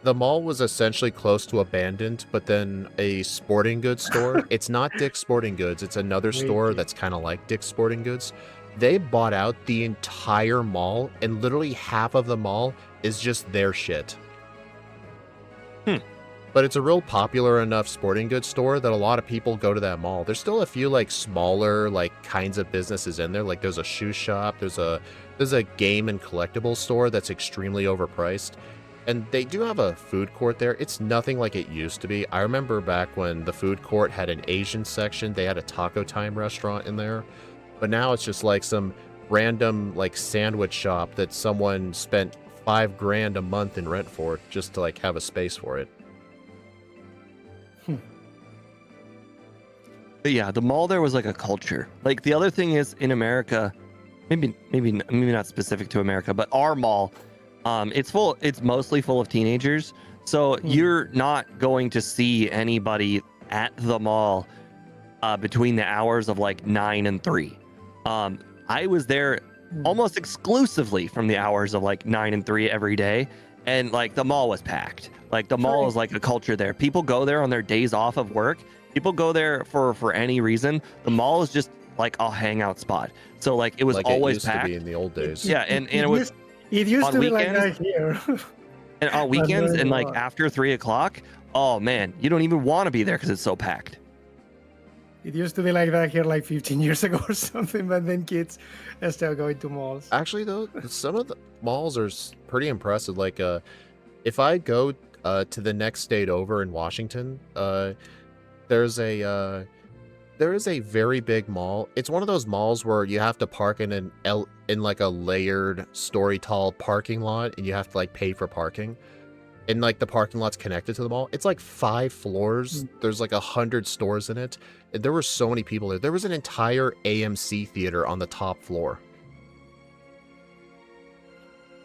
The mall was essentially close to abandoned, but then a sporting goods store. It's not Dick's Sporting Goods. It's another store that's kind of like Dick's Sporting Goods. They bought out the entire mall, and literally half of the mall is just their shit. But it's a real popular enough sporting goods store that a lot of people go to that mall. There's still a few like smaller like kinds of businesses in there. Like there's a shoe shop, there's a game and collectibles store that's extremely overpriced. And they do have a food court there. It's nothing like it used to be. I remember back when the food court had an Asian section, they had a Taco Time restaurant in there. But now it's just like some random like sandwich shop that someone spent $5,000 a month in rent for just to like have a space for it. But yeah, the mall there was like a culture. Like the other thing is in America, maybe not specific to America, but our mall, it's mostly full of teenagers. So you're not going to see anybody at the mall between the hours of like 9 and 3. I was there almost exclusively from the hours of like 9 and 3 every day, and like the mall was packed. Like the mall is like a culture there. People go there on their days off of work. People go there for any reason. The mall is just like a hangout spot. So like it was like always it used packed. to be in the old days. Yeah, and it was. It used to be like weekends, that here. And on weekends and like after 3 o'clock, oh man, you don't even want to be there because it's so packed. It used to be like that here like 15 years ago or something, but then kids are still going to malls. Actually, though, some of the malls are pretty impressive. Like, if I go to the next state over in Washington, there is a very big mall. It's one of those malls where you have to park in like a layered, story tall parking lot, and you have to like pay for parking. And like the parking lot's connected to the mall. It's like 5 floors. There's like 100 stores in it. And there were so many people there. There was an entire AMC theater on the top floor.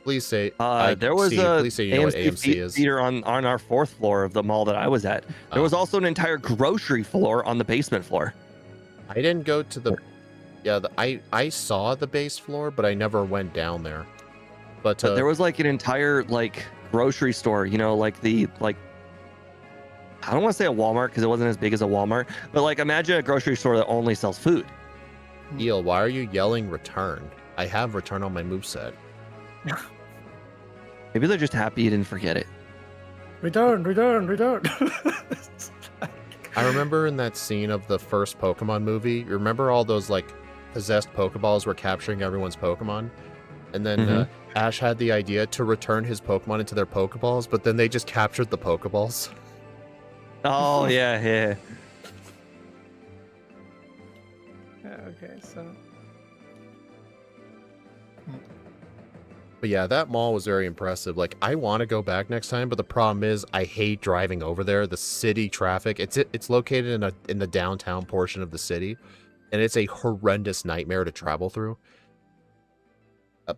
Please say there was a please say you know what AMC is. theater on our 4th floor of the mall that I was at. There was also an entire grocery floor on the basement floor. I didn't go to the I saw the base floor, but I never went down there. But there was like an entire like grocery store, you know, like I don't want to say a Walmart because it wasn't as big as a Walmart, but like imagine a grocery store that only sells food. Eel, why are you yelling return? I have return on my moveset. Maybe they're just happy you didn't forget it. Return. I remember in that scene of the first Pokemon movie, you remember all those like possessed Pokeballs were capturing everyone's Pokemon? And then Ash had the idea to return his Pokemon into their Pokeballs, but then they just captured the Pokeballs. Oh, yeah. Okay, so... But yeah, that mall was very impressive. Like, I want to go back next time, but the problem is I hate driving over there. The city traffic, it's located in the downtown portion of the city, and it's a horrendous nightmare to travel through.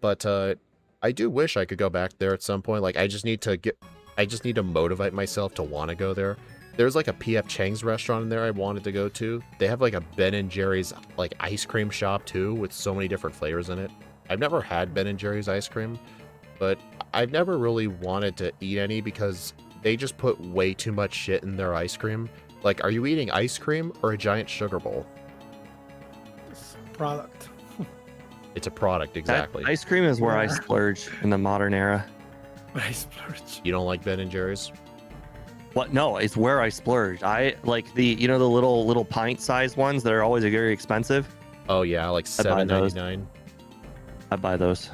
But I do wish I could go back there at some point. Like, I just need to motivate myself to want to go there. There's like a P.F. Chang's restaurant in there I wanted to go to. They have like a Ben & Jerry's like ice cream shop too, with so many different flavors in it. I've never had Ben & Jerry's ice cream, but I've never really wanted to eat any because they just put way too much shit in their ice cream. Like, are you eating ice cream or a giant sugar bowl? It's a product. It's a product, exactly. Ice cream is where I splurge in the modern era. I splurge. You don't like Ben & Jerry's? What? No, it's where I splurge. I like the little pint-sized ones that are always very expensive. Oh yeah, like $7.99. I buy those.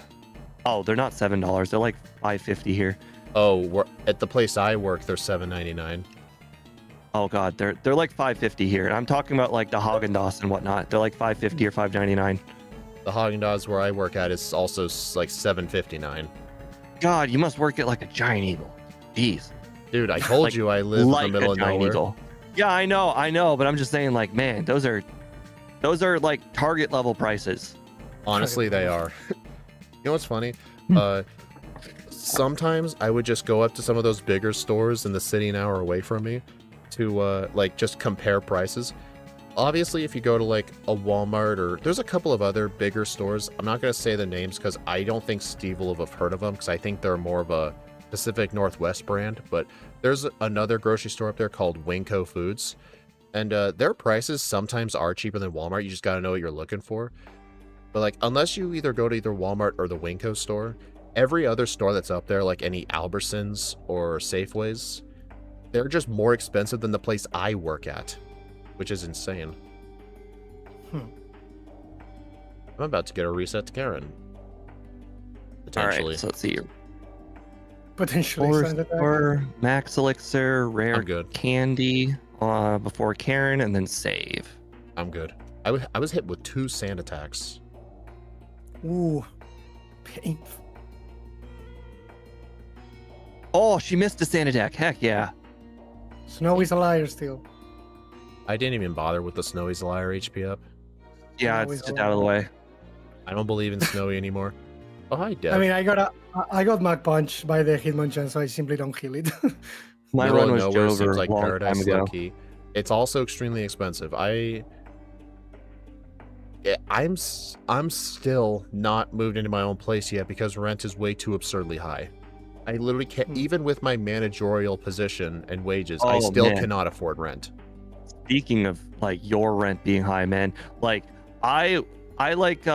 Oh, they're not $7. They're like $5.50 here. Oh, at the place I work, they're $7.99. Oh god, they're like $5.50 here. And I'm talking about like the Haagen-Dazs and whatnot. They're like $5.50 or $5.99. The Haagen-Dazs where I work at is also like $7.59. God, you must work at like a giant eagle. Jeez. Dude, I told you I live in the middle of nowhere. Eagle. Yeah, I know, but I'm just saying, like, man, those are like Target level prices. Honestly, they are. You know what's funny? Sometimes I would just go up to some of those bigger stores in the city an hour away from me to like just compare prices. Obviously, if you go to like a Walmart or there's a couple of other bigger stores, I'm not going to say the names because I don't think Steve will have heard of them because I think they're more of a Pacific Northwest brand, but there's another grocery store up there called Winco Foods, and their prices sometimes are cheaper than Walmart. You just got to know what you're looking for. But like, unless you either go to either Walmart or the Winco store, every other store that's up there, like any Albertsons or Safeways, they're just more expensive than the place I work at, which is insane. I'm about to get a reset to Karen. Potentially. All right, so let's see. Potentially. Or max elixir, rare I'm good. candy before Karen, and then save. I'm good. I was hit with 2 sand attacks. Ooh, painful. Oh, she missed a sand attack. Heck yeah. Snowy's a liar still. I didn't even bother with the Snowy's liar HP up. Yeah, Snowy's it's just a out of the way. I don't believe in Snowy anymore. Oh, hi, Dev. I mean, I got Mach Punch by the Hitmonchan, so I simply don't heal it. My Middle run of was nowhere Jover seems like a long paradise time ago. low-key. It's also extremely expensive. I'm still not moved into my own place yet because rent is way too absurdly high. I literally can't, even with my managerial position and wages, I still cannot afford rent. Speaking of like your rent being high, man, like I like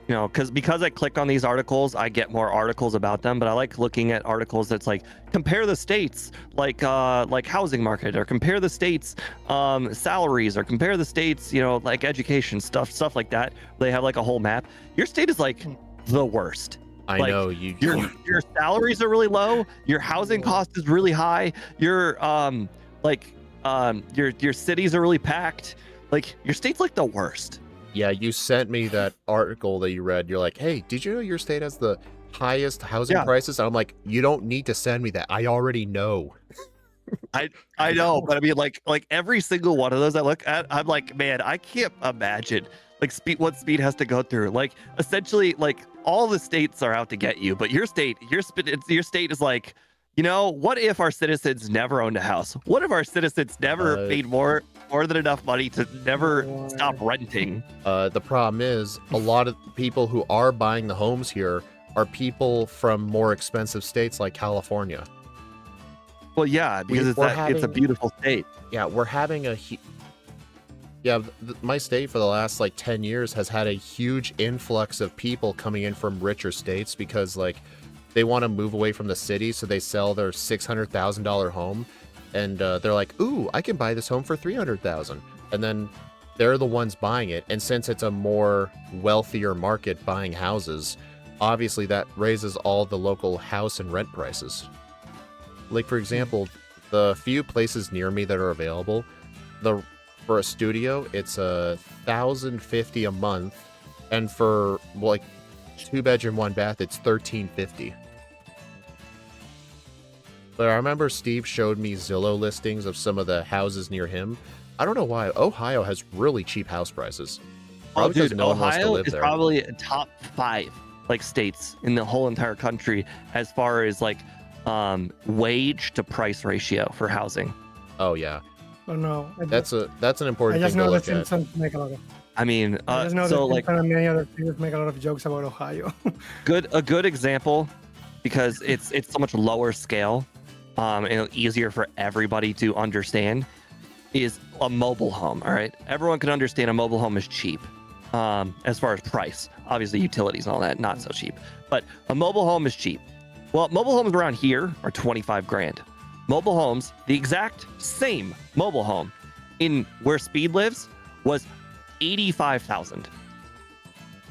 you know, because I click on these articles, I get more articles about them. But I like looking at articles that's like compare the states, like housing market, or compare the states salaries, or compare the states, you know, like education stuff like that. They have like a whole map. Your state is like the worst. I Like, know your salaries are really low. Your housing cost is really high. Your your cities are really packed. Like your state's like the worst. Yeah, you sent me that article that you read. You're like, hey, did you know your state has the highest housing Yeah. prices? And I'm like, you don't need to send me that. I already know. I know, but I mean, like every single one of those I look at, I'm like, man, I can't imagine like what speed has to go through. Like essentially, like all the states are out to get you, but your state is like, you know, what if our citizens never owned a house? What if our citizens never made more than enough money to never stop renting? The problem is a lot of people who are buying the homes here are people from more expensive states like California. Well, yeah, because it's a beautiful state. Yeah, we're having my state for the last like 10 years has had a huge influx of people coming in from richer states because like they want to move away from the city, so they sell their $600,000 home, and they're like, "Ooh, I can buy this home for $300,000," and then they're the ones buying it. And since it's a more wealthier market buying houses, obviously that raises all the local house and rent prices. Like for example, the few places near me that are available, for a studio, it's $1,050 a month, and for like 2-bedroom, 1-bath, it's $1,350. But I remember Steve showed me Zillow listings of some of the houses near him. I don't know why Ohio has really cheap house prices. Probably because no one wants to Ohio live is there. probably a top 5 like states in the whole entire country as far as like wage to price ratio for housing. Oh yeah. Oh no. That's an important I just thing to know look that at. Simpsons make a lot of. I mean, I just know so that like Simpsons and many other things make a lot of jokes about Ohio. a good example, because it's so much lower scale, and easier for everybody to understand, is a mobile home. All right, everyone can understand a mobile home is cheap, as far as price. Obviously, utilities and all that not so cheap, but a mobile home is cheap. Well, mobile homes around here are 25 grand. Mobile homes, the exact same mobile home in where Speed lives, was 85,000.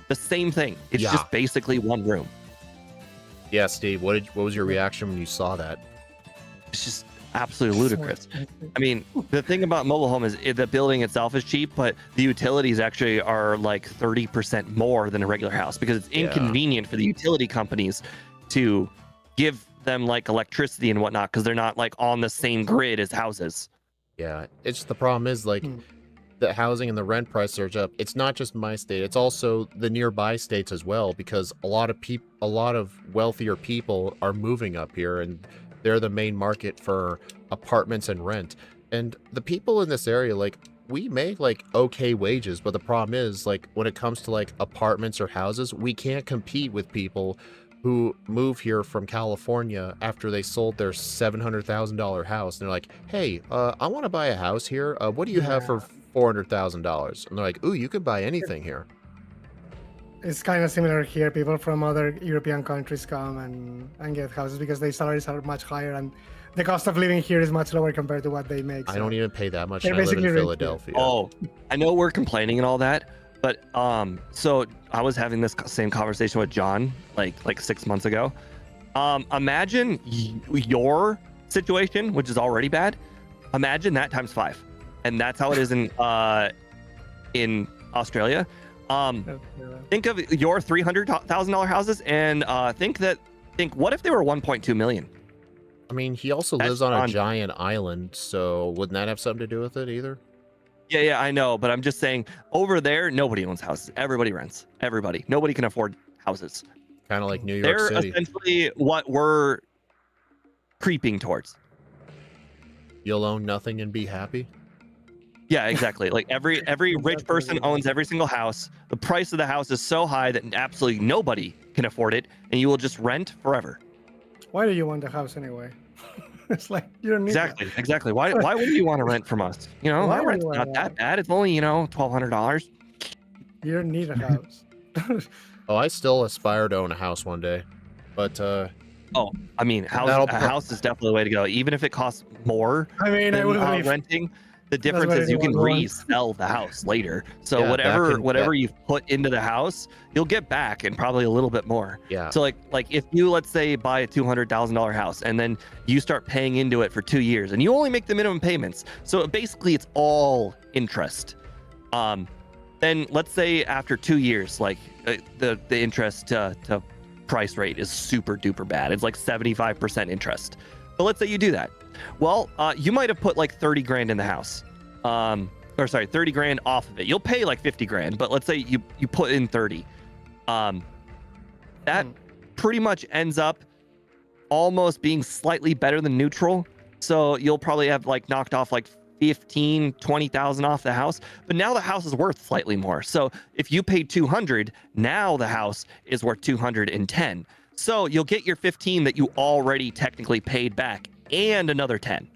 The same thing. It's just basically one room. Yeah, Steve, what was your reaction when you saw that? It's just absolutely ludicrous. I mean, the thing about mobile home is the building itself is cheap, but the utilities actually are like 30% more than a regular house, because it's inconvenient for the utility companies to give them like electricity and whatnot, because they're not like on the same grid as houses. Yeah, it's the problem is like the housing and the rent prices are up. It's not just my state; it's also the nearby states as well, because a lot of wealthier people are moving up here, and they're the main market for apartments and rent. And the people in this area, like, we make like okay wages, but the problem is like when it comes to like apartments or houses, we can't compete with people who move here from California after they sold their $700,000 house. And they're like, hey, I want to buy a house here. What do you have for $400,000? And they're like, ooh, you could buy anything here. It's kind of similar here. People from other European countries come and get houses because their salaries are much higher and the cost of living here is much lower compared to what they make. I don't even pay that much. They're And I live in basically Philadelphia. Oh, I know we're complaining and all that, but so I was having this same conversation with John like 6 months ago. Imagine your situation, which is already bad. Imagine that times 5, and that's how it is in Australia. Think of your $300,000 houses, and think what if they were 1.2 million? I mean, he also lives on a giant island, so wouldn't that have something to do with it either? Yeah, I know, but I'm just saying, over there, nobody owns houses. Everybody rents. Everybody. Nobody can afford houses. Kind of like New York They're City. essentially what we're creeping towards. You'll own nothing and be happy? Yeah, exactly. Like every rich person owns every single house. The price of the house is so high that absolutely nobody can afford it, and you will just rent forever. Why do you want the house anyway? It's like you don't need Exactly. Why wouldn't you want to rent from us? You know, our rent's not that bad. It's only $1,200. You don't need a house. Oh, I still aspire to own a house one day, but Oh, I mean, that'll a house is definitely the way to go. Even if it costs more I mean, I than would believe renting, the that's difference what is you can anyone wants. resell the house later. So Yeah, whatever you've put into the house, you'll get back and probably a little bit more. yeah, So like if you, let's say, buy a $200,000 house and then you start paying into it for 2 years and you only make the minimum payments, so basically it's all interest. Then let's say after 2 years, like the interest to price rate is super duper bad. It's like 75% interest. But let's say you do that. Well, you might have put like 30 grand in the house. Or sorry, 30 grand off of it. You'll pay like 50 grand, but let's say you put in 30. That pretty much ends up almost being slightly better than neutral. So you'll probably have like knocked off like 15, 20,000 off the house, but now the house is worth slightly more. So if you paid 200, now the house is worth 210. So you'll get your 15 that you already technically paid back and another 10.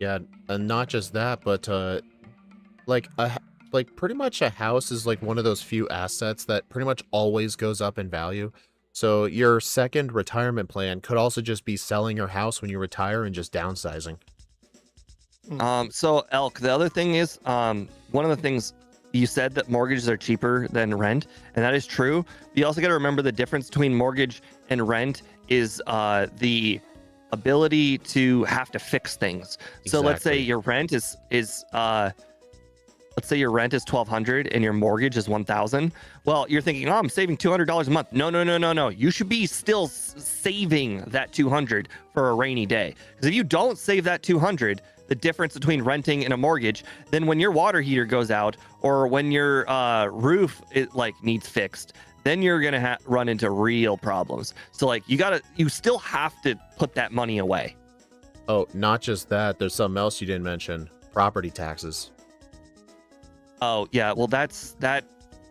yeah, and not just that, but like pretty much a house is like one of those few assets that pretty much always goes up in value. So your second retirement plan could also just be selling your house when you retire and just downsizing. So Elk, the other thing is, one of the things you said that mortgages are cheaper than rent, and that is true. You also got to remember the difference between mortgage and rent is the ability to have to fix things. So let's say Exactly. your rent is let's say your rent is $1,200 and your mortgage is $1,000. Well, you're thinking, oh, I'm saving $200 a month. No. You should be still saving that $200 for a rainy day. Because if you don't save that $200, the difference between renting and a mortgage, then when your water heater goes out or when your roof needs fixed, then you're gonna run into real problems. So like you still have to put that money away. Oh, not just that. There's something else you didn't mention. Property taxes. Oh yeah, well that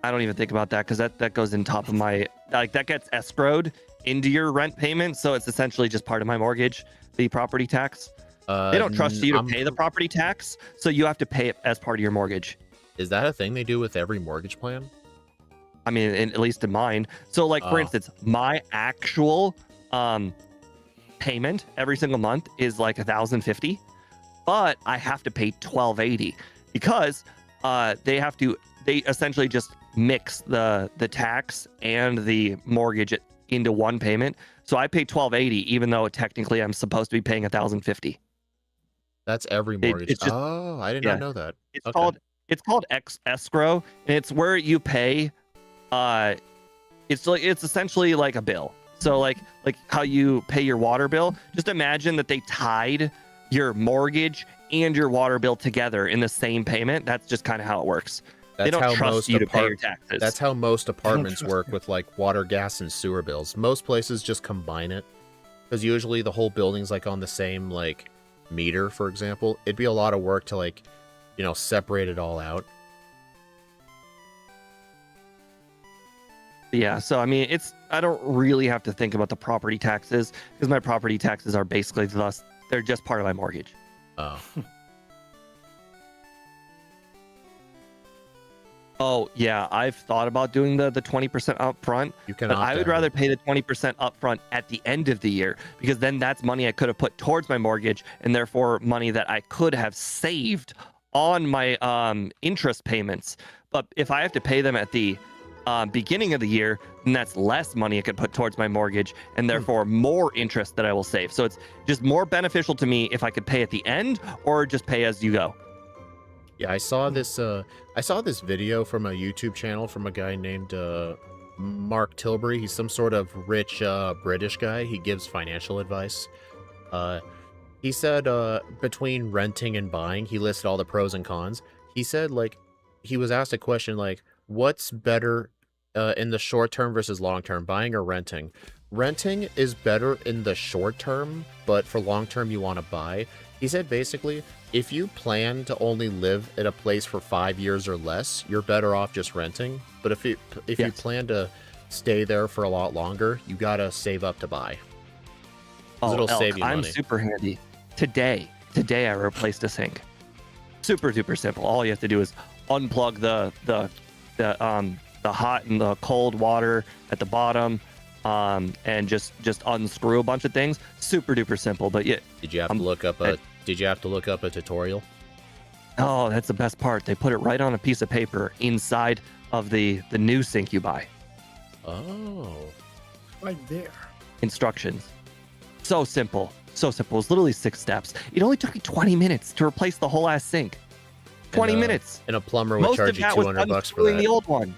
I don't even think about that because that goes in top of my, like, that gets escrowed into your rent payment, so it's essentially just part of my mortgage, the property tax. They don't trust you to pay the property tax, so you have to pay it as part of your mortgage. Is that a thing they do with every mortgage plan? I mean, at least in mine. So like for instance, my actual payment every single month is like $1,050, but I have to pay $1,280 because they essentially just mix the tax and the mortgage into one payment. So I pay $1,280 even though technically I'm supposed to be paying $1,050. That's every mortgage. It's just, Oh, I did not know that. it's Okay. called escrow, and it's where you pay. It's essentially like a bill. So like how you pay your water bill. Just imagine that they tied your mortgage and your water bill together in the same payment. That's just kind of how it works. They don't trust you to pay your taxes. That's how most apartments work with like water, gas, and sewer bills. Most places just combine it because usually the whole building's like on the same like meter, for example. It'd be a lot of work to like, separate it all out. Yeah, so I mean, I don't really have to think about the property taxes because my property taxes are basically they're just part of my mortgage. Oh. Oh yeah, I've thought about doing the 20% upfront, You can but opt I would out. rather pay the 20% upfront at the end of the year because then that's money I could have put towards my mortgage and therefore money that I could have saved on my interest payments. But if I have to pay them at the beginning of the year, then that's less money I could put towards my mortgage and therefore more interest that I will save. So it's just more beneficial to me if I could pay at the end or just pay as you go. Yeah, I saw this video from a YouTube channel from a guy named Mark Tilbury. He's some sort of rich British guy. He gives financial advice. He said between renting and buying, he listed all the pros and cons. He said like he was asked a question like, what's better in the short term versus long term, buying or renting? Renting is better in the short term, but for long term you want to buy. He said basically, if you plan to only live at a place for 5 years or less, you're better off just renting. But if you plan to stay there for a lot longer, you gotta save up to buy. 'Cause it'll save you I'm money. super handy. Today I replaced a sink. Super duper simple. All you have to do is unplug the hot and the cold water at the bottom, and just unscrew a bunch of things. Super duper simple, but yeah. Did you have to look up a tutorial? Oh, that's the best part. They put it right on a piece of paper inside of the new sink you buy. Oh. Right there. Instructions. So simple. So simple. It was literally 6 steps. It only took me 20 minutes to replace the whole ass sink. 20 minutes. And a plumber would Most charge of you that was $200 for unscrewing that. the old one.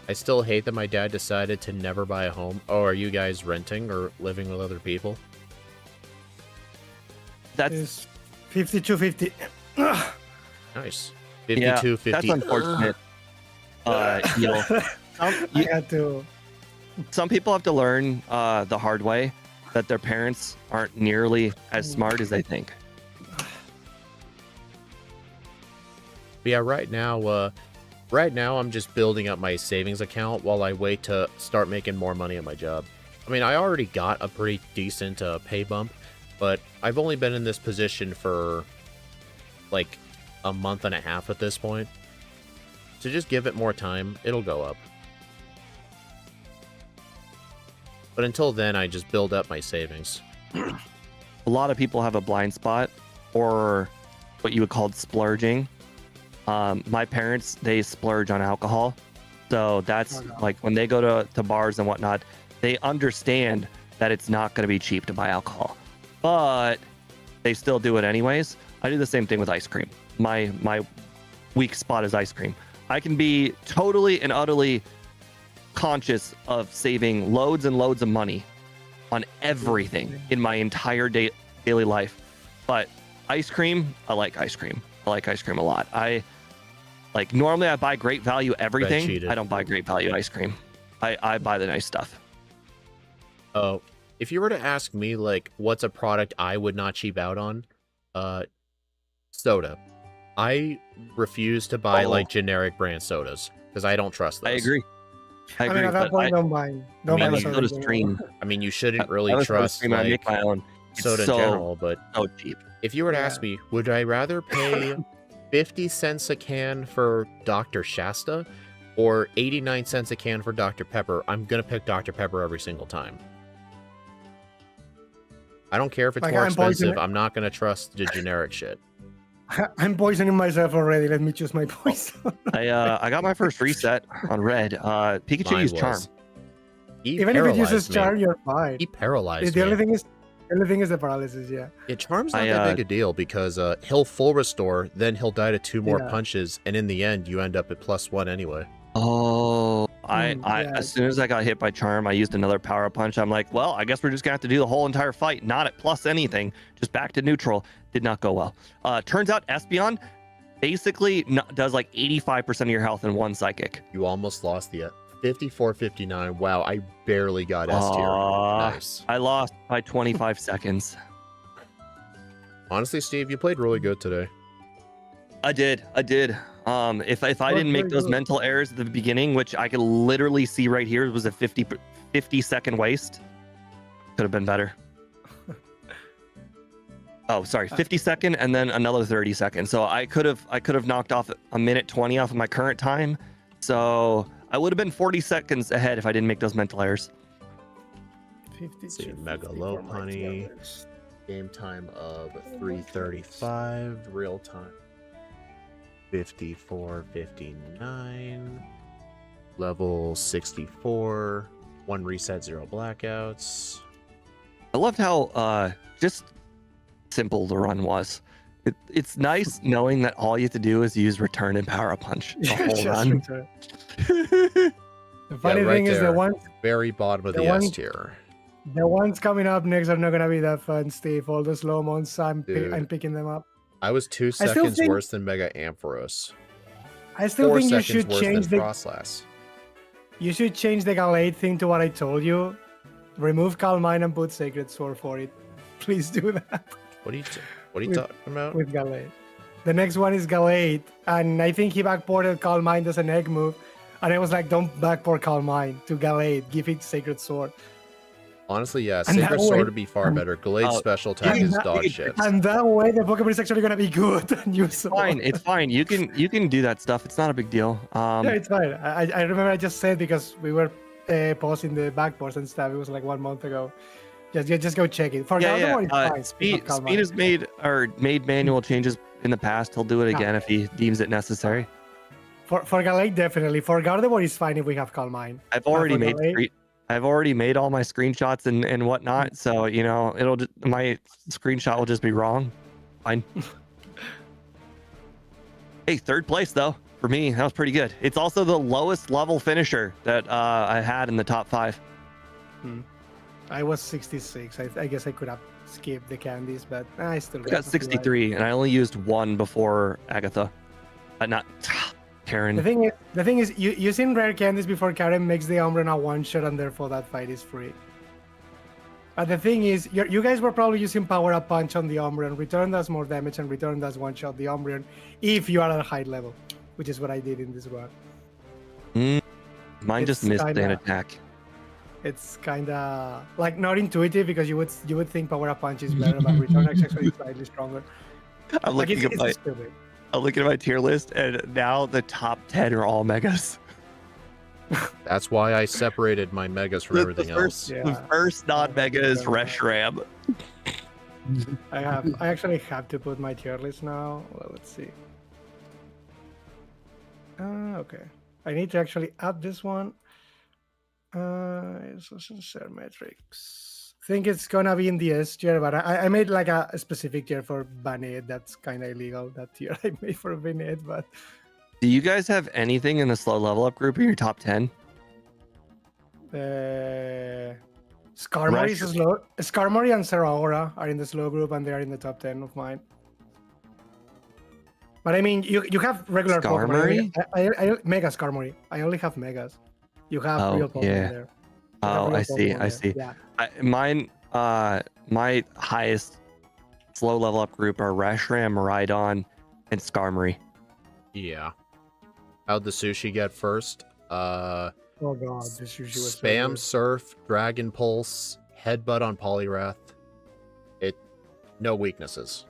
I still hate that my dad decided to never buy a home. Oh, are you guys renting or living with other people? That's It's 52-50. Nice. yeah, 52-50. that's unfortunate. You know, I had to. some people have to learn the hard way that their parents aren't nearly as smart as they think. But yeah, right now I'm just building up my savings account while I wait to start making more money at my job. I mean, I already got a pretty decent pay bump, but I've only been in this position for like a month and a half at this point. So just give it more time, it'll go up. But until then, I just build up my savings. A lot of people have a blind spot, or what you would call splurging. My parents, they splurge on alcohol. So that's like when they go to bars and whatnot, they understand that it's not going to be cheap to buy alcohol, but they still do it anyways. I do the same thing with ice cream. My weak spot is ice cream. I can be totally and utterly conscious of saving loads and loads of money on everything in my entire daily life. But ice cream, I like ice cream. I like ice cream a lot. Normally I buy great value everything. I don't buy great value ice cream. I buy the nice stuff. Oh, if you were to ask me, like, what's a product I would not cheap out on? Soda. I refuse to buy, like, generic brand sodas, because I don't trust those. I agree. I mean, at that point, don't buy. Don't buy soda soda stream. I mean, you shouldn't really trust, I make my own. soda in general, but so cheap. if you were to ask me, would I rather pay 50 cents a can for Dr. Shasta or 89 cents a can for Dr. Pepper? I'm going to pick Dr. Pepper every single time. I don't care if it's more expensive. I'm not going to trust the generic shit. I'm poisoning myself already. Let me choose my poison. I got my first reset on red. Pikachu Mine used was. Charm. Even if it uses Charm, you're fine. He paralyzed The me. only thing is the paralysis, yeah. Yeah, Charm's not that big a deal because he'll full restore, then he'll die to 2 more punches, and in the end, you end up at +1 anyway. Oh, as soon as I got hit by Charm, I used another power punch. I'm like, well, I guess we're just gonna have to do the whole entire fight, not at plus anything, just back to neutral. Did not go well. Turns out Espeon basically does like 85% of your health in 1 psychic. You almost lost the 54-59. Wow, I barely got S tier. Nice. I lost by 25 seconds. Honestly, Steve, you played really good today. I did. If I didn't make those mental errors at the beginning, which I could literally see right here, it was a 50-second waste. Could have been better. Oh, sorry, 50-second and then another 30 seconds. So I could have knocked off a minute 20 off of my current time. So I would have been 40 seconds ahead if I didn't make those mental errors. 52, Mega Lopunny. Game time of 3:35. Real time 54-59. Level 64. 1 reset, 0 blackouts. I loved how just simple the run was. It's nice knowing that all you have to do is use return and power punch the whole run. The funny thing is the ones very bottom of the S tier. The ones coming up next are not gonna be that fun, Steve. All the slow mons, I'm picking them up. I was 2 seconds worse than Mega Ampharos. I still think you should change the Frostlass. You should change the Gallade thing to what I told you. Remove Calm Mind and put Sacred Sword for it. Please do that. What are you talking about? With Gallade. The next one is Gallade, and I think he backported Calm Mind as an egg move. And I was like, don't backport Calm Mind to Gallade. Give it Sacred Sword. Honestly, yeah, And that Sacred Sword way- would be far better. Glade's special attack and is that- dog shit. And that way, the Pokemon is actually gonna be good and usable. Fine, it's fine. You can do that stuff. It's not a big deal. Yeah, it's fine. I remember I just said because we were posting the backports and stuff. It was like 1 month ago. Just go check it. For Gardevoir, it's fine. Speed has made manual changes in the past. He'll do it again if he deems it necessary. For Galate, definitely. For Gardevoir, it's fine if we have Calm Mind. I've already for Galate- I've already made all my screenshots and whatnot. So you know, my screenshot will just be wrong. Fine. Hey, third place though for me. That was pretty good. It's also the lowest level finisher that I had in the top 5. I was 66. I guess I could have skipped the candies, but I still I got 63, and I only used 1 before Agatha. Not Karen. The thing is, using rare candies before Karen makes the Umbreon a one-shot, and therefore that fight is free. But the thing is, you guys were probably using Power Up Punch on the Umbreon. Return does more damage, and Return does one-shot the Umbreon if you are at a high level, which is what I did in this run. Mine just It's missed an kinda- attack. It's kind of like not intuitive because you would think Power Up Punch is better, but Return is actually slightly stronger. I'm Like looking it's stupid. I'm looking at my tier list, and now the top 10 are all megas. That's why I separated my megas from everything else. Yeah. The first non-mega is Reshiram. I actually have to put my tier list now. Well, let's see. Okay. I need to actually add this one. Share metrics. I think it's gonna be in the S tier, but I made like a specific tier for Banet. That's kind of illegal. That tier I made for Banet, but Do you guys have anything in the slow level up group in your top 10? Skarmory is slow. Skarmory and Zeraora are in the slow group, and they are in the top 10 of mine. But I mean, you have regular Skarmory? Pokemon. I Mega Skarmory. I only have Megas. You have real Pokemon there. You have Oh, real I see. Pokemon I there. see. Yeah. My highest slow level up group are Reshiram, Rhydon, and Skarmory. Yeah. How'd the sushi get first? Oh god, this usually was so Spam good. Surf, Dragon Pulse, Headbutt on Poliwrath. No weaknesses.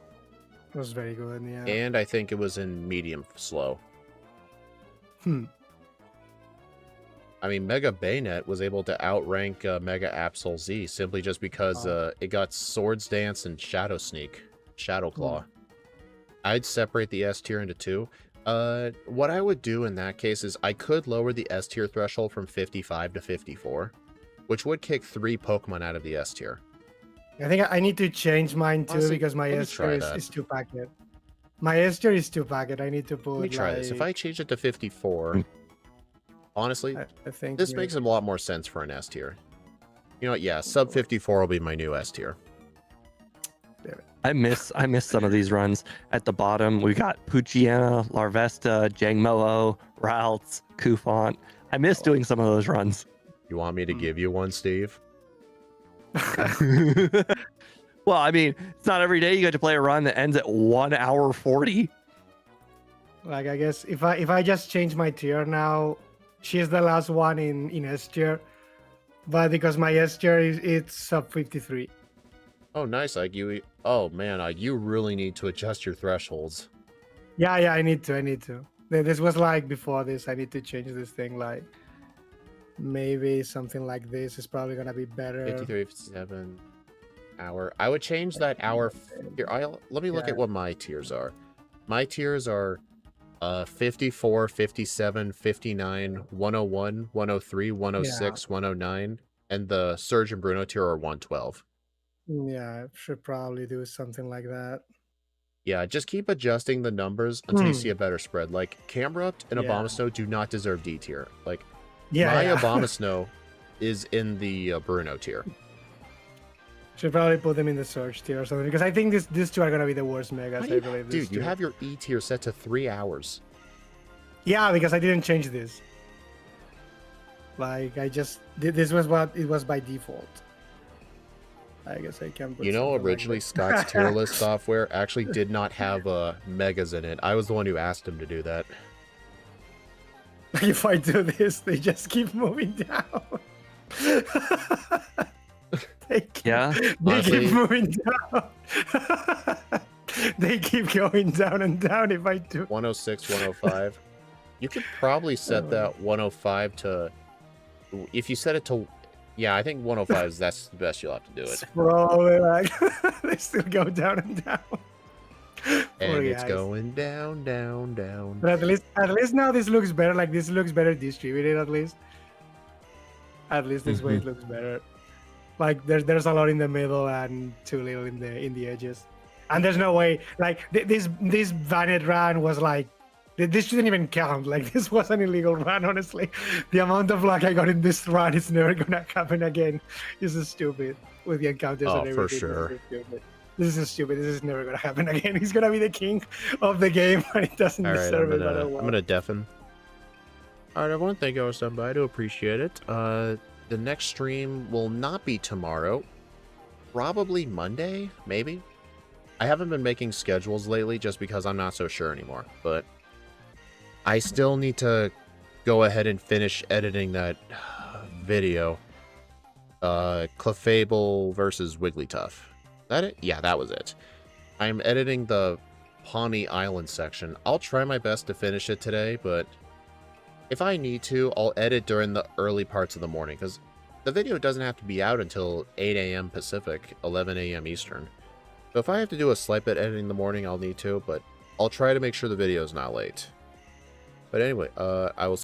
It was very good, yeah. And I think it was in medium slow. I mean, Mega Bayonet was able to outrank Mega Absol Z simply just because it got Swords Dance and Shadow Sneak, Shadow Claw. I'd separate the S tier into 2. What I would do in that case is I could lower the S tier threshold from 55 to 54, which would kick 3 Pokemon out of the S tier. I think I need to change mine too Honestly, because my let me S tier try that. is 2 packet. My S tier is 2 packet. I need to put Let me try this. If I change it to 54, honestly, I think this makes a lot more sense for an S tier. You know what? Yeah, sub 54 will be my new S tier. I miss some of these runs. At the bottom, we got Poochyena, Larvesta, Jangmo-o, Ralts, Kufant. I miss doing some of those runs. You want me to give you one, Steve? Well, I mean, it's not every day you get to play a run that ends at 1 hour 40. Like I guess if I just change my tier now, she's the last one in S tier, but because my S tier it's sub 53. Oh, nice. Like you. Oh man, you really need to adjust your thresholds. Yeah, I need to. This was like before this. I need to change this thing. Like maybe something like this is probably gonna be better. 53, 57 hour. I would change that hour. Here, let me look at what my tiers are. My tiers are 54, 57, 59, 101, 103, 106, 109, and the Surge and Bruno tier are 112. Yeah, I should probably do something like that. Yeah, just keep adjusting the numbers until you see a better spread. Like, Camerupt and Yeah. Abomasnow do not deserve D tier. Like, Yeah, my yeah. Abomasnow is in the Bruno tier. Should probably put them in the Surge tier or something because I think these two are gonna be the worst megas. I believe. Dude, you have your E tier set to 3 hours. Yeah, because I didn't change this. Like I just this was what it was by default. I guess I can put You know, something like originally this. Scott's tier list software actually did not have megas in it. I was the one who asked him to do that. If I do this, they just keep moving down. Yeah. They Honestly- keep moving down. They keep going down and down if I do. 106, 105. You could probably set that 105 to... If you set it to... Yeah, I think 105 that's the best you'll have to do it. It's probably like they still go down and down. And Poor it's guys. going down, down, down. But at least now this looks better. Like this looks better distributed. At least this way it looks better. Like there's a lot in the middle and too little in the edges. And there's no way. Like this Vanet run was like. This shouldn't even count. Like this was an illegal run. Honestly, the amount of luck I got in this run is never gonna happen again. This is stupid with the encounters and everything. For sure. This is stupid. This is never gonna happen again. He's gonna be the king of the game, and he doesn't All right, deserve it. I'm gonna deafen. All right, everyone, thank you all so much. I do appreciate it. The next stream will not be tomorrow. Probably Monday, maybe. I haven't been making schedules lately just because I'm not so sure anymore. But I still need to go ahead and finish editing that video. Clefable versus Wigglytuff. That it? Yeah, that was it. I'm editing the Pawnee Island section. I'll try my best to finish it today, but if I need to, I'll edit during the early parts of the morning, because the video doesn't have to be out until 8 a.m. Pacific, 11 a.m. Eastern. So if I have to do a slight bit editing in the morning, I'll need to, but I'll try to make sure the video is not late. But anyway, I will